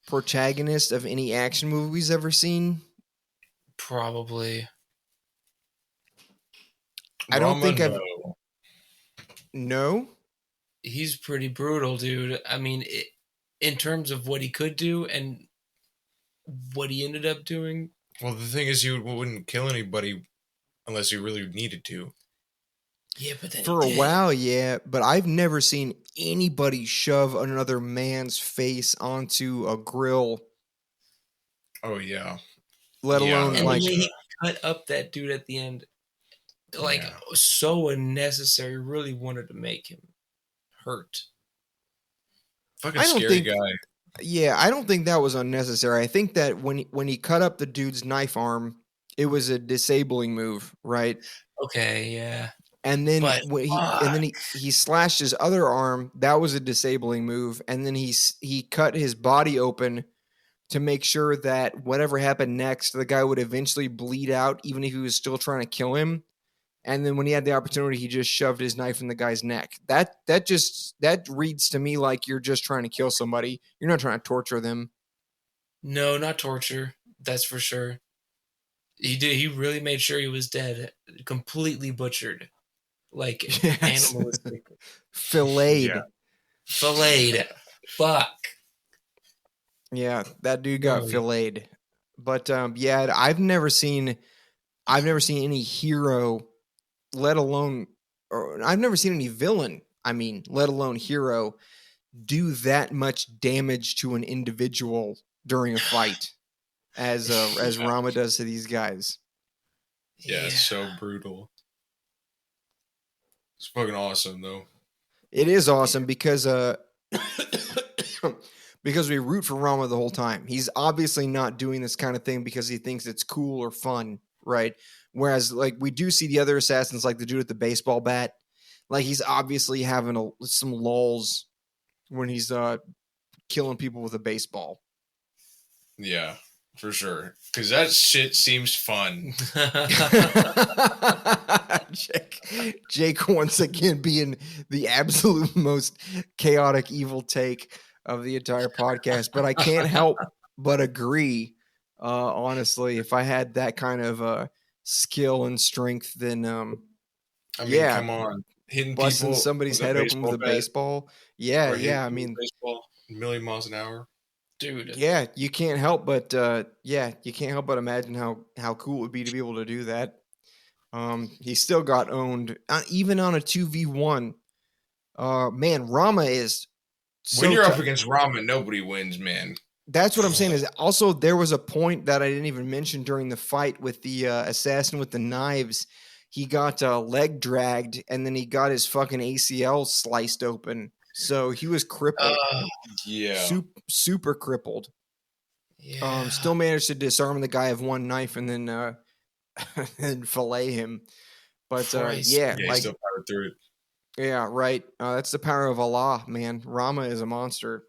protagonist of any action movie we've ever seen. Probably. I don't think I've. no. No? He's pretty brutal, dude. I mean, in terms of what he could do and what he ended up doing. Well, the thing is, you wouldn't kill anybody unless you really needed to. Yeah, but then For he a did. while, yeah, but I've never seen anybody shove another man's face onto a grill, Oh yeah. let Yeah, alone that And like. the way he cut up that dude at the end, like, Yeah. so unnecessary, really wanted to make him hurt. Fucking I don't scary think- guy. Yeah, I don't think that was unnecessary. I think that when he cut up the dude's knife arm, it was a disabling move, right? Okay, yeah. And then But when he slashed his other arm, that was a disabling move. And then he cut his body open to make sure that whatever happened next, the guy would eventually bleed out, even if he was still trying to kill him. And then when he had the opportunity, he just shoved his knife in the guy's neck. That reads to me like you're just trying to kill somebody. You're not trying to torture them. no, not torture. That's for sure. He did. He really made sure he was dead, completely butchered, like Yes. animalistic, Filleted. Yeah. filleted. Fuck. Yeah, that dude got Really? filleted. But yeah, I've never seen any hero, let alone, or I've never seen any villain. I mean, let alone hero, do that much damage to an individual during a fight, as Rama does to these guys. Yeah, it's so brutal. It's fucking awesome though. It is awesome because because we root for Rama the whole time. He's obviously not doing this kind of thing because he thinks it's cool or fun, right? Whereas, like, we do see the other assassins, like the dude with the baseball bat, like he's obviously having some lulls when he's killing people with a baseball. Yeah, for sure. Because that shit seems fun. Jake once again being the absolute most chaotic, evil take of the entire podcast, but I can't help but agree. Honestly, if I had that kind of skill and strength, then I mean, yeah, come on. Hitting busting people somebody's with head open with a bat, baseball. Yeah, or hitting yeah. I people with mean, baseball a million miles an hour. Dude. yeah, you can't help but you can't help but imagine how cool it would be to be able to do that. He still got owned even on a 2v1. Man, Rama is so When you're up tou- against Ramen, nobody wins, man. That's what I'm saying. Is also there was a point that I didn't even mention during the fight with the assassin with the knives. He got leg dragged, and then he got his fucking ACL sliced open. So he was crippled, Yeah. super crippled. Yeah. Still managed to disarm the guy of one knife and then and fillet him. But Christ. yeah, Yeah, he like still powered through it. yeah, right. That's the power of Allah, man. Rama is a monster.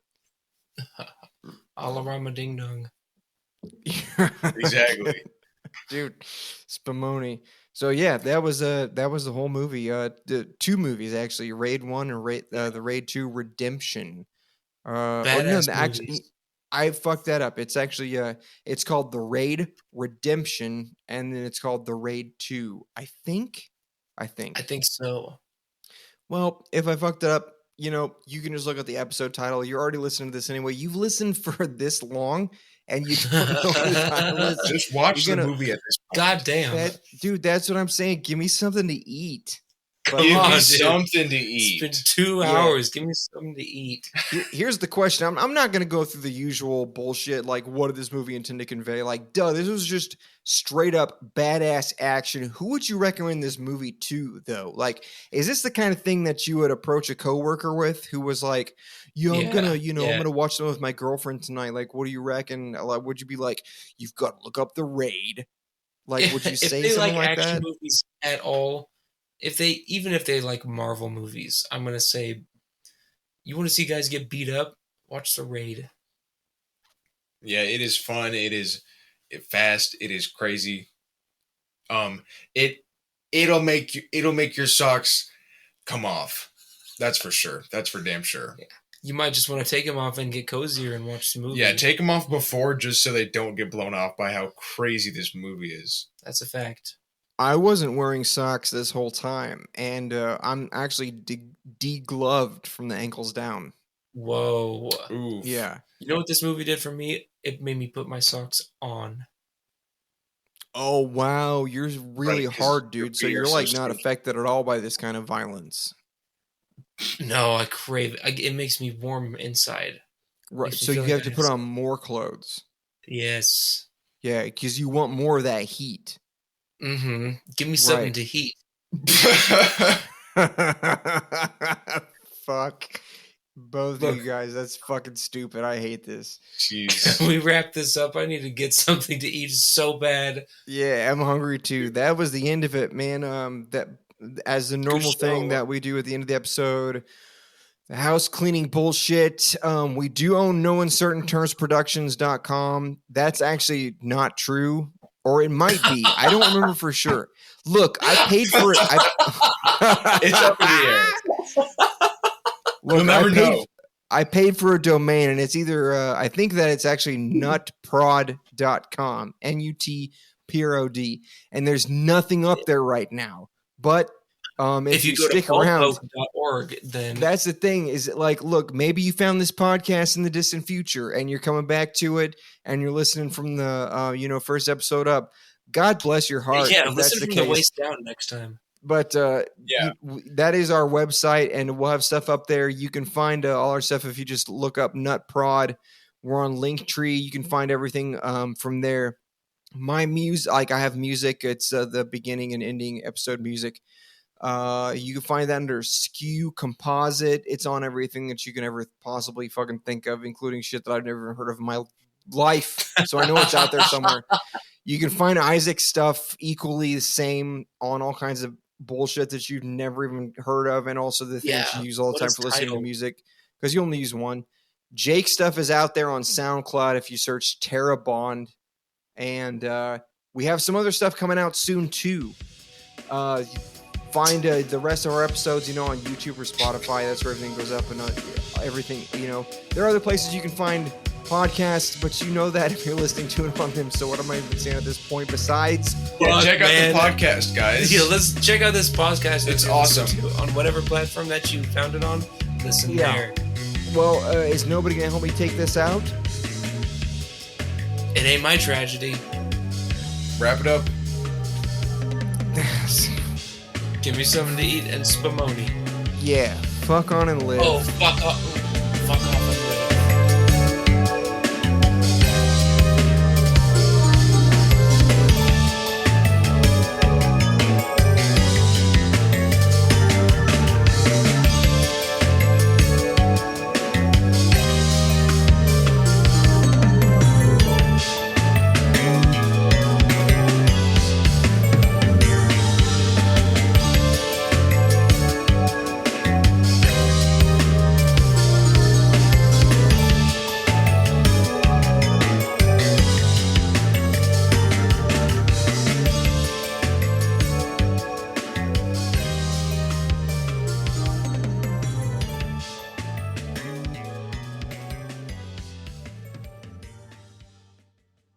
Allah Rama Ding Dong. Exactly. Dude, Spumoni. So yeah, that was the whole movie. The two movies actually, Raid 1 and the Raid 2 Redemption. Or no, Badass actually, movies. I fucked that up. It's actually it's called the Raid Redemption, and then it's called the Raid 2. I think. I think so. Well, if I fucked it up, you can just look at the episode title. You're already listening to this anyway. You've listened for this long, and you don't know the title is. Just watch the You're gonna- movie at this point. God damn. Dude, that's what I'm saying. Give me something to eat. But Give on, me dude. something to It's eat. been 2 Yeah. hours. Give me something to eat. Here's the question. I'm not going to go through the usual bullshit, like, what did this movie intend to convey? Like, duh, this was just straight up badass action. Who would you recommend this movie to, though? Like, is this the kind of thing that you would approach a coworker with who was like, yo, I'm going to, I'm going to watch them with my girlfriend tonight. Like, what do you reckon? Like, would you be like, you've got to look up The Raid? Like, would you say if they something like action that? movies at all, even if they like Marvel movies, I'm gonna say, you want to see guys get beat up? Watch The Raid. Yeah, it is fun. It is fast. It is crazy. It'll make your socks come off. That's for sure. That's for damn sure. Yeah. You might just want to take them off and get cozier and watch the movie. Yeah, take them off before just so they don't get blown off by how crazy this movie is. That's a fact. I wasn't wearing socks this whole time, and I'm actually degloved from the ankles down. Whoa. Oof. Yeah. You know what this movie did for me? It made me put my socks on. Oh, wow. You're really Right, 'cause hard, your dude. So feet are you're so like not stinky. affected at all by this kind of violence. No, I crave it. It makes me warm inside. Right. Makes me So you feel have like to I put have on more clothes. Yes. Yeah, because you want more of that heat. Mm-hmm. Give me something Right. to heat. Fuck. Both of you guys. That's fucking stupid. I hate this. Jeez. We wrap this up. I need to get something to eat so bad. Yeah, I'm hungry too. That was the end of it, man. That as the normal thing show. that we do at the end of the episode. The house cleaning bullshit. We do own nouncertaintermsproductions.com. That's actually not true. Or it might be. I don't remember for sure. Look, I paid for it. It's up in the air. Look, We'll never know. I paid for a domain, and it's either, I think that it's actually nutprod.com, NUTPROD, and there's nothing up there right now. But if you go stick to around, ballpoke.org, then that's the thing is like, look, maybe you found this podcast in the distant future, and you're coming back to it, and you're listening from the first episode up. God bless your heart. yeah, if that's listen the from case. the waist down next time. But Yeah. that is our website, and we'll have stuff up there. You can find all our stuff if you just look up Nutprod. We're on Linktree. You can find everything from there. My music, like I have music. It's the beginning and ending episode music. You can find that under Skew Composite. It's on everything that you can ever possibly fucking think of, including shit that I've never heard of in my life. So I know it's out there somewhere. You can find Isaac's stuff equally the same on all kinds of bullshit that you've never even heard of, and also the things you use all the what time is for listening to titled? music, because you only use one. Jake's stuff is out there on SoundCloud if you search Terra Bond, and we have some other stuff coming out soon too. Find the rest of our episodes, on YouTube or Spotify. That's where everything goes up, and everything. There are other places you can find podcasts, but you know that if you're listening to it on them. So what am I even saying at this point? Besides, Yeah, Fuck, check out man. the podcast, guys. Yeah, let's check out this podcast. It's that you listen awesome. to on whatever platform that you found it on. Listen Yeah. there. well, is nobody gonna help me take this out? It ain't my tragedy. Wrap it up. Give me something to eat and spumoni. Yeah, fuck on and live. Oh, fuck off. Fuck off.